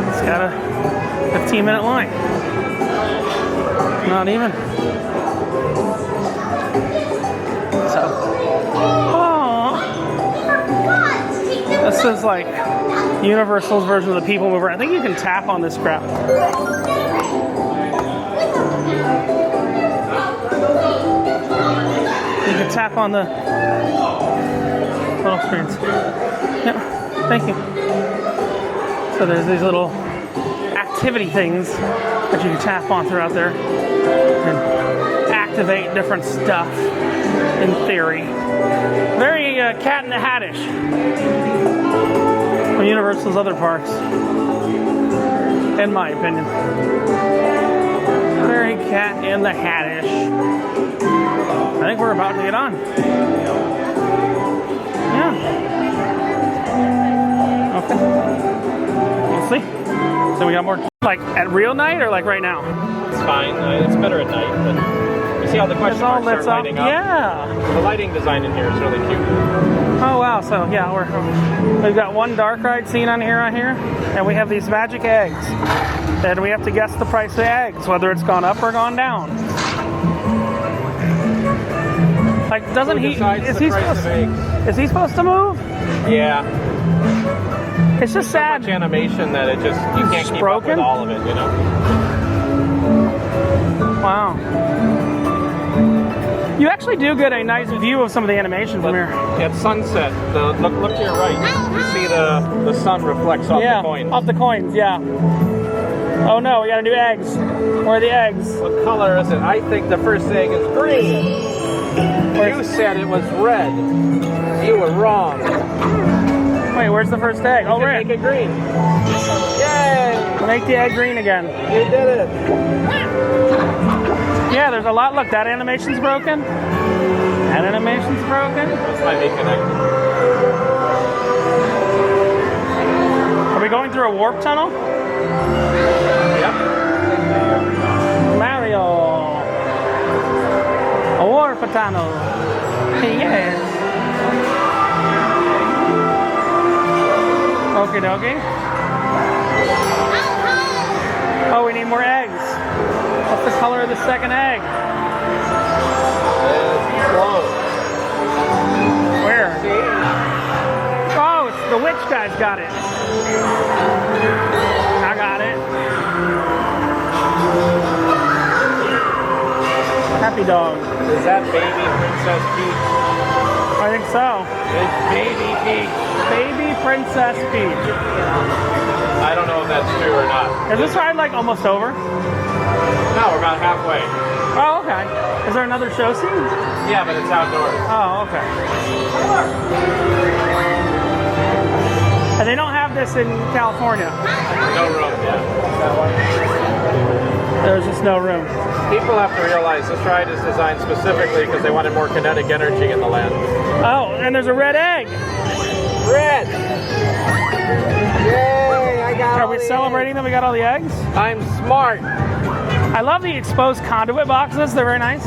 It's got a 15-minute line. Not even. So, this is like Universal's version of the People Mover. I think you can tap on this crap. You can tap on the little screens. Yeah, thank you. So there's these little activity things that you can tap on throughout there and activate different stuff in theory. Very Cat in the Hattish from Universal's other parks, in my opinion. Very Cat in the Hattish. I think we're about to get on. Yeah. Okay. We'll see. So we got more, like at real night or like right now? It's fine. It's better at night. But you see how the question marks start lighting up? Yeah. The lighting design in here is really cute. Oh wow. So yeah, we've got one dark ride scene on here, and we have these magic eggs. And we have to guess the price of the eggs, whether it's gone up or gone down. Like, doesn't he? Is he supposed to move? Yeah. It's just sad. So much animation that it just you can't keep up with all of it, you know. Wow. You actually do get a nice view of some of the animation from here. At sunset, look to your right. You see the sun reflects off the coins. Off the coins, yeah. Oh no, we gotta do eggs. Where are the eggs? What color is it? I think the first egg is green. You said it was red. You were wrong. Wait, where's the first egg? Oh, red. Make it green. Yay! Make the egg green again. You did it. Yeah, there's a lot. Look, that animation's broken. That animation's broken. This might be connected. Are we going through a warp tunnel? Yep. Mario. A warp tunnel. Yes. Okie dokie. Oh, we need more eggs. What's the color of the second egg? Where? Oh, it's the witch guy's got it. I got it. Happy dog. Is that baby Princess Peach? I think so. It's baby Peach. Baby Princess Peach. I don't know if that's true or not. Is this ride like almost over? No, we're about halfway. Oh, okay. Is there another show scene? Yeah, but it's outdoors. Oh, okay. And they don't have this in California. No room, yeah. There's just no room. People have to realize this ride is designed specifically because they wanted more kinetic energy in the land. Oh, and there's a red egg. Red. Yay, I got Are we celebrating that we got all the eggs? I'm smart. I love the exposed conduit boxes. They're very nice.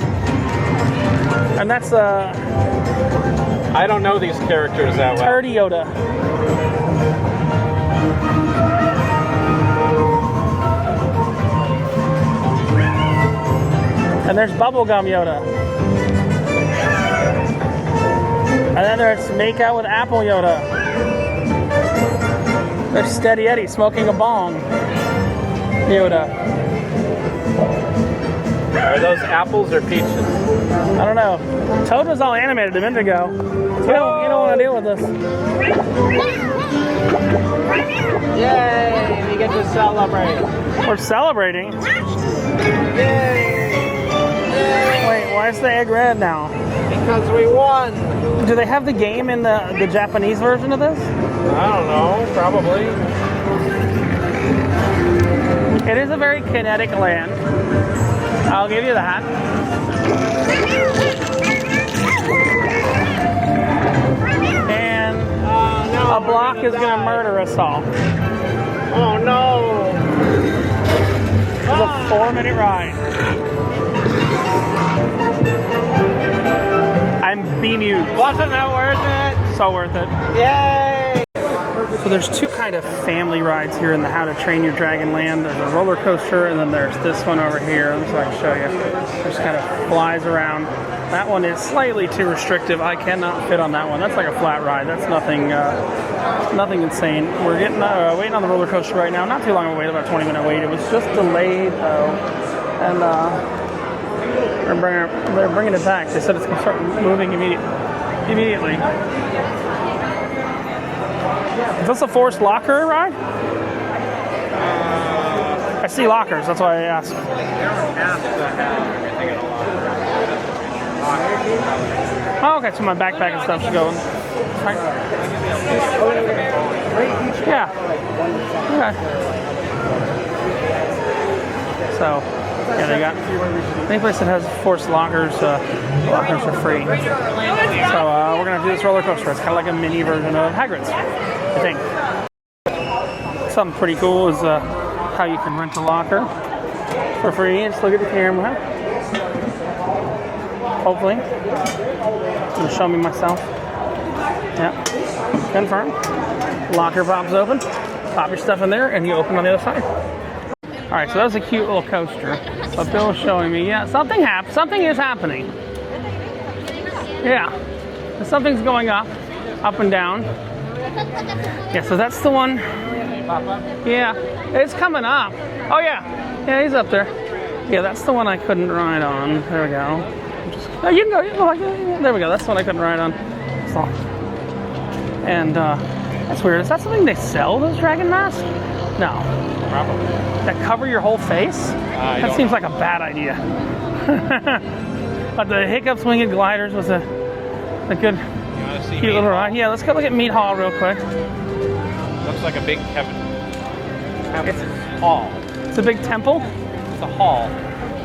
And that's I don't know these characters that well. Turdy Yoda. And there's Bubblegum Yoda. And then there's Make Out with Apple Yoda. There's Steady Eddie smoking a bong Yoda. Are those apples or peaches? I don't know. Toad was all animated a minute ago. You don't want to deal with this. Yay, we get to celebrate. We're celebrating. Yay. Wait, why is the egg red now? Because we won. Do they have the game in the Japanese version of this? I don't know, probably. It is a very kinetic land. I'll give you that. And a block is going to murder us all. Oh no! It's a 4-minute ride. I'm bemused. Wasn't that worth it? So worth it. Yay! So there's two kind of family rides here in the How to Train Your Dragon Land. There's a roller coaster, and then there's this one over here. So I can show you. It just kind of flies around. That one is slightly too restrictive. I cannot fit on that one. That's like a flat ride. That's nothing, nothing insane. We're getting waiting on the roller coaster right now. Not too long of a wait, about a 20-minute wait. It was just delayed though, and they're bringing it back. They said it's going to start moving immediately. Is this a forced locker ride? I see lockers, that's why I asked. Oh, okay, so my backpack and stuff should go in. Right. Yeah. Okay. So, yeah, they got any place that has forced lockers. Lockers are free. So we're gonna do this roller coaster. It's kind of like a mini version of Hagrid's, I think. Something pretty cool is how you can rent a locker for free. Just look at the camera. Hopefully, it'll show me myself. Yeah, confirm. Locker pops open. Pop your stuff in there, and you open on the other side. All right, so that was a cute little coaster. But Bill's showing me, yeah, something happened. Something is happening. Yeah, something's going up and down. Yeah, so that's the one. Yeah, it's coming up. Oh yeah, he's up there. Yeah, that's the one I couldn't ride on. There we go. No, you can go. There we go. That's the one I couldn't ride on. So, and that's weird. Is that something they sell? Those dragon masks? No. Probably. That cover your whole face? That seems like a bad idea. But the Hiccup swinging gliders was a good, cute little ride. Yeah, let's go look at Meat Hall real quick. Looks like a big Kevin. hall. It's a big temple. It's a hall.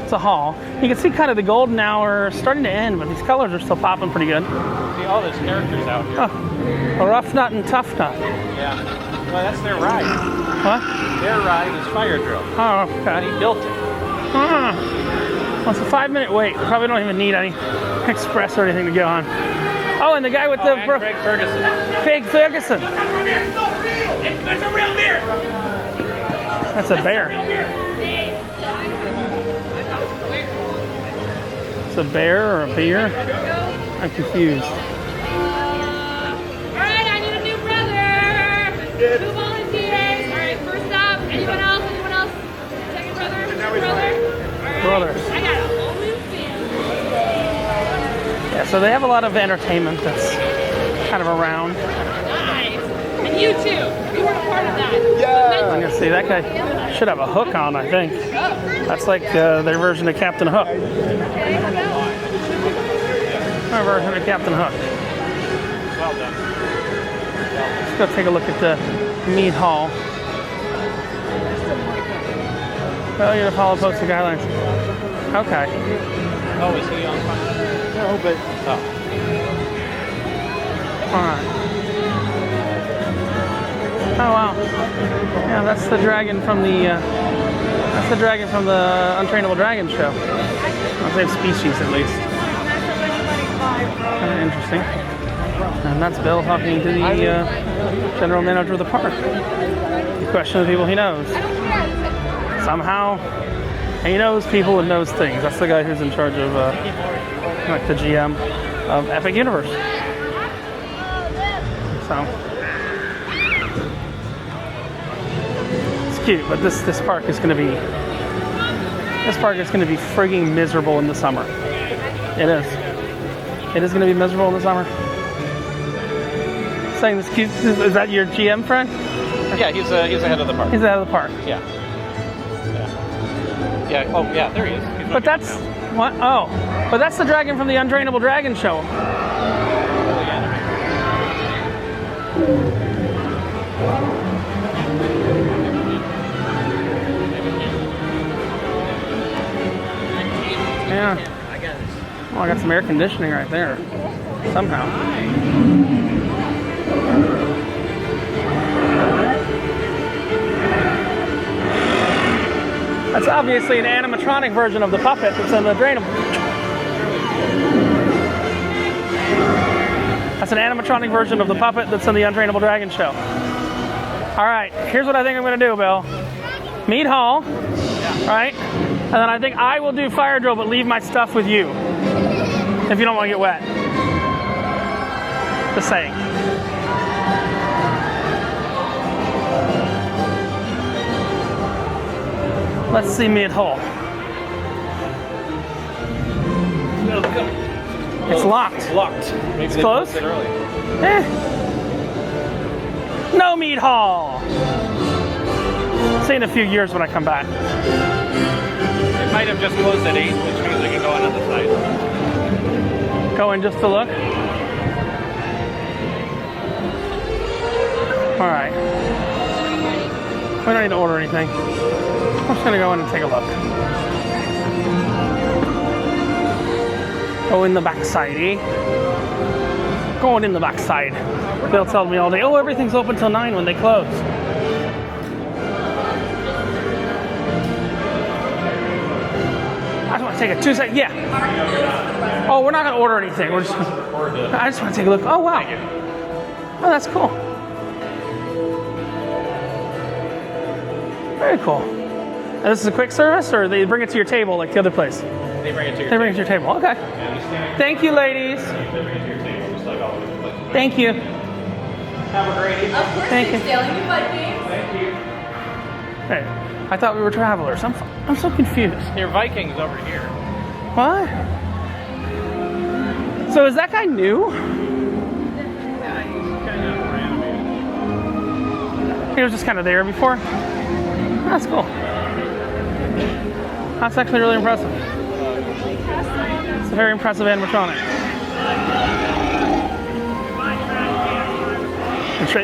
It's a hall. You can see kind of the golden hour starting to end, but these colors are still popping pretty good. See all those characters out here. Oh, a rough nut and tough nut. Yeah. Well, that's their ride. What? Their ride is Fire Drill. Oh, okay. And he built it. Well, it's a 5-minute wait. Probably don't even need any express or anything to go on. Oh, and the guy with the... And Craig Ferguson. Craig Ferguson. It's not real! It's a real beer! That's a bear. It's a bear or a beer? I'm confused. Alright, I need a new brother! 2 volunteers! Alright, first up, anyone else? Anyone else? Second brother? Alright. Brothers. I got a whole new family. Yeah, so they have a lot of entertainment that's kind of around. Nice! And you too! You were a part of that! I'm gonna see, that guy should have a hook on, I think. That's like their version of Captain Hook. Our version of Captain Hook. Well done. Let's go take a look at the meat hall. Failure to follow posted guidelines. Okay. Oh, is he on fire? No, but... Oh. Alright. Oh wow. Yeah, that's the dragon from the Untrainable Dragon show. Same species at least. Kind of interesting. And that's Bill talking to the general manager of the park. Question the people he knows. Somehow he knows people and knows things. That's the guy who's in charge of like the GM of Epic Universe. So it's cute, but this park is going to be frigging miserable in the summer. It is. It is going to be miserable in the summer. Saying this cute. Is that your GM friend? Yeah, he's the head of the park. He's the head of the park. Yeah. Yeah. Oh, yeah. There he is. But that's what? Oh, but that's the dragon from the Untrainable Dragon show. Yeah. Oh, I got some air conditioning right there. Somehow. That's obviously an animatronic version of the puppet that's in the drainable. That's an animatronic version of the puppet that's in the Untrainable Dragon show. All right, here's what I think I'm going to do, Bill. Meat hall, right? And then I think I will do Fire Drill, but leave my stuff with you. If you don't want to get wet. Just saying. Let's see Meat hall. It's locked. It's locked. Maybe it's closed? No Meat hall. See in a few years when I come back. It might have just closed at 8, which means we can go on the side. Go in just to look? Alright. We don't need to order anything. I'm just going to go in and take a look. Go in the backside, eh? Going in the backside. They'll tell me all day, oh, everything's open till 9 when they close. I just want to take a 2 second. Yeah. Oh, we're not going to order anything. We're just. I just want to take a look. Oh wow. Oh, that's cool. Very cool. And this is a quick service, or they bring it to your table like the other place? They bring it to your They bring it to your table. Okay. Thank you, ladies. Thank you. Have a great evening. Of course, Thank you. stealing your butt games. Thank you. Hey, I thought we were travelers. I'm so confused. Your Vikings over here. What? So is that guy new? He was just kind of there before? That's cool. That's actually really impressive. It's a very impressive animatronic.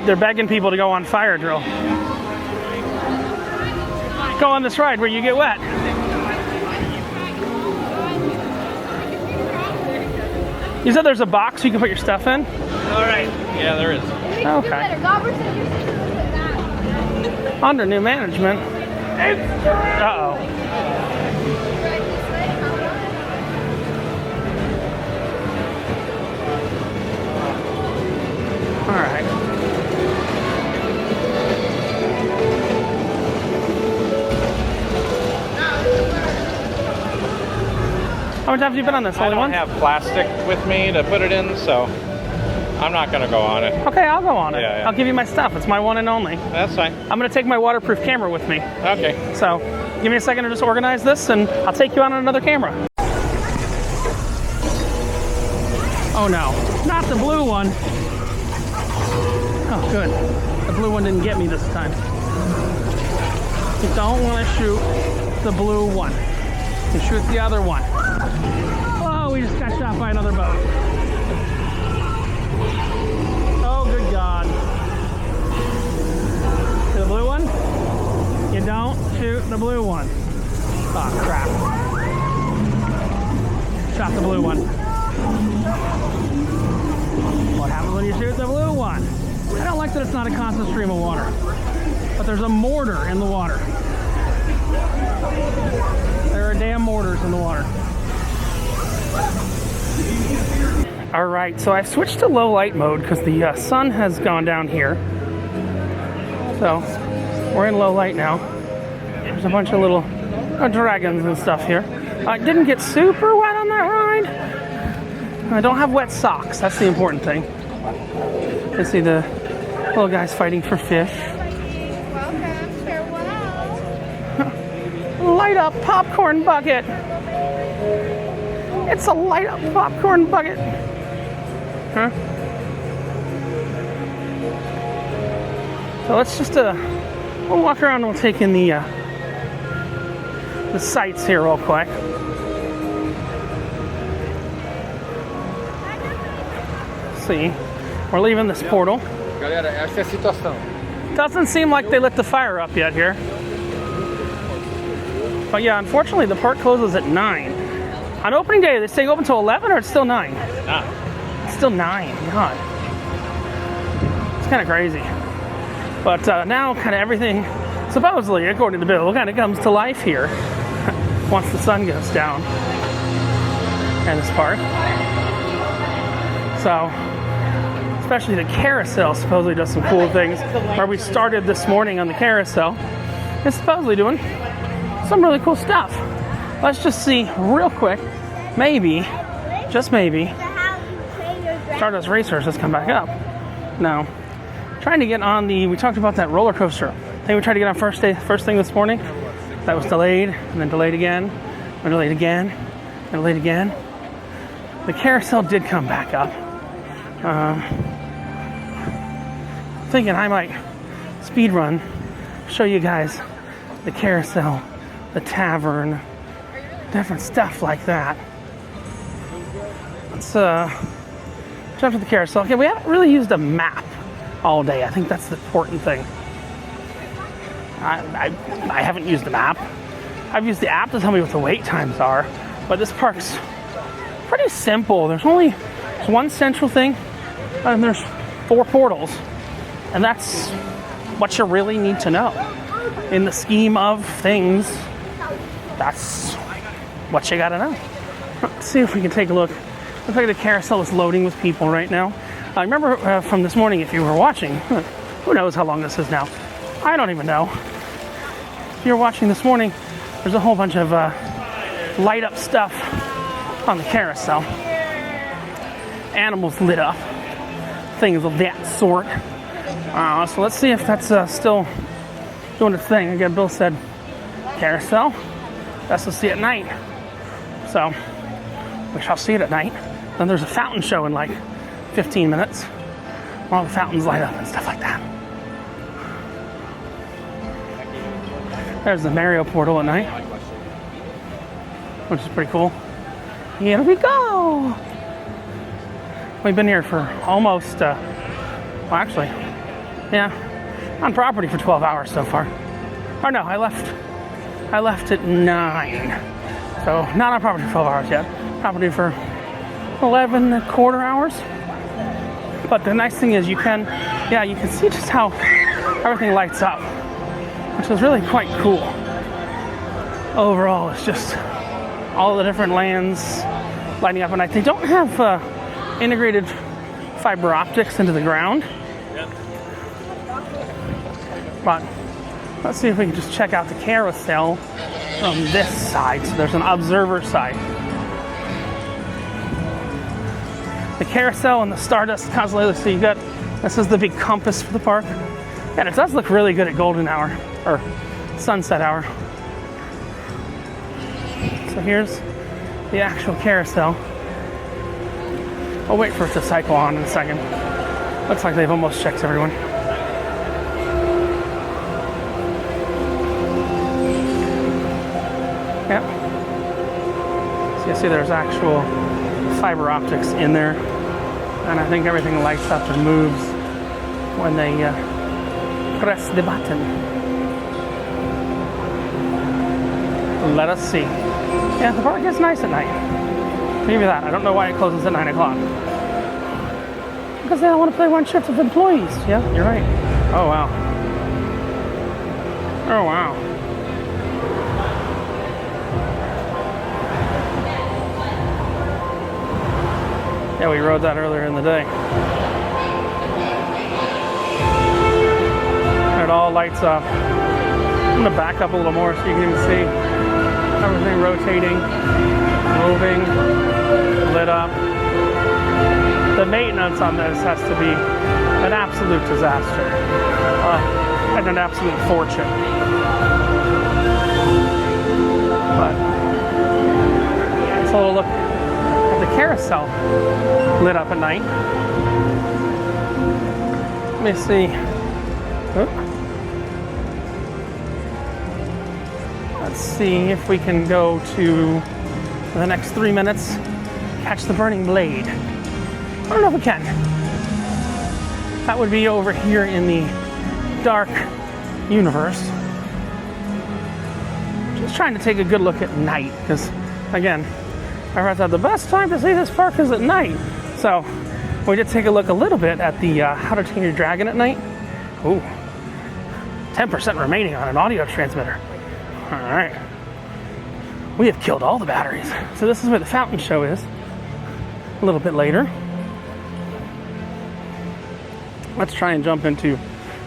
They're begging people to go on Fire Drill. go on this ride where you get wet. You said there's a box you can put your stuff in? All right. Yeah, there is. Okay. Under new management. Uh-oh. All right. How many times have you been on this? I don't have plastic with me to put it in, so I'm not going to go on it. Okay, I'll go on it. Yeah. I'll give you my stuff. It's my one and only. That's fine. I'm going to take my waterproof camera with me. Okay. So, give me a second to just organize this, and I'll take you on another camera. Oh no, not the blue one. Oh, good. The blue one didn't get me this time. You don't want to shoot the blue one. You shoot the other one. Oh, we just got shot by another boat. Oh, good God. The blue one? You don't shoot the blue one. Oh, crap. Shot the blue one. What happens when you shoot the blue one? I don't like that it's not a constant stream of water, but there's a mortar in the water. There are damn mortars in the water. All right, so I've switched to low light mode because the sun has gone down here. So we're in low light now. There's a bunch of little dragons and stuff here. I didn't get super wet on that ride. I don't have wet socks. That's the important thing. You see the little guys fighting for fish. Welcome, farewell. Light up popcorn bucket. It's a light up popcorn bucket. Huh? So let's just we'll walk around and we'll take in the sights here real quick. Let's see, we're leaving this portal. Galera, essa é a situação. Doesn't seem like they lit the fire up yet here. But yeah, unfortunately the park closes at 9. On opening day, they stay open until 11 or it's still 9? It's still 9, God. It's kind of crazy. But now kind of everything, supposedly, according to the bill, kind of comes to life here once the sun goes down in this park. So, especially the Carousel supposedly does some cool things. Where we started this morning on the Carousel, it's supposedly doing some really cool stuff. Let's just see real quick, maybe, just maybe, Stardust Racers has come back up. Now, trying to get on we talked about that roller coaster. I think we tried to get on first thing this morning. That was delayed, and then delayed again, and delayed again, and delayed again. The Carousel did come back up. Thinking I might speed run, show you guys the Carousel, the tavern, different stuff like that. Let's jump to the Carousel. Okay, we haven't really used a map all day. I think that's the important thing. I haven't used the map. I've used the app to tell me what the wait times are, but this park's pretty simple. There's one central thing, and there's 4 portals, and that's what you really need to know. In the scheme of things, that's what you gotta know. Let's see if we can take a look. Looks like the Carousel is loading with people right now. I remember from this morning, if you were watching, who knows how long this is now? I don't even know. If you're watching this morning, there's a whole bunch of light up stuff on the Carousel. Animals lit up, things of that sort. So let's see if that's still doing its thing. Again, Bill said Carousel, best to see at night. So we shall see it at night. Then there's a fountain show in like 15 minutes. All the fountains light up and stuff like that. There's the Mario portal at night, which is pretty cool. Here we go. We've been here for almost, well actually, yeah, on property for 12 hours so far. Or no, I left I left at 9. So not on property for 12 hours yet. Property for 11 and a quarter hours. But the nice thing is you can see just how everything lights up, which is really quite cool. Overall, it's just all the different lands lighting up at night. They don't have integrated fiber optics into the ground. But let's see if we can just check out the carousel from this side. So there's an observer side. The carousel and the Stardust constellation. So you got, this is the big compass for the park. And it does look really good at golden hour, or sunset hour. So here's the actual carousel. I'll wait for it to cycle on in a second. Looks like they've almost checked everyone. Yep. So you see there's actual fiber optics in there. And I think everything lights up and moves when they press the button. Let us see. Yeah, the park is nice at night. Maybe that. I don't know why it closes at 9 o'clock. Because they don't want to play one shift of employees. Yeah, you're right. Oh, wow. Oh, wow. Yeah, we rode that earlier in the day. It all lights up. I'm going to back up a little more so you can even see everything rotating, moving, lit up. The maintenance on this has to be an absolute disaster and an absolute fortune. But let's have a look at the carousel lit up at night. Let me see. Let's see if we can go to the next 3 minutes, catch the burning blade. I don't know if we can. That would be over here in the dark universe. Just trying to take a good look at night, because again, I thought the best time to see this park is at night. So we did take a look a little bit at the How to Train Your Dragon at Night. Ooh, 10% remaining on an audio transmitter. All right. We have killed all the batteries. So this is where the fountain show is. A little bit later. Let's try and jump into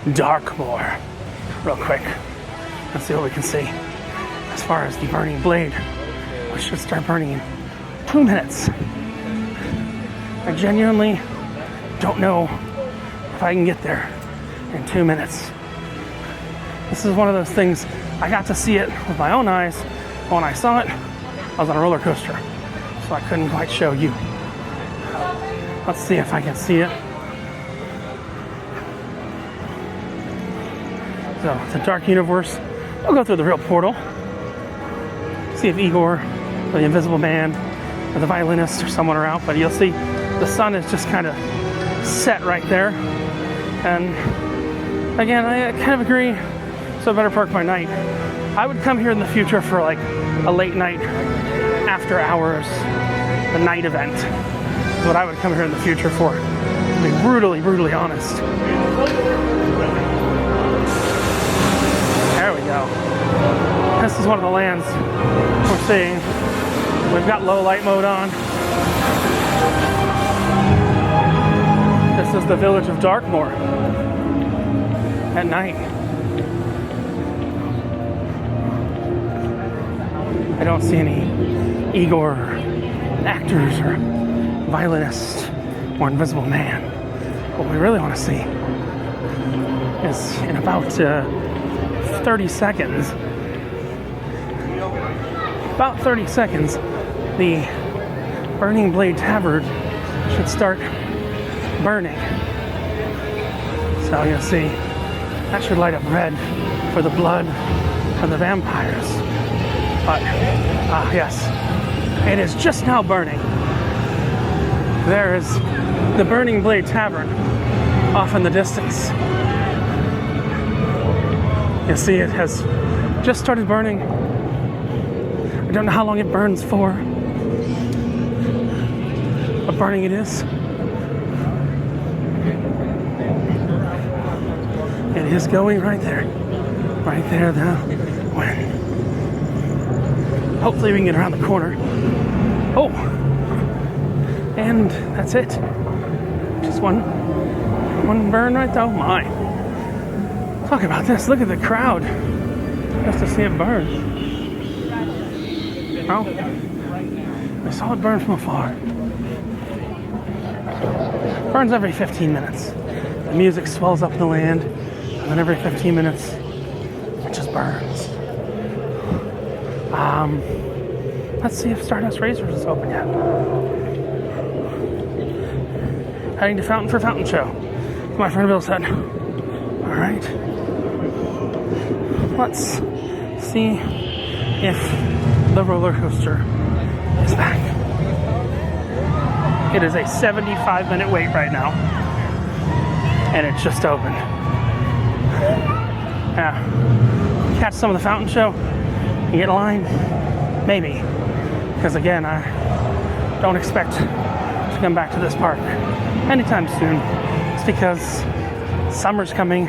Darkmoor real quick. Let's see what we can see. As far as the burning blade, which should start burning in 2 minutes. I genuinely don't know if I can get there in 2 minutes. This is one of those things, I got to see it with my own eyes. When I saw it, I was on a roller coaster, so I couldn't quite show you. Let's see if I can see it. So it's a dark universe. We'll go through the real portal. See if Igor, or the Invisible Man, or the violinist, or someone are out. But you'll see the sun is just kind of set right there. And again, I kind of agree. So I better park by night. I would come here in the future for like a late night, after hours, a night event. Is what I would come here in the future for. To be brutally, brutally honest. There we go. This is one of the lands we're seeing. We've got low light mode on. This is the village of Darkmoor at night. I don't see any Igor actors or violinists or Invisible Man. What we really want to see is in about 30 seconds. About 30 seconds, the Burning Blade Tavern should start burning. So you'll see that should light up red for the blood of the vampires. But, yes, it is just now burning. There is the Burning Blade Tavern off in the distance. You see it has just started burning. I don't know how long it burns for, but burning it is. It is going right there. Right there now. When? Hopefully we can get around the corner. Oh! And that's it. Just one burn right though. My. Talk about this. Look at the crowd. Just to see it burn. Oh. I saw it burn from afar. Burns every 15 minutes. The music swells up the land, and then every 15 minutes, it just burns. Let's see if Stardust Racers is open yet. Heading to Fountain for Fountain Show. My friend Bill said. Alright. Let's see if the roller coaster is back. It is a 75-minute wait right now. And it's just opened. Yeah. Catch some of the Fountain Show. You get a line? Maybe. Because again, I don't expect to come back to this park anytime soon. It's because summer's coming.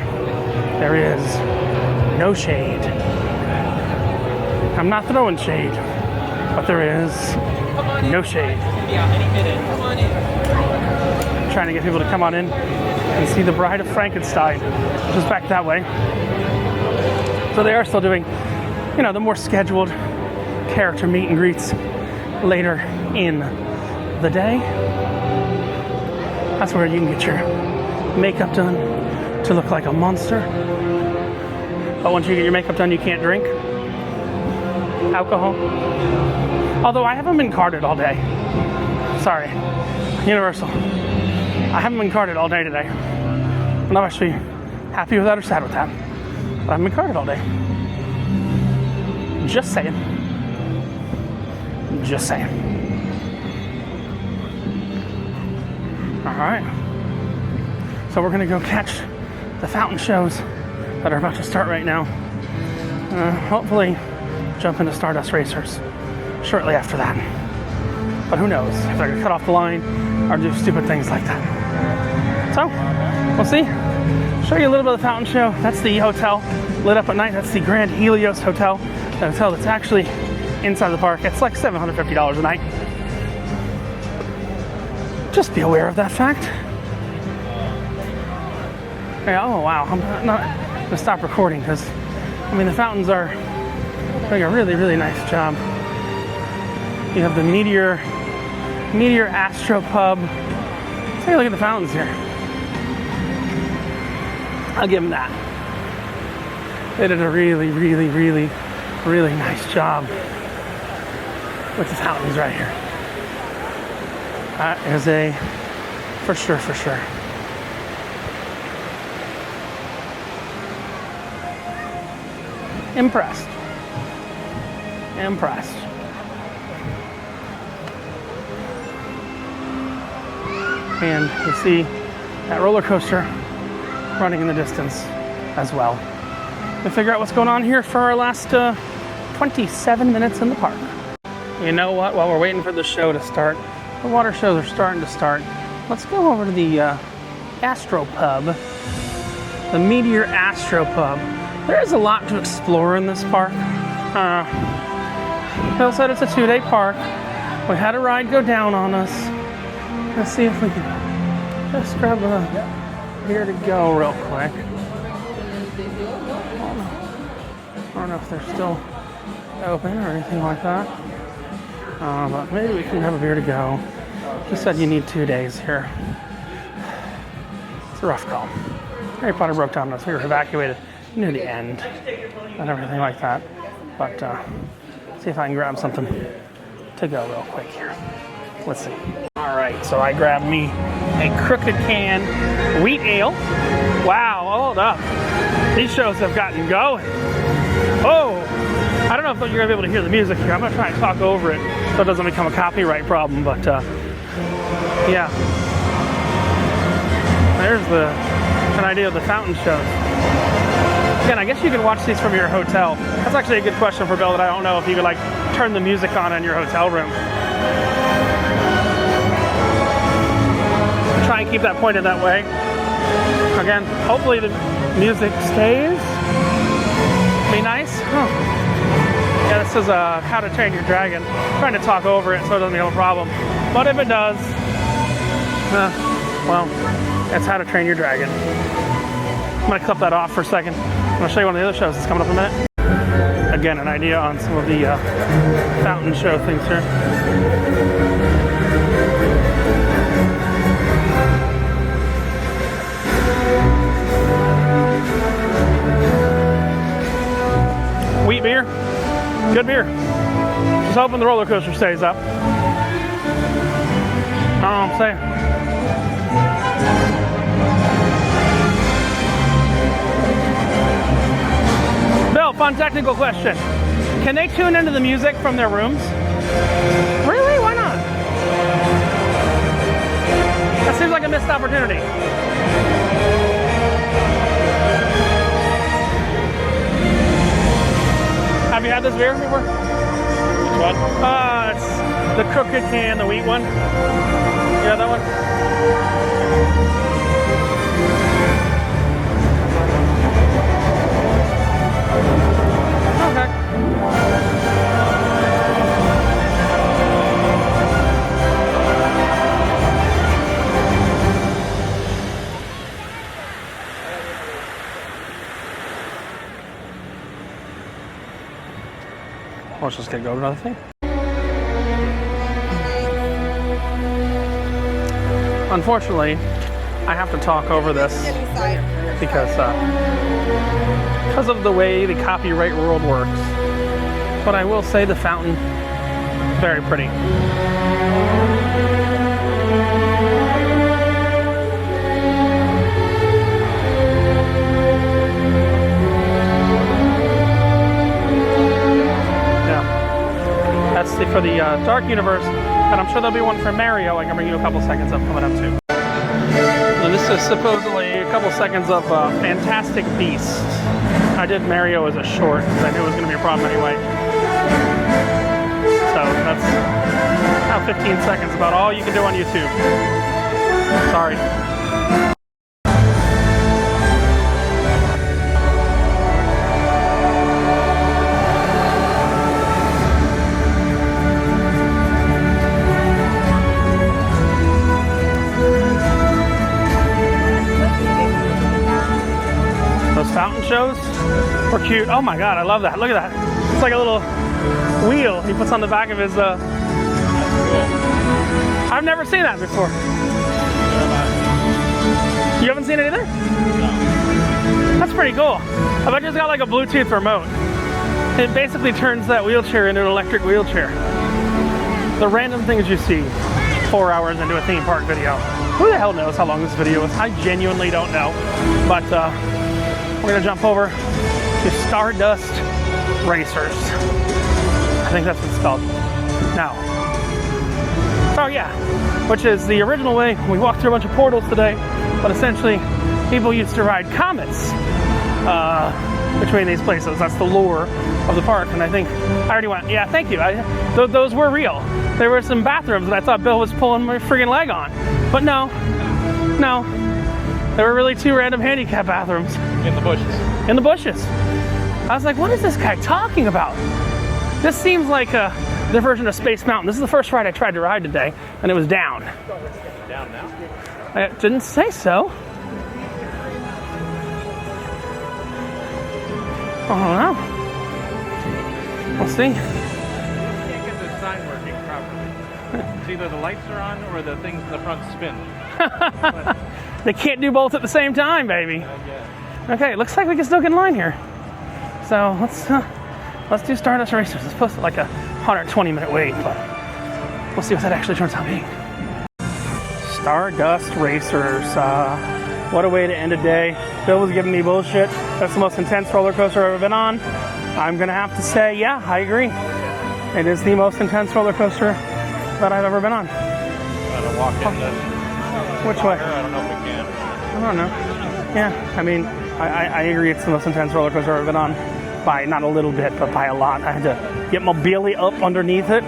There is no shade. I'm not throwing shade, but there is no shade. I'm trying to get people to come on in and see the Bride of Frankenstein, which is back that way. So they are still doing, you know, the more scheduled character meet and greets later in the day. That's where you can get your makeup done to look like a monster. But once you get your makeup done, you can't drink alcohol. Although I haven't been carded all day. Sorry, Universal. I haven't been carded all day today. I'm not actually happy with that or sad with that. But I haven't been carded all day. Just saying. Just saying. Alright. So we're gonna go catch the fountain shows that are about to start right now. Hopefully jump into Stardust Racers shortly after that. But who knows if they're gonna cut off the line or do stupid things like that. So, we'll see. Show you a little bit of the fountain show. That's the hotel lit up at night. That's the Grand Helios Hotel. The hotel that's actually inside the park. It's like $750 a night. Just be aware of that fact. Yeah, oh wow, I'm not gonna stop recording because, I mean, the fountains are doing a really, really nice job. You have the Meteor Astro Pub. Take a look at the fountains here. I'll give them that. They did a really, really, really, really nice job with the fountains right here. That is a for sure. Impressed. And you see that roller coaster running in the distance as well. We'll figure out what's going on here for our last 27 minutes in the park. You know what? While we're waiting for the show to start, the water shows are starting to start. Let's go over to the Astro Pub, the Meteor Astro Pub. There is a lot to explore in this park. Bill said it's a 2-day park. We had a ride go down on us. Let's see if we can just grab a beer to go real quick. I don't know if they're still open or anything like that. But maybe we can have a beer to go. He said you need 2 days here. It's a rough call. Harry Potter broke down on us. We were evacuated near the end and everything like that. But see if I can grab something to go real quick here. Let's see. All right, so I grabbed me a Crooked Can wheat ale. Wow, hold up. These shows have gotten going. Oh, I don't know if you're gonna be able to hear the music here. I'm gonna try and talk over it so it doesn't become a copyright problem, but yeah. There's an idea of the fountain shows. Again, I guess you can watch these from your hotel. That's actually a good question for Bill that I don't know if you could like turn the music on in your hotel room. Try and keep that pointed that way. Again, hopefully the music stays. Be nice. Oh. Yeah, this is How to Train Your Dragon. I'm trying to talk over it so it doesn't become a problem. But if it does, well, that's How to Train Your Dragon. I'm gonna clip that off for a second. I'm gonna show you one of the other shows that's coming up in a minute. Again, an idea on some of the fountain show things here. Wheat beer, good beer. Just hoping the roller coaster stays up. I don't know what I'm saying. Bill, fun technical question. Can they tune into the music from their rooms? Really? Why not? That seems like a missed opportunity. Have you had this beer before? Which one? It's the crooked can, the wheat one. You had that one? Okay. Let's just get go to another thing. Unfortunately, I have to talk over this because of the way the copyright world works. But I will say the fountain, very pretty. That's for the Dark Universe, and I'm sure there'll be one for Mario. I can bring you a couple seconds of coming up too. So this is supposedly a couple seconds of Fantastic Beasts. I did Mario as a short because I knew it was going to be a problem anyway. So that's about 15 seconds, about all you can do on YouTube. Sorry. Fountain shows were cute. Oh my god, I love that. Look at that. It's like a little wheel he puts on the back of his I've never seen that before. You haven't seen it either? No. That's pretty cool. I bet it's got like a Bluetooth remote. It basically turns that wheelchair into an electric wheelchair. The random things you see 4 hours into a theme park video. Who the hell knows how long this video is? I genuinely don't know. But we're gonna jump over to Stardust Racers. I think that's what it's called. Now. Oh yeah, which is the original way. We walked through a bunch of portals today, but essentially people used to ride comets between these places. That's the lore of the park, and I think I already went, yeah, thank you. Those were real. There were some bathrooms that I thought Bill was pulling my friggin' leg on, but no. There were really 2 random handicap bathrooms. In the bushes. In the bushes. I was like, what is this guy talking about? This seems like their version of Space Mountain. This is the first ride I tried to ride today, and it was down. Down now? I didn't say so. I don't know. We'll see. You can't get the sign working properly. It's either the lights are on or the things in the front spin. They can't do both at the same time, baby. Okay, it looks like we can still get in line here. So let's do Stardust Racers. It's supposed to like a 120-minute wait, but we'll see what that actually turns out being. Stardust Racers. What a way to end a day. Bill was giving me bullshit. That's the most intense roller coaster I've ever been on. I'm gonna have to say, yeah, I agree. It is the most intense roller coaster that I've ever been on. Gotta walk in the... Which way? I don't know if we can. I don't know. Yeah, I mean, I agree it's the most intense roller coaster I've ever been on. By not a little bit, but by a lot. I had to get mobilely up underneath it,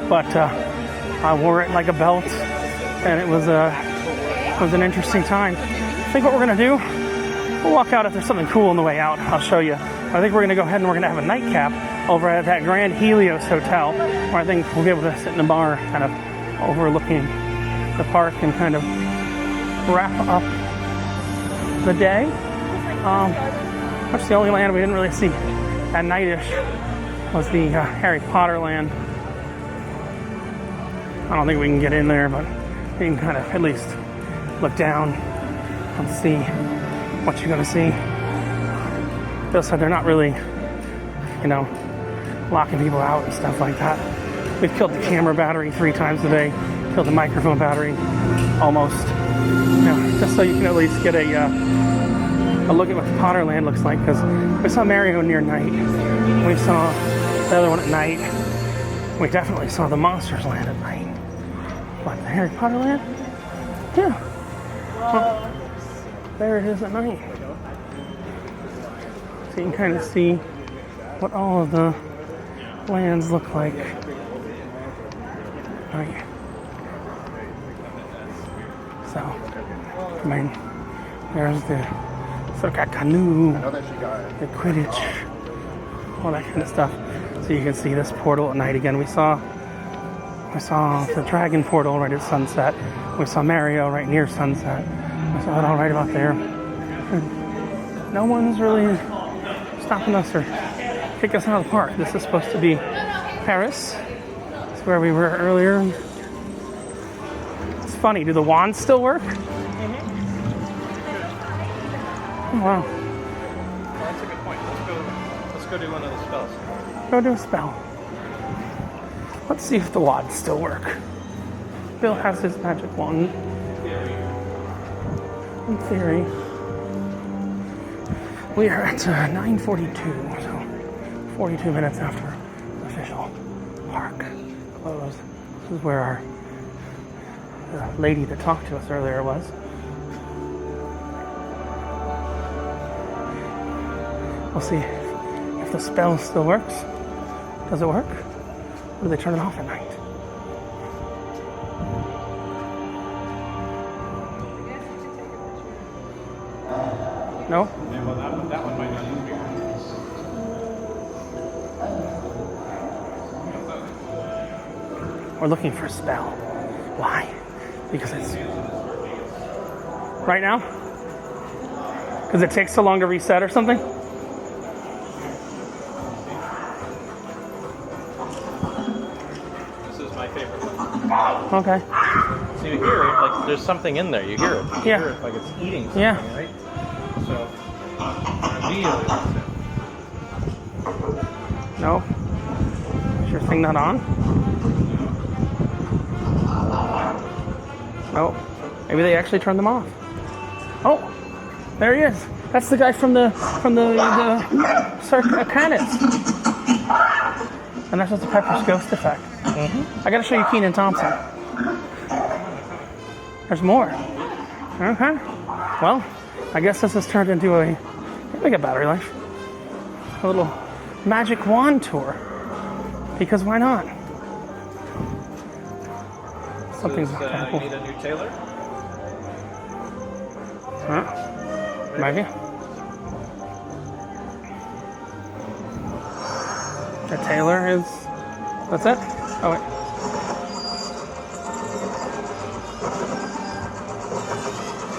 but I wore it like a belt, and it was an interesting time. I think what we're gonna do, we'll walk out if there's something cool on the way out. I'll show you. I think we're gonna go ahead and we're gonna have a nightcap over at that Grand Helios Hotel, where I think we'll be able to sit in a bar, kind of overlooking the park, and kind of wrap up the day. That's the only land we didn't really see at nightish was the Harry Potter land. I don't think we can get in there, but you can kind of at least look down and see what you're gonna see. Bill said they're not really, locking people out and stuff like that. We've killed the camera battery 3 times today, killed the microphone battery almost. Just so you can at least get a look at what the Potter land looks like, because we saw Mario near night. We saw the other one at night. We definitely saw the Monsters land at night. What, the Harry Potter land? Yeah. Well, there it is at night. So you can kind of see what all of the lands look like. Right. So, there's the Circus Arcanus, the Quidditch, all that kind of stuff. So you can see this portal at night again. We saw the dragon portal right at sunset. We saw Mario right near sunset. We saw it all right about there. And no one's really stopping us or kicking us out of the park. This is supposed to be Paris. It's where we were earlier. It's funny, do the wands still work? Oh, wow. Well, that's a good point. Let's go do one of the spells. Go do a spell. Let's see if the wands still work. Bill has his magic wand. In theory. We are at 9:42, so 42 minutes after the official park closed. This is where the lady that talked to us earlier was. We'll see if the spell still works. Does it work? Or do they turn it off at night? No? Yeah, well, that one might not be. We're looking for a spell. Why? Because it's... Right now? Because it takes so long to reset or something? This is my favorite one. Okay. So you hear it, like there's something in there. You hear it. You Yeah. hear it like it's eating something, Yeah. right? So, immediately that's it. No? Is your thing not on? No. Maybe they actually turned them off. Oh, there he is. That's the guy from the Circus Arcanus. And that's just the Pepper's ghost effect. I gotta show you Keenan Thompson. There's more. Okay. Well, I guess this has turned into a battery life. A little magic wand tour. Because why not? Something's You need a new tailor? Huh? Maybe. The tailor is... That's it? Oh, wait.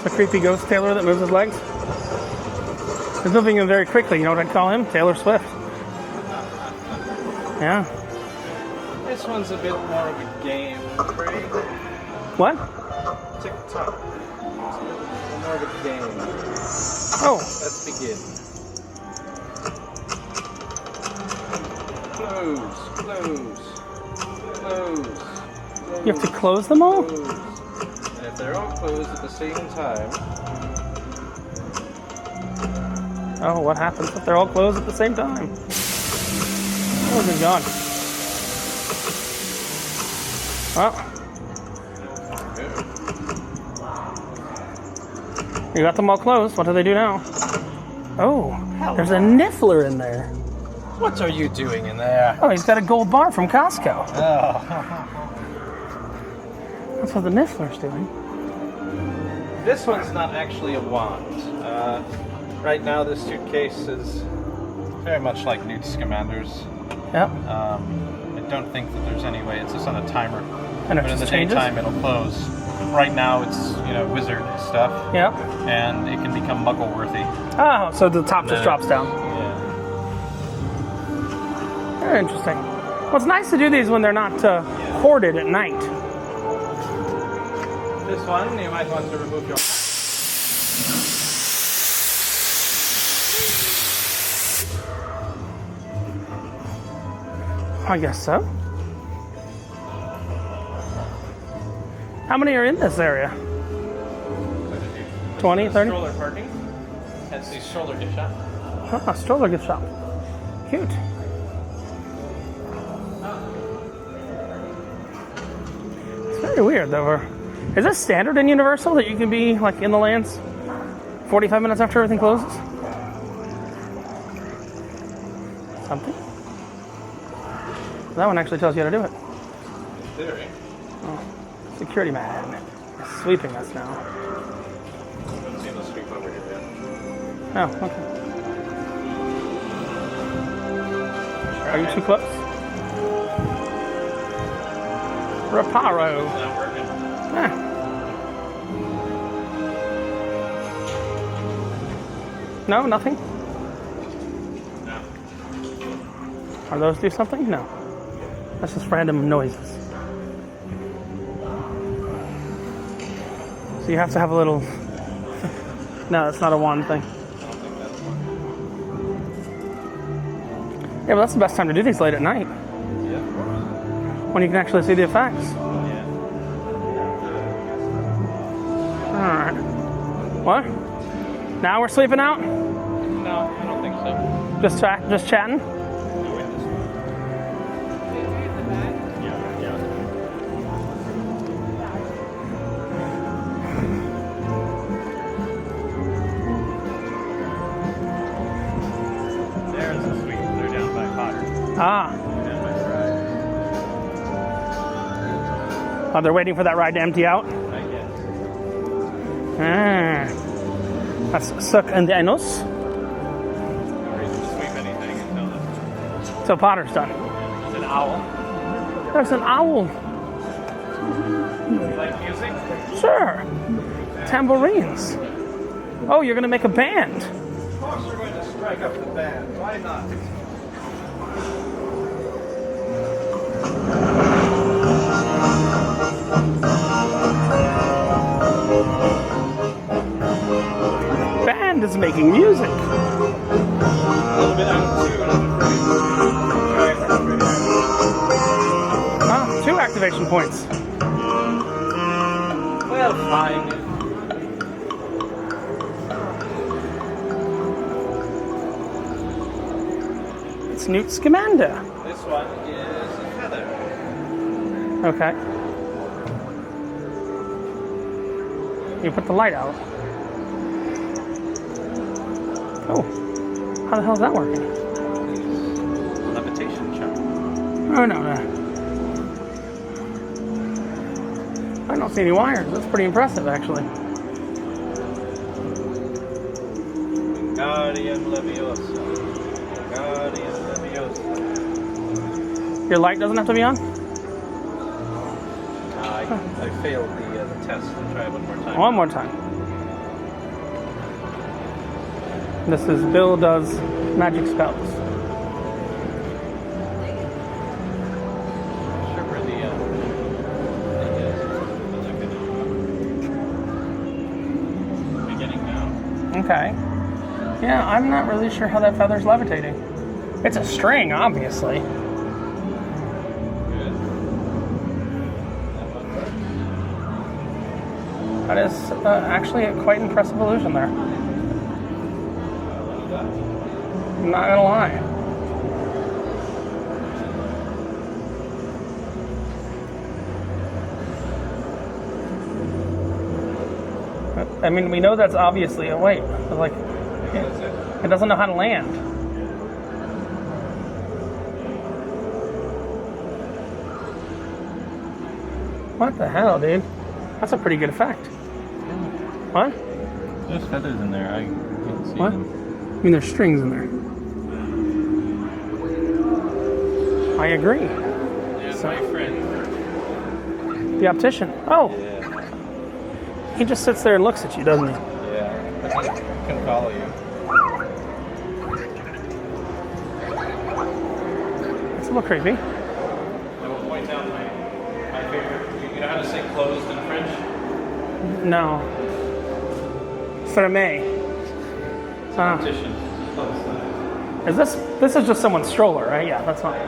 The creepy ghost tailor that moves his legs. He's moving them very quickly. You know what I'd call him? Taylor Swift. Yeah. This one's a bit more of a game, right? What? Tick-tock. More of a game. Oh. Let's begin. Close, close, close. You have to close them all? Close. And if they're all closed at the same time... Oh, what happens if they're all closed at the same time? Oh, good God. Well. You got them all closed. What do they do now? Oh, there's a niffler in there. What are you doing in there? Oh, he's got a gold bar from Costco. Oh. That's what the Niffler's doing. This one's not actually a wand. Right now, this suitcase is very much like Newt Scamander's. Yep. I don't think that there's any way. It's just on a timer. And it but in just the changes? daytime, it'll close. Right now, it's wizard stuff. Yep. And it can become muggle-worthy. Oh, so the top just drops down. Yeah. Very interesting. Well, it's nice to do these when they're not hoarded at night. This one, you might want to remove your... I guess so. How many are in this area? 20, 30? Stroller parking. That's the stroller gift shop. Oh, stroller gift shop. Cute. It's very weird, though. Is this standard in Universal that you can be like in the lands 45 minutes after everything closes? Something? That one actually tells you how to do it. Theory. Oh, security man. Sweeping us now. I haven't seen the sweep over here yet. Oh, okay. Are you too close? Reparo. It's not working. Ah. No, nothing? No. Are those do something? No. That's just random noises. So you have to have a little... No, that's not a wand thing. Yeah, but that's the best time to do these late at night. Yeah, of course. When you can actually see the effects. Yeah. Alright. What? Now we're sleeping out? No, I don't think so. Just chatting? There's a suite. They're down by Potter. Ah. Down by Fry. Oh, they're waiting for that ride to empty out? I guess. Ah. That's Arcanus. No reason to sweep anything until So Potter's done. there's an owl. There's an owl. You like music? Sure. Tambourines. Oh, you're going to make a band. Of course we're going to strike up the band. Why not? Band is making music. A little bit out too, and Ah, 2 activation points. well, fine. It's Newt Scamander. This one is a feather. Okay. You put the light out. Oh. How the hell is that working? Levitation charm. Oh, no. I don't see any wires. That's pretty impressive, actually. Guardian Leviosa. Guardian Leviosa. Your light doesn't have to be on? I failed the test. I'll try it one more time. One more time. This is Bill does magic spells. Sure where the beginning now. Okay. Yeah, I'm not really sure how that feather's levitating. It's a string, obviously. Good. That is actually a quite impressive illusion there. I'm not gonna lie. I mean, we know that's obviously a weight. But like, it doesn't know how to land. What the hell, dude? That's a pretty good effect. What? There's feathers in there. I can't see What? them. I mean, there's strings in there. I agree. Yeah, So- my friend. The optician. Oh. Yeah. He just sits there and looks at you, doesn't he? Yeah. I can follow you. It's a little creepy. I will point out my favorite. You know how to say closed in French? No. Fermé. Optician. Is this is just someone's stroller, right? Yeah, that's fine.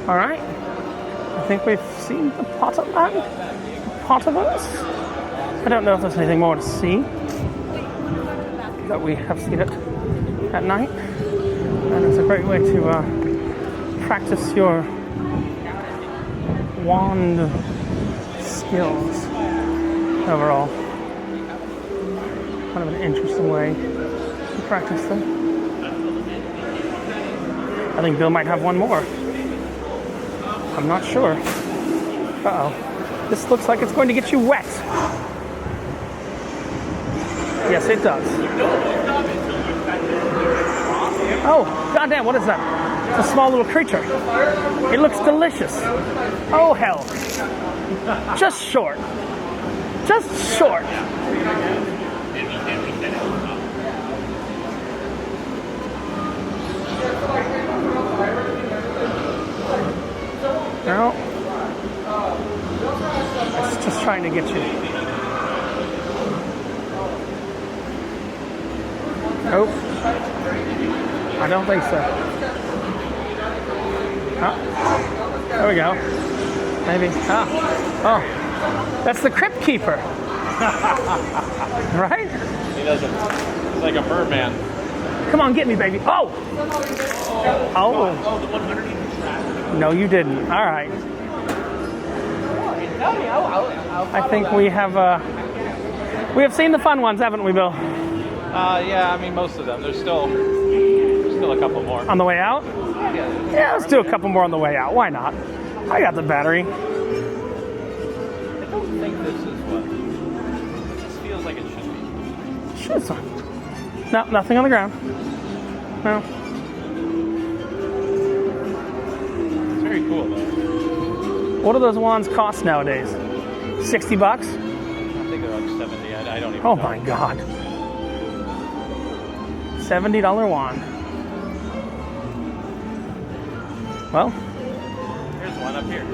All right. I think we've seen the pot of that. Pot of us. I don't know if there's anything more to see. But we have seen it at night, and it's a great way to practice your wand skills overall. Kind of an interesting way to practice them. I think Bill might have one more. I'm not sure. Uh-oh. This looks like it's going to get you wet. Yes, it does. Oh, goddamn, what is that? It's a small little creature. It looks delicious. Oh, hell. Just short. Just short. No. It's just trying to get you. Nope. I don't think so. Oh. There we go. Maybe. Oh. That's the crypt keeper. Right? He doesn't. He's like a merman. Come on, get me, baby. Oh! Oh. Oh, the 100 No, you didn't. All right. I think we have seen the fun ones, haven't we, Bill? Yeah, I mean most of them. There's still a couple more. On the way out? Yeah, let's do a couple more on the way out. Why not? I got the battery. I don't think this is what. This feels like it should be. Should be. No, nothing on the ground. No. It's very cool though. What do those wands cost nowadays? $60? I think they're like 70. I don't even know. Oh my God. $70 wand. Well. Here's one up here.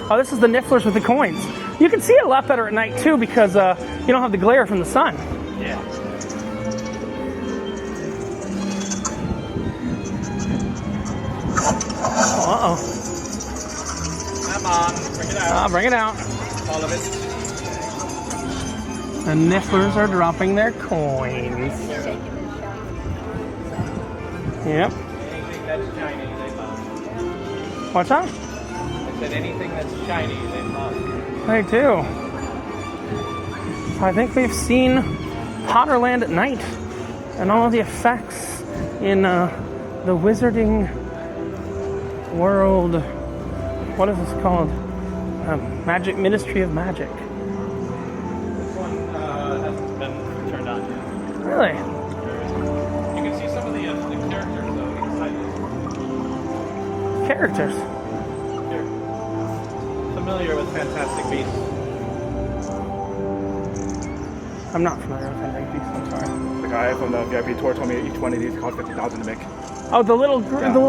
Oh, this is the nifflers with the coins. You can see it a lot better at night too because you don't have the glare from the sun. Yeah. Uh-oh. Come on, bring it out. Bring it out. All of it. The nifflers are dropping their coins. Yep. Anything that's shiny, they love. What's that? I said anything that's shiny, they love. They do. So I think we've seen Potterland at night and all of the effects in the wizarding world. What is this called? Magic Ministry of Magic. This one hasn't been turned on yet. Really? You can see some of the characters though inside this. Characters? Here. Familiar with Fantastic Beasts? I'm not familiar with Fantastic Beasts, I'm sorry. The guy from the VIP tour told me each one of these cost $50,000 to make. Oh, the little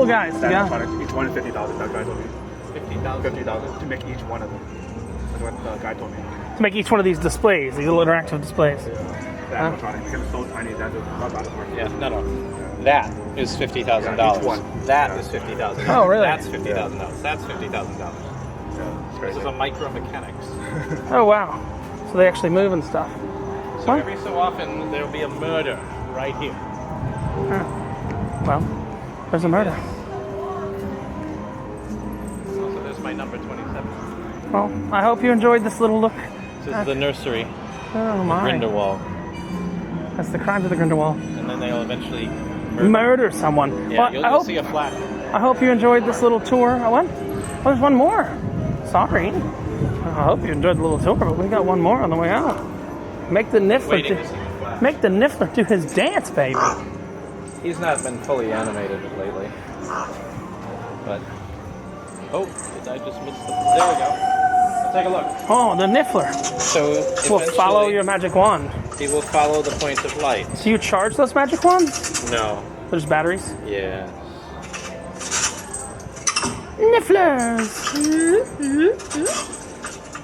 guys. Yeah. Each one is $50,000. That guy told me. $50,000 to make each one of them. That's what the guy told me. To make each one of these displays, these little interactive displays. The animatronic, because it's so tiny, that's not bad work. Yeah, no. That is $50,000. Yeah, each one. That is $50,000. Oh, really? That's $50,000. That's $50,000. Yeah, it's crazy. This is a micromechanics. Oh, wow. So they actually move and stuff. So every so often there'll be a murder right here. Well, there's a murder. So there's my number 27. Well, I hope you enjoyed this little look. This is the nursery. Oh my. Grindelwald. That's the crimes of the Grindelwald. And then they'll eventually murder someone. Yeah, well, you'll see a flat. I hope you enjoyed this little tour. What? Oh, there's one more. Sorry. I hope you enjoyed the little tour, but we got one more on the way out. Make the Niffler do his dance, baby. He's not been fully animated lately. But oh, did I just miss the? There we go. Let's take a look. Oh, the Niffler. So will follow your magic wand. He will follow the point of light. Do you charge those magic wands? No. There's batteries? Yeah. Nifflers!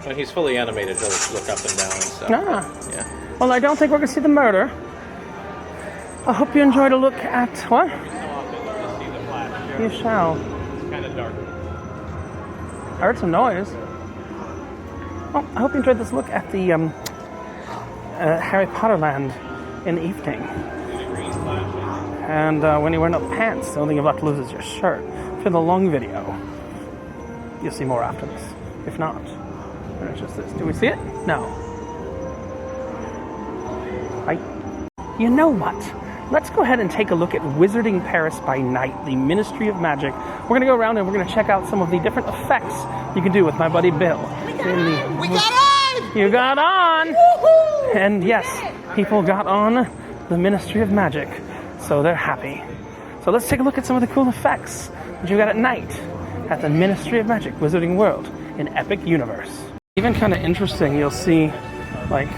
When he's fully animated, he'll look up and down and stuff. Ah. Yeah. Well, I don't think we're going to see the murder. I hope you enjoyed a look at... What? You shall. It's kind of dark. I heard some noise. Well, I hope you enjoyed this look at the Harry Potter land in the evening. And when you wear no pants, the only thing you're left to lose is your shirt. For the long video, you'll see more after this. If not, then it's just this. Do we see it? No. You know what? Let's go ahead and take a look at Wizarding Paris by Night, the Ministry of Magic. We're going to go around and we're going to check out some of the different effects you can do with my buddy Bill. We got on! You got on! Woohoo! And yes, people got on the Ministry of Magic, so they're happy. So let's take a look at some of the cool effects that you got at night at the Ministry of Magic Wizarding World in Epic Universe. Even kind of interesting, you'll see like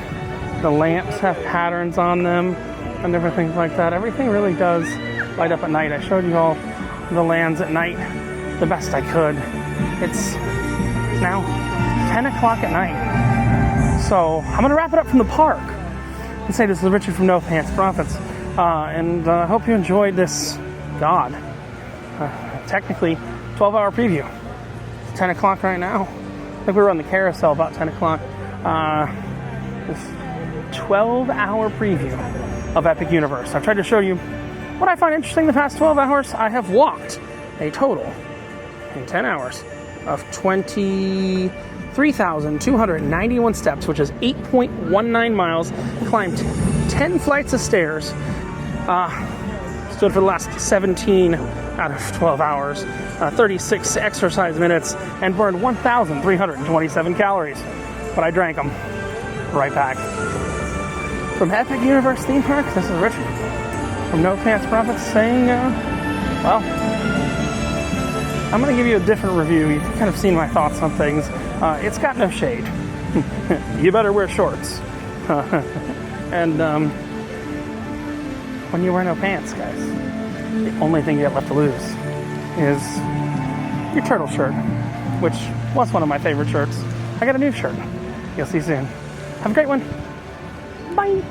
the lamps have patterns on them and different things like that. Everything really does light up at night. I showed you all the lands at night the best I could. It's now 10 o'clock at night. So I'm going to wrap it up from the park and say this is Richard from No Pants Profits. And I hope you enjoyed this, technically 12-hour preview. It's 10 o'clock right now. I think we were on the Carousel about 10 o'clock. This 12-hour preview of Epic Universe. I've tried to show you what I find interesting the past 12 hours. I have walked a total in 10 hours of 23,291 steps, which is 8.19 miles, climbed 10 flights of stairs, stood for the last 17 out of 12 hours, 36 exercise minutes, and burned 1,327 calories. But I drank them right back. From Epic Universe Theme Park, this is Richard from No Pants Profits saying, well, I'm going to give you a different review. You've kind of seen my thoughts on things. It's got no shade. You better wear shorts. And when you wear no pants, guys, the only thing you have left to lose is your turtle shirt, which was one of my favorite shirts. I got a new shirt. You'll see soon. Have a great one. Bye.